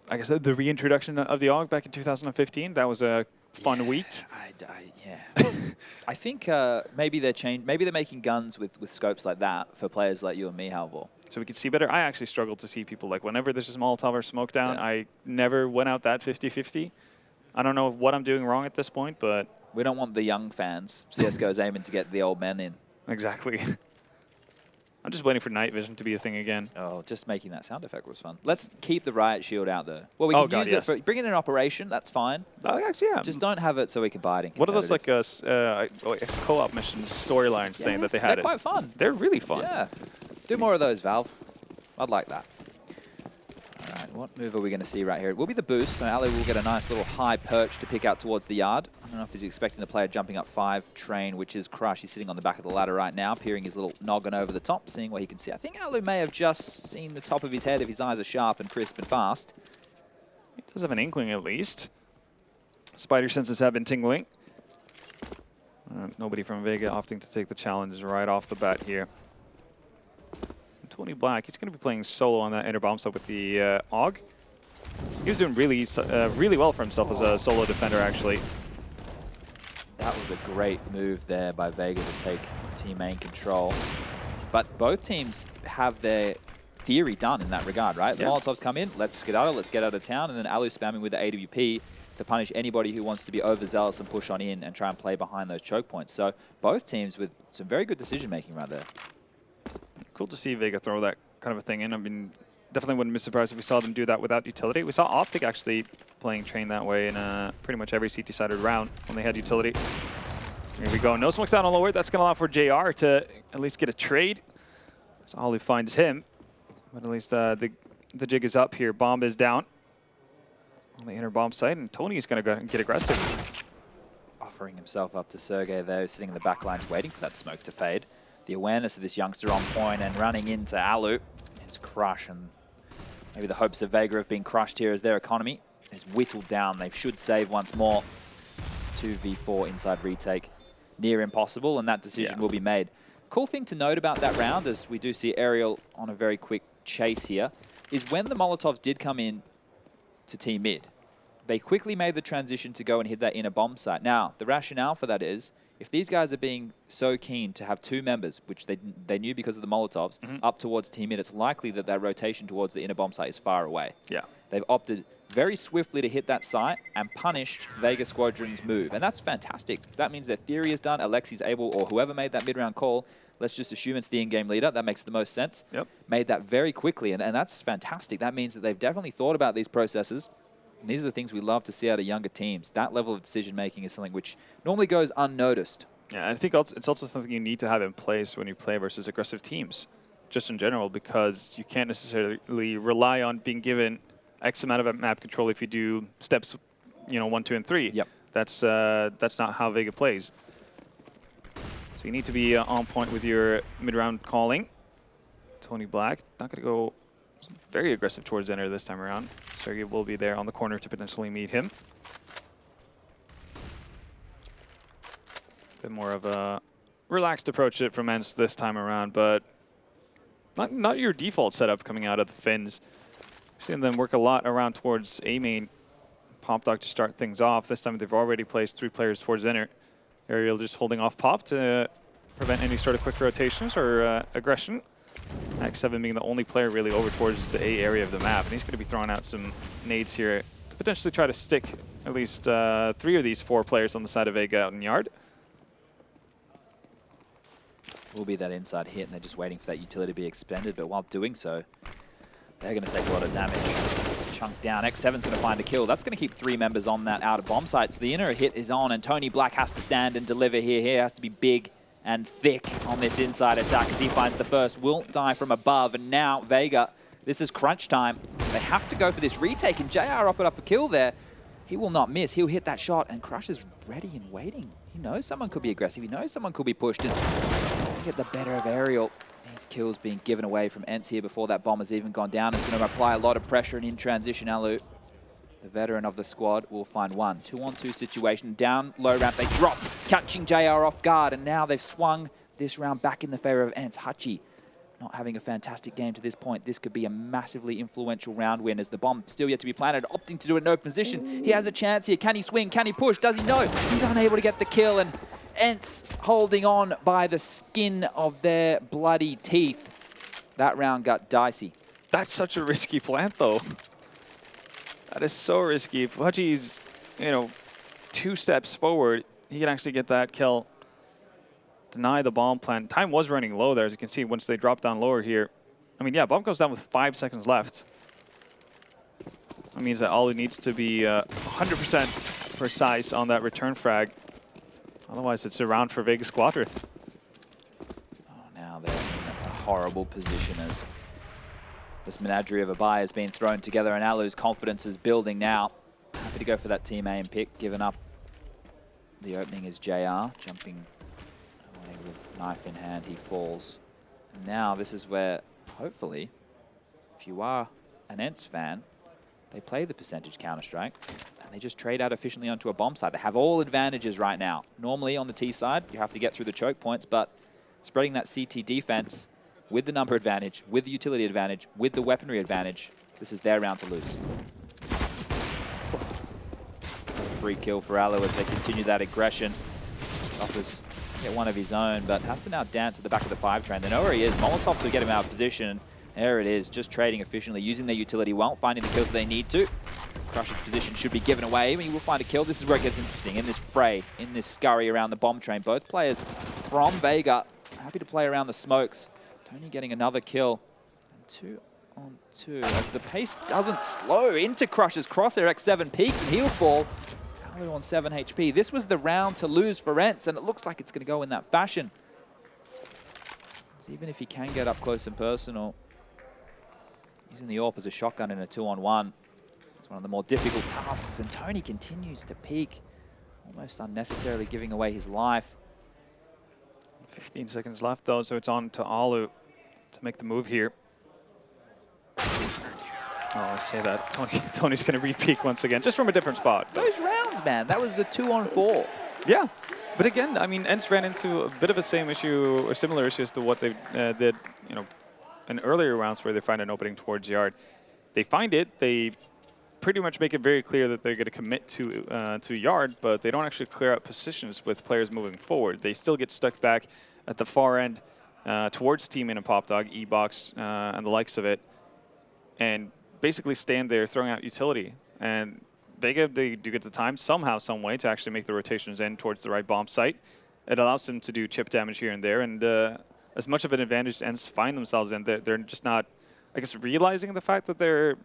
I guess, the reintroduction of the AUG back in 2015. That was a fun week. Yeah. I think maybe they're making guns with scopes like that for players like you and me, Halvor. So we can see better. I actually struggle to see people, like, whenever there's a Molotov or smoke down, I never went out that 50-50. I don't know what I'm doing wrong at this point, but... We don't want the young fans. CSGO's aiming to get the old men in. Exactly. I'm just waiting for night vision to be a thing again. Oh, just making that sound effect was fun. Let's keep the riot shield out there. Well, we can use it for... Bring it in operation, that's fine. Oh, actually, yeah. Just don't have it so we can buy it in. What are those, like, co-op missions, storylines thing that they had? They're quite fun. They're really fun. Yeah. Do more of those, Valve. I'd like that. All right, what move are we going to see right here? It will be the boost, so Ali will get a nice little high perch to pick out towards the yard. I don't know if he's expecting the player jumping up 5 train, which is Crush. He's sitting on the back of the ladder right now, peering his little noggin over the top, seeing what he can see. I think Alu may have just seen the top of his head if his eyes are sharp and crisp and fast. He does have an inkling at least. Spider senses have been tingling. Nobody from Vega opting to take the challenge right off the bat here. Tony Black, he's going to be playing solo on that inner bomb side with the AUG. He was doing really well for himself as a solo defender, actually. That was a great move there by Vega to take team main control. But both teams have their theory done in that regard, right? The Molotovs come in, let's skedaddle, let's get out of town, and then Alu spamming with the AWP to punish anybody who wants to be overzealous and push on in and try and play behind those choke points. So both teams with some very good decision-making right there. Cool to see Vega throw that kind of a thing in. I mean, definitely wouldn't be surprised if we saw them do that without utility. We saw Optic actually playing Train that way in pretty much every CT-sided round when they had utility. Here we go. No smokes down on lower. That's going to allow for JR to at least get a trade. So all he finds him. But at least the jig is up here. Bomb is down on the inner bomb site, and Tony is going to go and get aggressive. Offering himself up to Sergey there, sitting in the back lines waiting for that smoke to fade. The awareness of this youngster on point and running into Alu is Crush, and maybe the hopes of Vega of being crushed here as their economy is whittled down. They should save once more. 2v4 inside retake. Near impossible, and that decision will be made. Cool thing to note about that round is we do see Aerial on a very quick chase here. is when the Molotovs did come in to Team Mid, they quickly made the transition to go and hit that inner bomb site. Now, the rationale for that is, if these guys are being so keen to have 2 members, which they knew because of the Molotovs, up towards Team Mid, it's likely that that rotation towards the inner bomb site is far away. Yeah. They've opted very swiftly to hit that site and punished Vega Squadron's move. And that's fantastic. That means their theory is done. Alexi's able, or whoever made that mid-round call, let's just assume it's the in-game leader. That makes the most sense. Yep. Made that very quickly, and that's fantastic. That means that they've definitely thought about these processes. And these are the things we love to see out of younger teams. That level of decision-making is something which normally goes unnoticed. Yeah, I think it's also something you need to have in place when you play versus aggressive teams, just in general, because you can't necessarily rely on being given X amount of map control if you do steps, 1, 2, and 3. Yep. That's not how Vega plays. So you need to be on point with your mid-round calling. Tony Black, not going to go very aggressive towards Zenner this time around. Sergey will be there on the corner to potentially meet him. Bit more of a relaxed approach to it from ENCE this time around, but not your default setup coming out of the Finns. We've seen them work a lot around towards A main. Pop Dog to start things off. This time they've already placed 3 players towards Zenner. Ariel just holding off Pop to prevent any sort of quick rotations or aggression. X7 being the only player really over towards the A area of the map. And he's going to be throwing out some nades here to potentially try to stick at least 3 of these 4 players on the side of Vega out in yard. Will be that inside hit, and they're just waiting for that utility to be expended. But while doing so, they're going to take a lot of damage. Chunk down. X7's going to find a kill. That's going to keep 3 members on that outer bomb site. So the inner hit is on, and Tony Black has to stand and deliver here. He has to be big and thick on this inside attack as he finds the first. Will die from above, and now Vega, this is crunch time. They have to go for this retake, and JR up a kill there. He will not miss. He'll hit that shot, and Crush is ready and waiting. He knows someone could be aggressive. He knows someone could be pushed, and get the better of Ariel. These kills being given away from ENCE here before that bomb has even gone down. It's going to apply a lot of pressure, and in transition, Alu, the veteran of the squad, will find one. 2-on-2 situation. Down low ramp, they drop, catching JR off guard, and now they've swung this round back in the favor of ENCE. Hachi not having a fantastic game to this point. This could be a massively influential round win as the bomb still yet to be planted, opting to do it in open position. He has a chance here. Can he swing? Can he push? Does he know? He's unable to get the kill, and ENCE holding on by the skin of their bloody teeth. That round got dicey. That's such a risky plant, though. That is so risky. If Hachi's, 2 steps forward, he can actually get that kill. Deny the bomb plant. Time was running low there, as you can see, once they drop down lower here. I mean, yeah, bomb goes down with 5 seconds left. That means that Alu needs to be 100% precise on that return frag. Otherwise, it's a round for Vega Squadron. Oh, now they're in a horrible position as this menagerie of a buy has been thrown together, and Alu's confidence is building now. Happy to go for that team aim pick, given up. The opening is JR, jumping away with knife in hand, he falls. And now this is where, hopefully, if you are an ENCE fan, they play the percentage Counter-Strike, and they just trade out efficiently onto a bomb site. They have all advantages right now. Normally on the T side, you have to get through the choke points, but spreading that CT defense with the number advantage, with the utility advantage, with the weaponry advantage, this is their round to lose. Free kill for Alu as they continue that aggression. Choppers get one of his own, but has to now dance at the back of the 5 train. They know where he is. Molotov to get him out of position. There it is, just trading efficiently, using their utility well, finding the kills that they need to. Crush's position should be given away, but he will find a kill. This is where it gets interesting, in this fray, in this scurry around the bomb train. Both players from Vega happy to play around the smokes. Tony getting another kill. And 2-on-2, as the pace doesn't slow into Crush's crosshair. X7 peaks and he'll fall. Alu on 7 HP. This was the round to lose for ENCE, and it looks like it's going to go in that fashion. So even if he can get up close and personal, using the AWP as a shotgun in a 2-on-1. It's one of the more difficult tasks, and Tony continues to peak, almost unnecessarily giving away his life. 15 seconds left, though, so it's on to Alu to make the move here. Oh, I say that. Tony's going to re-peak once again, just from a different spot. Those rounds, man, that was a 2-on-4. Yeah, but again, I mean, ENCE ran into a bit of a same issue, or similar issues to what they did, in earlier rounds where they find an opening towards yard. they find it. They pretty much make it very clear that they're going to commit to yard, but they don't actually clear out positions with players moving forward. They still get stuck back at the far end towards Team In and Pop Dog, E-Box, and the likes of it, and basically stand there throwing out utility. And Vega, they do get the time somehow, some way to actually make the rotations end towards the right bomb site. It allows them to do chip damage here and there, and as much of an advantage as ENCE find themselves in, they're just not, I guess, realizing the fact that they're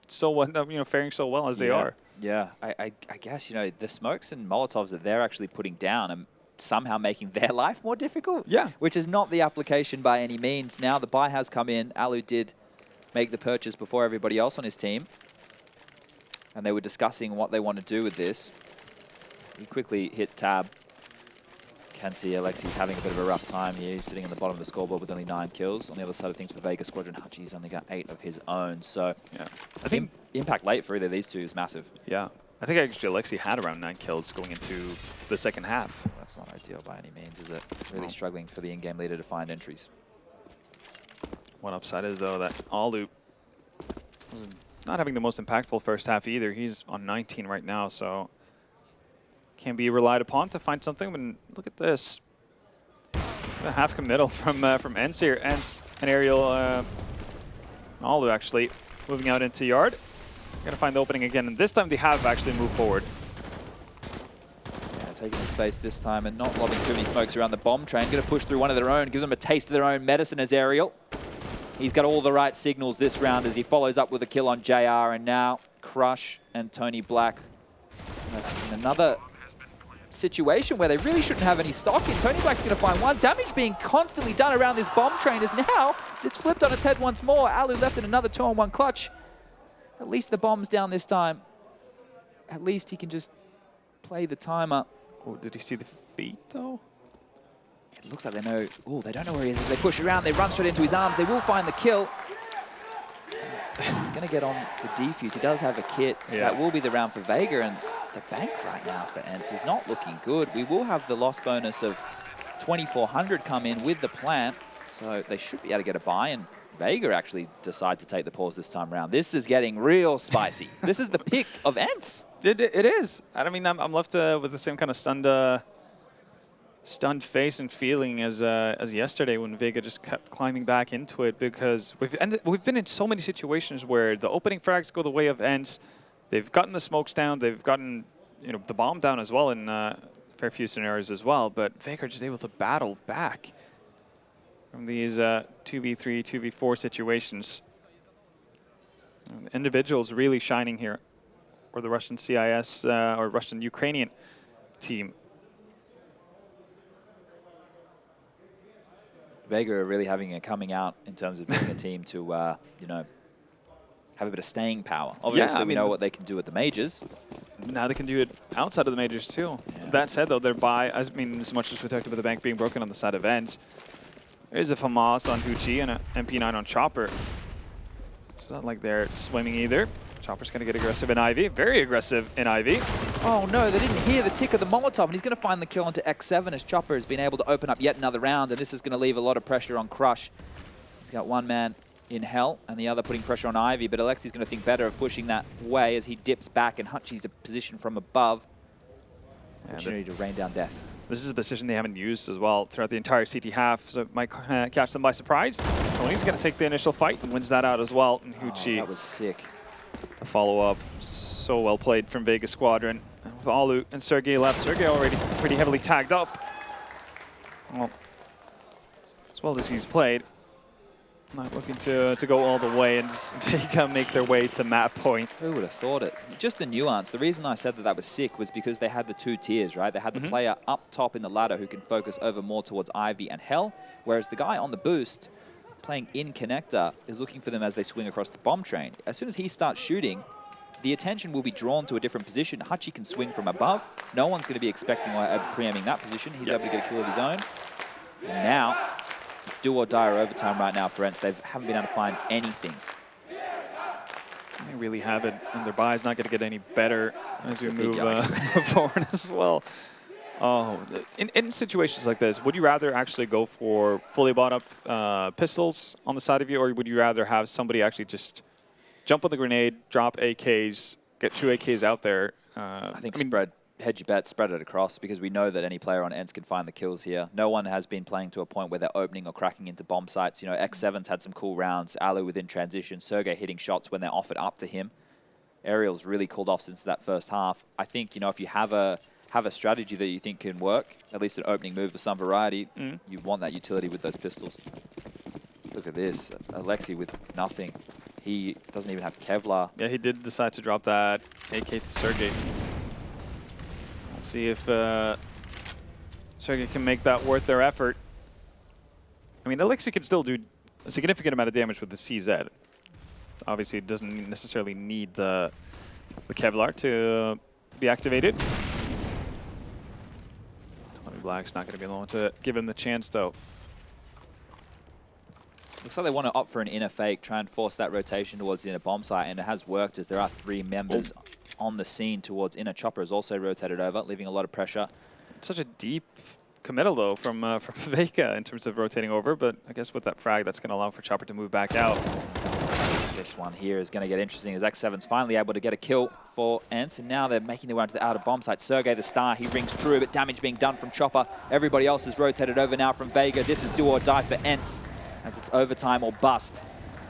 so well, faring so well as they are. Yeah, I guess, the smokes and Molotovs that they're actually putting down and somehow making their life more difficult. Yeah. Which is not the application by any means. Now the buy has come in. Alu did make the purchase before everybody else on his team. And they were discussing what they want to do with this. He quickly hit tab. Can see Alexi's having a bit of a rough time here. He's sitting in the bottom of the scoreboard with only 9 kills. On the other side of things for Vega Squadron, Hachi's only got 8 of his own. So yeah, I think impact late for either of these two is massive. Yeah, I think actually Alexi had around 9 kills going into the second half. That's not ideal by any means, is it? Really struggling for the in-game leader to find entries. One upside is, though, that Alu was not having the most impactful first half either. He's on 19 right now, so can be relied upon to find something. But look at this. A half committal from ENCE here. ENCE and Aerial Alu actually moving out into yard. Gonna find the opening again, and this time they have actually moved forward. Yeah, taking the space this time and not lobbing too many smokes around the bomb train. Gonna push through one of their own, give them a taste of their own medicine as Aerial. He's got all the right signals this round as he follows up with a kill on JR, and now Crush and Tony Black in another situation where they really shouldn't have any stock in. Tony Black's going to find one. Damage being constantly done around this bomb train is now it's flipped on its head once more. Alu left in another 2-on-1 clutch. At least the bomb's down this time. At least he can just play the timer. Oh, did he see the feet though? It looks like they know. Oh, they don't know where he is as they push around. They run straight into his arms. They will find the kill. He's going to get on the defuse. He does have a kit. Yeah. That will be the round for Vega, and the bank right now for ENCE is not looking good. We will have the loss bonus of 2,400 come in with the plant, so they should be able to get a buy, and Vega actually decide to take the pause this time around. This is getting real spicy. This is the pick of ENCE. It is. I mean, I'm left with the same kind of stunned face and feeling as yesterday when Vega just kept climbing back into it, because we've been in so many situations where the opening frags go the way of ENCE. They've gotten the smokes down. They've gotten the bomb down as well in a fair few scenarios as well. But Vega are just able to battle back from these 2v3, 2v4 situations. Individuals really shining here, or the Russian CIS or Russian-Ukrainian team. Vega are really having a coming out in terms of being a team to, have a bit of staying power. Obviously, we know what they can do at the majors. Now they can do it outside of the majors too. Yeah. That said, though, their buy, as much as we talked about the bank being broken on the side of ENCE, there is a FAMAS on Huchi and an MP9 on Chopper. It's not like they're swimming either. Chopper's going to get aggressive in Ivy. Very aggressive in Ivy. Oh no, they didn't hear the tick of the Molotov, and he's going to find the kill onto X7 as Chopper has been able to open up yet another round, and this is going to leave a lot of pressure on Crush. He's got one man in Hell and the other putting pressure on Ivy, but Alexi's going to think better of pushing that way as he dips back, and Hutchie's a position from above. Opportunity to rain down death. This is a position they haven't used as well throughout the entire CT half, so it might catch them by surprise. Tony's going to take the initial fight and wins that out as well. And Huchi, that was sick. The follow-up, so well played from Vega Squadron. And with Alu and Sergey left, Sergey already pretty heavily tagged up. Well, as well as he's played, not looking to go all the way and just Vega make their way to map point. Who would have thought it? Just the nuance. The reason I said that was sick was because they had the 2 tiers, right? They had the player up top in the ladder who can focus over more towards Ivy and Hell, whereas the guy on the boost playing in connector is looking for them as they swing across the bomb train. As soon as he starts shooting, the attention will be drawn to a different position. Hachi can swing from above. No one's going to be expecting or preempting that position. He's able to get a kill of his own. And now, it's do or die or overtime right now for ENCE. They haven't been able to find anything. They really haven't, and their buy is not going to get any better as we move forward as well. Oh, in situations like this, would you rather actually go for fully bought up pistols on the side of you, or would you rather have somebody actually just jump on the grenade, drop AKs, get 2 AKs out there. I think hedge your bet, spread it across, because we know that any player on ENCE can find the kills here. No one has been playing to a point where they're opening or cracking into bomb sites. You know, X7's had some cool rounds. Alu within transition. Sergey hitting shots when they're offered up to him. Ariel's really cooled off since that first half. I think, you know, if you have a strategy that you think can work, at least an opening move of some variety, you want that utility with those pistols. Look at this. Alexi with nothing. He doesn't even have Kevlar. Yeah, he did decide to drop that AK to Sergey. Let's see if Sergey can make that worth their effort. I mean, Alexi can still do a significant amount of damage with the CZ. Obviously, it doesn't necessarily need the Kevlar to be activated. Tony Black's not going to be alone to give him the chance, though. Looks like they want to opt for an inner fake, try and force that rotation towards the inner bomb site, and it has worked as there are 3 members on the scene towards inner. Chopper has also rotated over, leaving a lot of pressure. Such a deep committal, though, from Vega in terms of rotating over, but I guess with that frag, that's going to allow for Chopper to move back out. This one here is going to get interesting as X7's finally able to get a kill for ENCE, and now they're making their way onto the outer bomb site. Sergey the star, he rings true, but damage being done from Chopper. Everybody else is rotated over now from Vega. This is do or die for ENCE, as it's overtime or bust.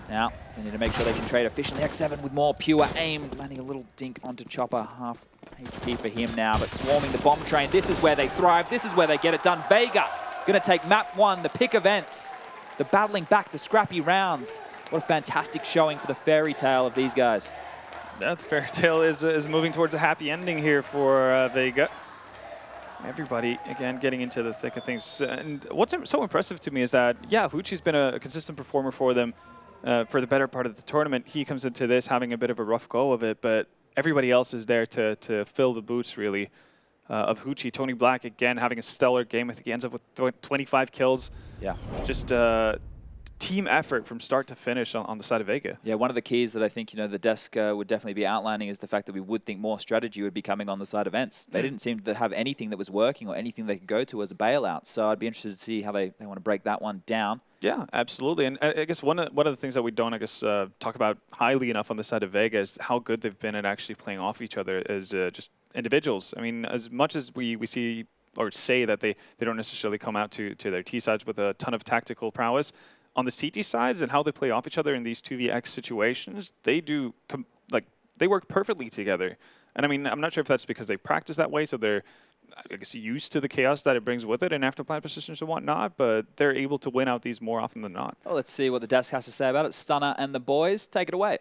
Now, they need to make sure they can trade efficiently. X7 with more pure aim, landing a little dink onto Chopper. Half HP for him now, but swarming the bomb train. This is where they thrive. This is where they get it done. Vega going to take map 1, the pick of ENCE. The battling back, the scrappy rounds. What a fantastic showing for the fairy tale of these guys. Yeah, the fairy tale is moving towards a happy ending here for Vega. Everybody, again, getting into the thick of things. And what's so impressive to me is that, yeah, Huchi's been a consistent performer for them for the better part of the tournament. He comes into this having a bit of a rough go of it, but everybody else is there to fill the boots, really, of Huchi. Tony Black, again, having a stellar game. I think he ends up with 25 kills. Yeah. Just team effort from start to finish on the side of Vega. Yeah, one of the keys that I think, you know, the desk would definitely be outlining is the fact that we would think more strategy would be coming on the side of ENCE. They didn't seem to have anything that was working or anything they could go to as a bailout. So I'd be interested to see how they want to break that one down. Yeah, absolutely. And I guess one of the things that we don't, I guess, talk about highly enough on the side of Vega is how good they've been at actually playing off each other as just individuals. I mean, as much as we see or say that they don't necessarily come out to their T sides with a ton of tactical prowess, on the CT sides and how they play off each other in these 2vx situations, they do, they work perfectly together. And I mean, I'm not sure if that's because they practice that way, so they're, I guess, used to the chaos that it brings with it in after-plant positions and whatnot, but they're able to win out these more often than not. Well, let's see what the desk has to say about it. Stunner and the boys, take it away.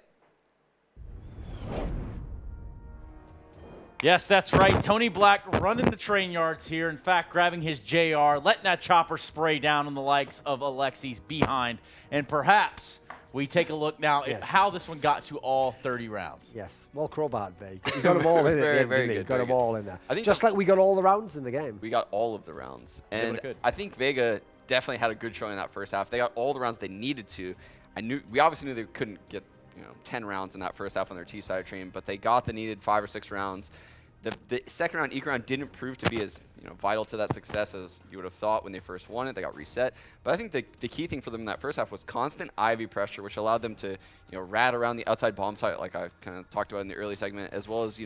Yes, that's right. Tony Black running the train yards here. In fact, grabbing his JR, letting that chopper spray down on the likes of Alexi's behind. And perhaps we take a look now at how this one got to all 30 rounds. Yes, well crowbarred, Vega. You got them all in very, it. very good. You got them all in there. I think just like we got all the rounds in the game. We got all of the rounds. And I think Vega definitely had a good showing in that first half. They got all the rounds they needed to. We obviously knew they couldn't get 10 rounds in that first half on their T-side train, but they got the needed 5 or 6 rounds. The second round, Eco round, didn't prove to be as vital to that success as you would have thought when they first won it. They got reset. But I think the key thing for them in that first half was constant Ivy pressure, which allowed them to rat around the outside bomb site, like I kind of talked about in the early segment, as well as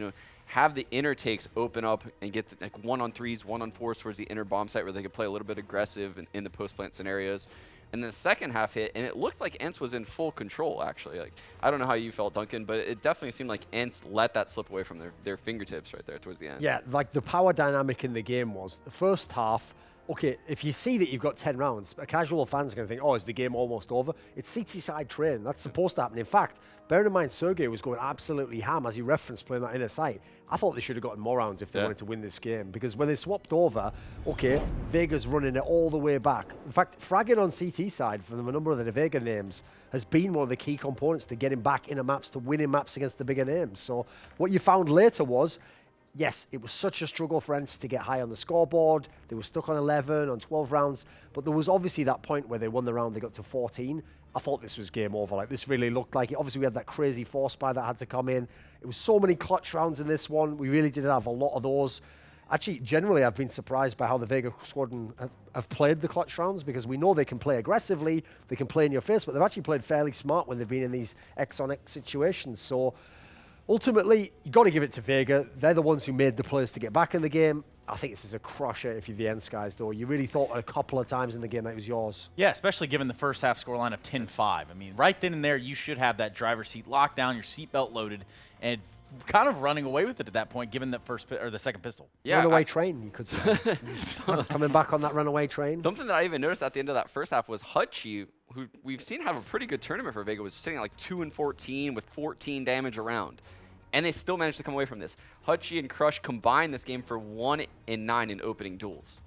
have the inner takes open up and get like 1-on-3s, 1-on-4s towards the inner bomb site where they could play a little bit aggressive in the post plant scenarios. And then the second half hit, and it looked like ENCE was in full control, actually. Like, I don't know how you felt, Duncan, but it definitely seemed like ENCE let that slip away from their fingertips right there towards the end. Yeah, like the power dynamic in the game was the first half. Okay, if you see that you've got 10 rounds, a casual fan's going to think, oh, is the game almost over? It's CT side train. That's supposed to happen. In fact, bearing in mind, Sergey was going absolutely ham, as he referenced playing that inner site. I thought they should have gotten more rounds if they wanted to win this game, because when they swapped over, okay, Vega's running it all the way back. In fact, fragging on CT side from a number of the Vega names has been one of the key components to getting back inner maps, to winning maps against the bigger names. So what you found later was, yes, it was such a struggle for ENCE to get high on the scoreboard. They were stuck on 11, on 12 rounds. But there was obviously that point where they won the round, they got to 14. I thought this was game over. Like, this really looked like it. Obviously, we had that crazy force buy that had to come in. It was so many clutch rounds in this one. We really did have a lot of those. Actually, generally, I've been surprised by how the Vega Squadron have played the clutch rounds, because we know they can play aggressively, they can play in your face, but they've actually played fairly smart when they've been in these X on X situations. So ultimately, you got to give it to Vega. They're the ones who made the players to get back in the game. I think this is a crusher if you're the ENCE guys, though. You really thought a couple of times in the game that it was yours. Yeah, especially given the first half scoreline of 10-5. I mean, right then and there, you should have that driver's seat locked down, your seatbelt loaded, and kind of running away with it at that point, given the the second pistol. Yeah, runaway train, you could say. Coming back on that runaway train. Something that I even noticed at the end of that first half was Hutchie, who we've seen have a pretty good tournament for Vega, was sitting at like 2-14 with 14 damage around. And they still managed to come away from this. Hutchie and Crush combined this game for 1-9 in opening duels.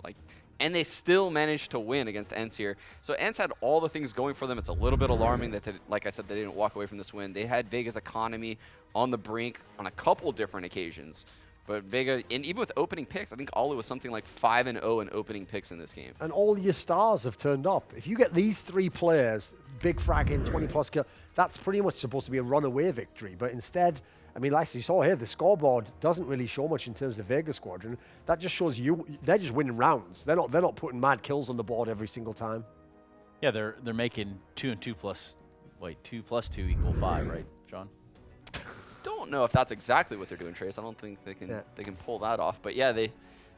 And they still managed to win against ENCE here. So ENCE had all the things going for them. It's a little bit alarming that, like I said, they didn't walk away from this win. They had Vega's economy on the brink on a couple different occasions. But Vega, and even with opening picks, I think Olu was something like 5-0 in opening picks in this game. And all your stars have turned up. If you get these 3 players, big fragging, 20-plus kill, that's pretty much supposed to be a runaway victory. But instead, I mean, like you saw here, the scoreboard doesn't really show much in terms of Vega Squadron. That just shows they're just winning rounds. They're not putting mad kills on the board every single time. Yeah, they're making 2 and 2 plus, 2 plus 2 equal 5, right, John? Don't know if that's exactly what they're doing, Trace. I don't think they can pull that off. But yeah, they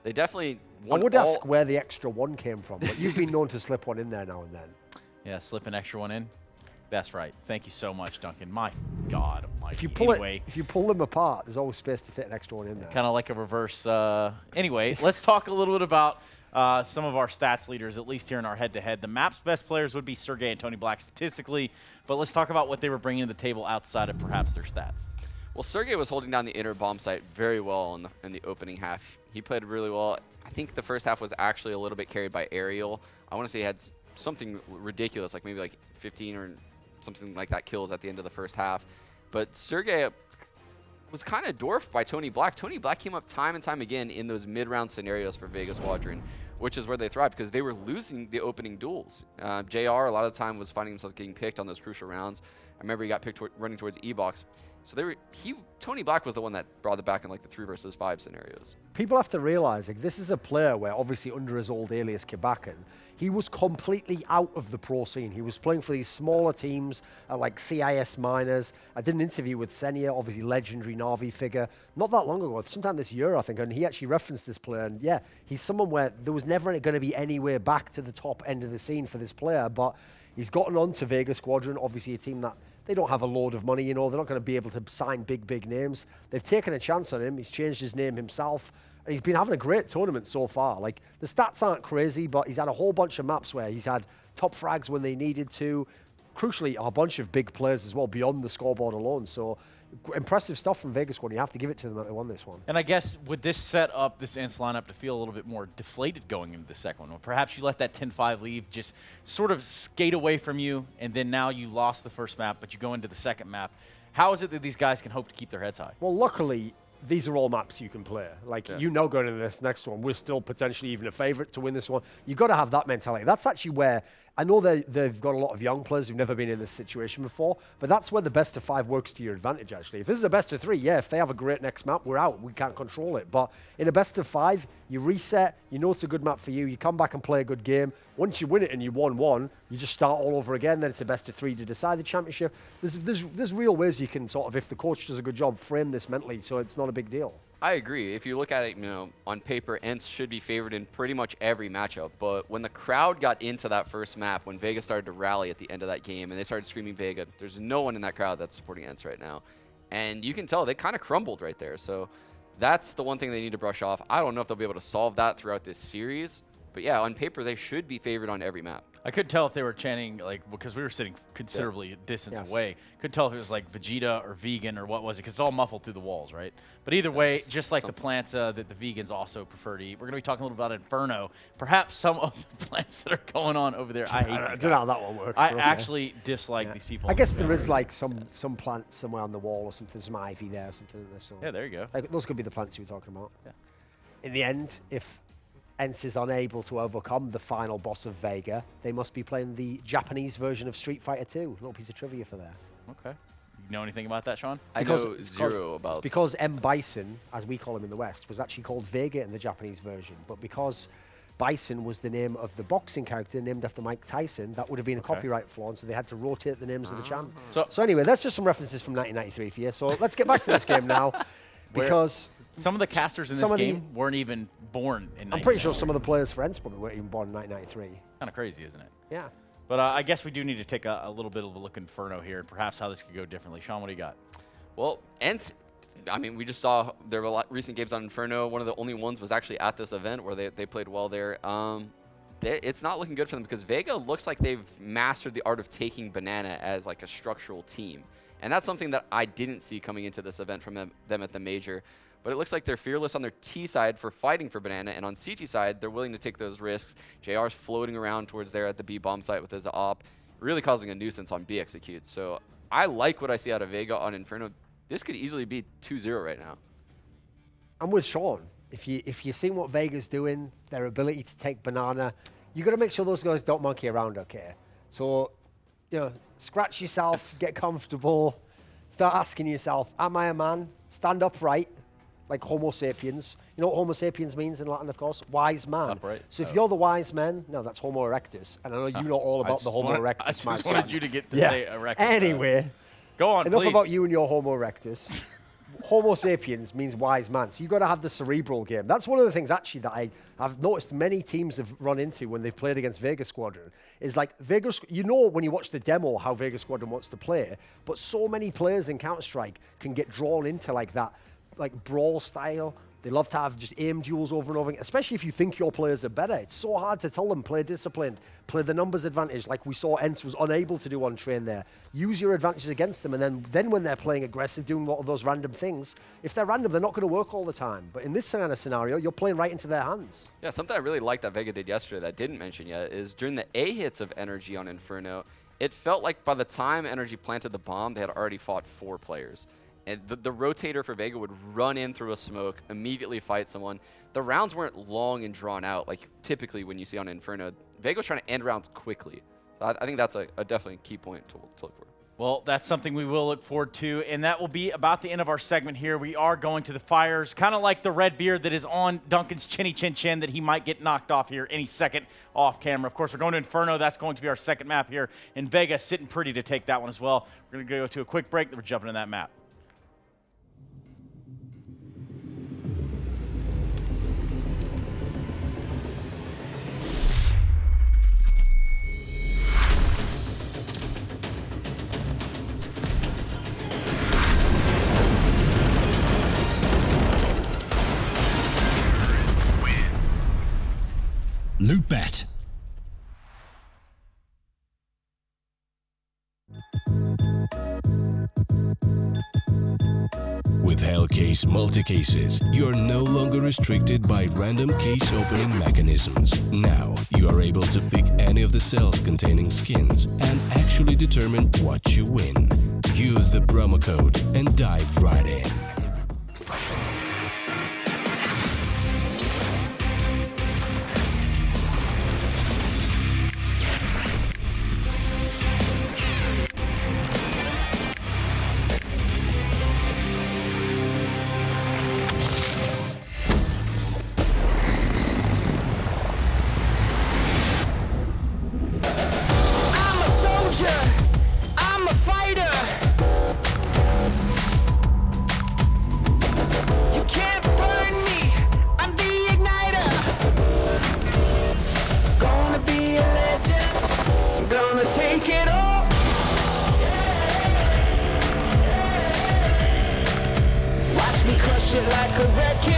definitely won. I would ask where the extra 1 came from, but you've been known to slip one in there now and then. Yeah, slip an extra 1 in. That's right. Thank you so much, Duncan. My God almighty. If you pull them apart, there's always space to fit an extra 1 in there. Kind of like a reverse. Anyway, let's talk a little bit about some of our stats leaders, at least here in our head-to-head. The map's best players would be Sergey and Tony Black statistically, but let's talk about what they were bringing to the table outside of perhaps their stats. Well, Sergey was holding down the inner bomb site very well in the opening half. He played really well. I think the first half was actually a little bit carried by Ariel. I want to say he had something ridiculous, like maybe like 15 or something like that kills at the end of the first half. But Sergey was kind of dwarfed by Tony Black. Tony Black came up time and time again in those mid-round scenarios for Vega Squadron, which is where they thrived because they were losing the opening duels. JR a lot of the time was finding himself getting picked on those crucial rounds. I remember he got picked running towards E-Box. So Tony Black was the one that brought it back in like the 3 versus 5 scenarios. People have to realize this is a player where obviously under his old alias Kibakan, he was completely out of the pro scene. He was playing for these smaller teams like CIS Miners. I did an interview with Senia, obviously legendary Na'Vi figure, not that long ago, sometime this year I think, and he actually referenced this player. And yeah, he's someone where there was never going to be anywhere back to the top end of the scene for this player, but he's gotten on to Vega Squadron, obviously a team that they don't have a load of money, they're not going to be able to sign big names. They've taken a chance on him. He's changed his name himself. And he's been having a great tournament so far. Like, the stats aren't crazy, but he's had a whole bunch of maps where he's had top frags when they needed to. Crucially, a bunch of big players as well beyond the scoreboard alone. So, impressive stuff from Vega Squad. You have to give it to them that they won this one. And I guess would this set up this ENCE lineup to feel a little bit more deflated going into the second one? Or perhaps you let that 10-5 lead just sort of skate away from you, and then now you lost the first map, but you go into the second map. How is it that these guys can hope to keep their heads high? Well, luckily, these are all maps you can play. Like, yes. You know, going into this next one, we're still potentially even a favorite to win this one. You've got to have that mentality. That's actually where, I know they've got a lot of young players who've never been in this situation before, but that's where the best of 5 works to your advantage, actually. If this is a best of 3, yeah, if they have a great next map, we're out. We can't control it. But in a best of 5, you reset, you know it's a good map for you, you come back and play a good game. Once you win it and you won 1, you just start all over again, then it's a best of 3 to decide the championship. There's real ways you can sort of, if the coach does a good job, frame this mentally, so it's not a big deal. I agree. If you look at it, on paper, ENCE should be favored in pretty much every matchup. But when the crowd got into that first map, when Vega started to rally at the end of that game and they started screaming Vega, there's no one in that crowd that's supporting ENCE right now. And you can tell they kind of crumbled right there. So that's the one thing they need to brush off. I don't know if they'll be able to solve that throughout this series. But yeah, on paper, they should be favored on every map. I couldn't tell if they were chanting, because we were sitting considerably distance away. Couldn't tell if it was like Vegeta or vegan or what was it, because it's all muffled through the walls, right? But either way, just like the plants that the vegans also prefer to eat, we're going to be talking a little about Inferno. Perhaps some of the plants that are going on over there. I hate I don't know how that one works. I actually dislike these people. I guess there is like some plants somewhere on the wall or something, some ivy there or something like this. So yeah, there you go. Like, those could be the plants you were talking about. Yeah. In the end, if ENCE is unable to overcome the final boss of Vega, they must be playing the Japanese version of Street Fighter 2. Little piece of trivia for there. Okay. You know anything about that, Sean? I know zero about. It's because M. Bison, as we call him in the West, was actually called Vega in the Japanese version. But because Bison was the name of the boxing character named after Mike Tyson, that would have been a copyright flaw, and so they had to rotate the names of the champ. So anyway, that's just some references from 1993 for you. So let's get back to this game now, because some of the casters in this game weren't even born in. I'm pretty sure some of the players for ENCE probably weren't even born in 1993. Kind of crazy, isn't it? Yeah. But I guess we do need to take a little bit of a look at Inferno here, and perhaps how this could go differently. Sean, what do you got? Well, ENCE, I mean, we just saw there were a lot recent games on Inferno. One of the only ones was actually at this event where they played well there. It's not looking good for them because Vega looks like they've mastered the art of taking Banana as like a structural team. And that's something that I didn't see coming into this event from them at the Major. But it looks like they're fearless on their T side for fighting for Banana, and on CT side, they're willing to take those risks. JR's floating around towards there at the B bomb site with his op, really causing a nuisance on B execute. So I like what I see out of Vega on Inferno. This could easily be 2-0 right now. I'm with Sean. If you're seeing what Vega's doing, their ability to take Banana, you got to make sure those guys don't monkey around, okay? So, you know, scratch yourself, get comfortable, start asking yourself, am I a man? Stand upright. Like Homo sapiens. You know what Homo sapiens means in Latin, of course? Wise man. Upright. So if you're the wise man, no, that's Homo erectus. And I know you know all about the Homo erectus, I just my wanted son. you to get to say erectus. Anyway. Go on, enough please. about you and your Homo erectus. Homo sapiens means wise man. So you've got to have the cerebral game. That's one of the things, actually, that I've noticed many teams have run into when they've played against Vega Squadron. Is like, you know when you watch the demo how Vega Squadron wants to play, but so many players in Counter-Strike can get drawn into like that, like brawl style. They love to have just aim duels over and over again, especially if you think your players are better. It's so hard to tell them, play disciplined, play the numbers advantage, like we saw ENCE was unable to do on Train there. Use your advantages against them, and then when they're playing aggressive, doing all of those random things, if they're random, they're not going to work all the time. But in this kind of scenario, you're playing right into their hands. Yeah, something I really liked that Vega did yesterday that I didn't mention yet is during the A hits of Energy on Inferno, it felt like by the time Energy planted the bomb, they had already fought 4 players. And the rotator for Vega would run in through a smoke, immediately fight someone. The rounds weren't long and drawn out, like typically when you see on Inferno. Vega was trying to end rounds quickly. So I think that's a definitely key point to look for. Well, that's something we will look forward to, and that will be about the end of our segment here. We are going to the fires, kind of like the red beard that is on Duncan's chinny chin chin that he might get knocked off here any second off camera. Of course, we're going to Inferno. That's going to be our second map here in Vegas, sitting pretty to take that one as well. We're going to go to a quick break, then we're jumping in that map. Loot Bet. With Hellcase multi-cases, you're no longer restricted by random case opening mechanisms. Now, you are able to pick any of the cells containing skins and actually determine what you win. Use the promo code and dive right in. Like a wreck.